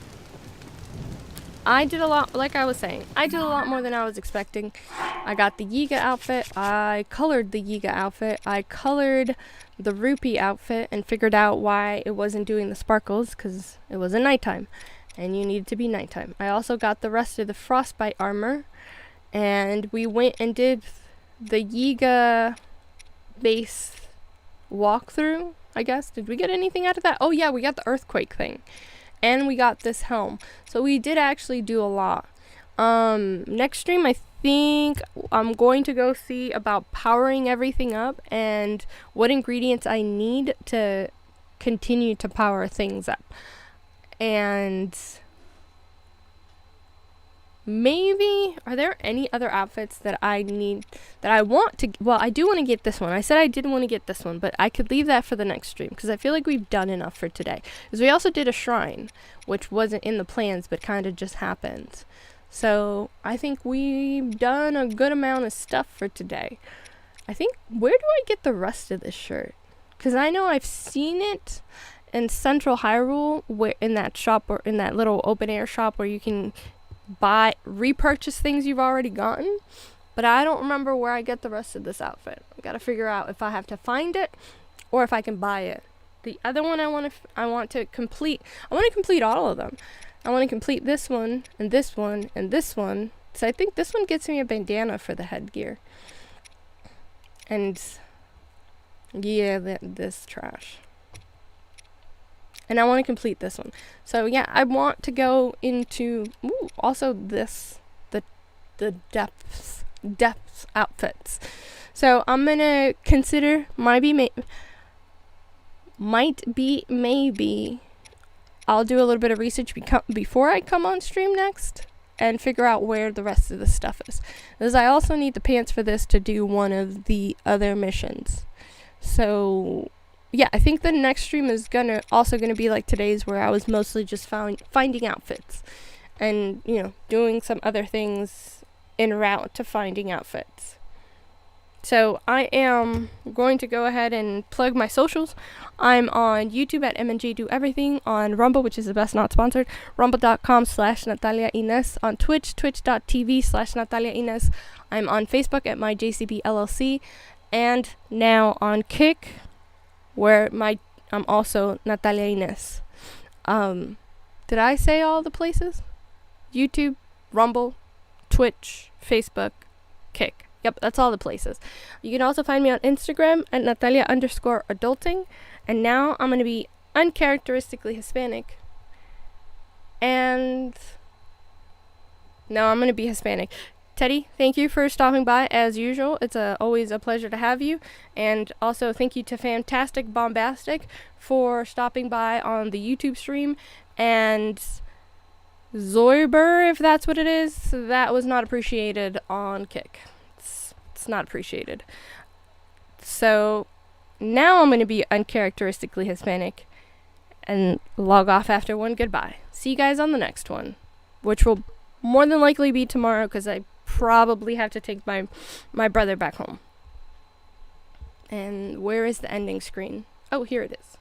I did a lot, like I was saying, I did a lot more than I was expecting. I got the Yiga outfit. I colored the Yiga outfit. I colored the Rupee outfit and figured out why it wasn't doing the sparkles, because it wasn't nighttime. And you needed to be nighttime. I also got the rest of the frostbite armor. And we went and did the Yiga base walkthrough, I guess. Did we get anything out of that? Oh yeah, we got the earthquake thing. And we got this helm. So we did actually do a lot. Next stream, I think I'm going to go see about powering everything up and what ingredients I need to continue to power things up. And maybe, are there any other outfits that I need, that I want to, well, I do want to get this one. I said I didn't want to get this one, but I could leave that for the next stream, because I feel like we've done enough for today. Because we also did a shrine, which wasn't in the plans, but kind of just happened. So, I think we've done a good amount of stuff for today. I think, where do I get the rest of this shirt? Because I know I've seen it in Central Hyrule, where in that shop, or in that little open air shop where you can repurchase things you've already gotten, but I don't remember where I get the rest of this outfit. I gotta figure out if I have to find it or if I can buy it. The other one I want to complete all of them. I want to complete this one and this one and this one, so I think this one gets me a bandana for the headgear. And yeah, this trash. And I want to complete this one. So yeah, I want to go into also this, the depths outfits. So I'm gonna consider maybe I'll do a little bit of research before I come on stream next and figure out where the rest of the stuff is. Because I also need the pants for this to do one of the other missions. So yeah, I think the next stream is also gonna be like today's, where I was mostly just finding outfits and, you know, doing some other things en route to finding outfits. So I am going to go ahead and plug my socials. I'm on YouTube at MNJ Do Everything, on Rumble, which is the best not sponsored, rumble.com/Natalia Ines, on Twitch, twitch.tv/Natalia Ines. I'm on Facebook at MyJCB LLC, and now on Kick, where I'm also Natalia Ines. Did I say all the places? YouTube, Rumble, Twitch, Facebook, Kick. Yep, that's all the places. You can also find me on Instagram at Natalia_adulting. And now I'm going to be uncharacteristically Hispanic. And no, I'm going to be Hispanic. Teddy, thank you for stopping by as usual. It's always a pleasure to have you. And also thank you to Fantastic Bombastic for stopping by on the YouTube stream. And Zoiber, if that's what it is, that was not appreciated on Kick. It's not appreciated. So now I'm going to be uncharacteristically Hispanic and log off after one. Goodbye. See you guys on the next one, which will more than likely be tomorrow, because I probably have to take my brother back home. And where is the ending screen? Oh, here it is.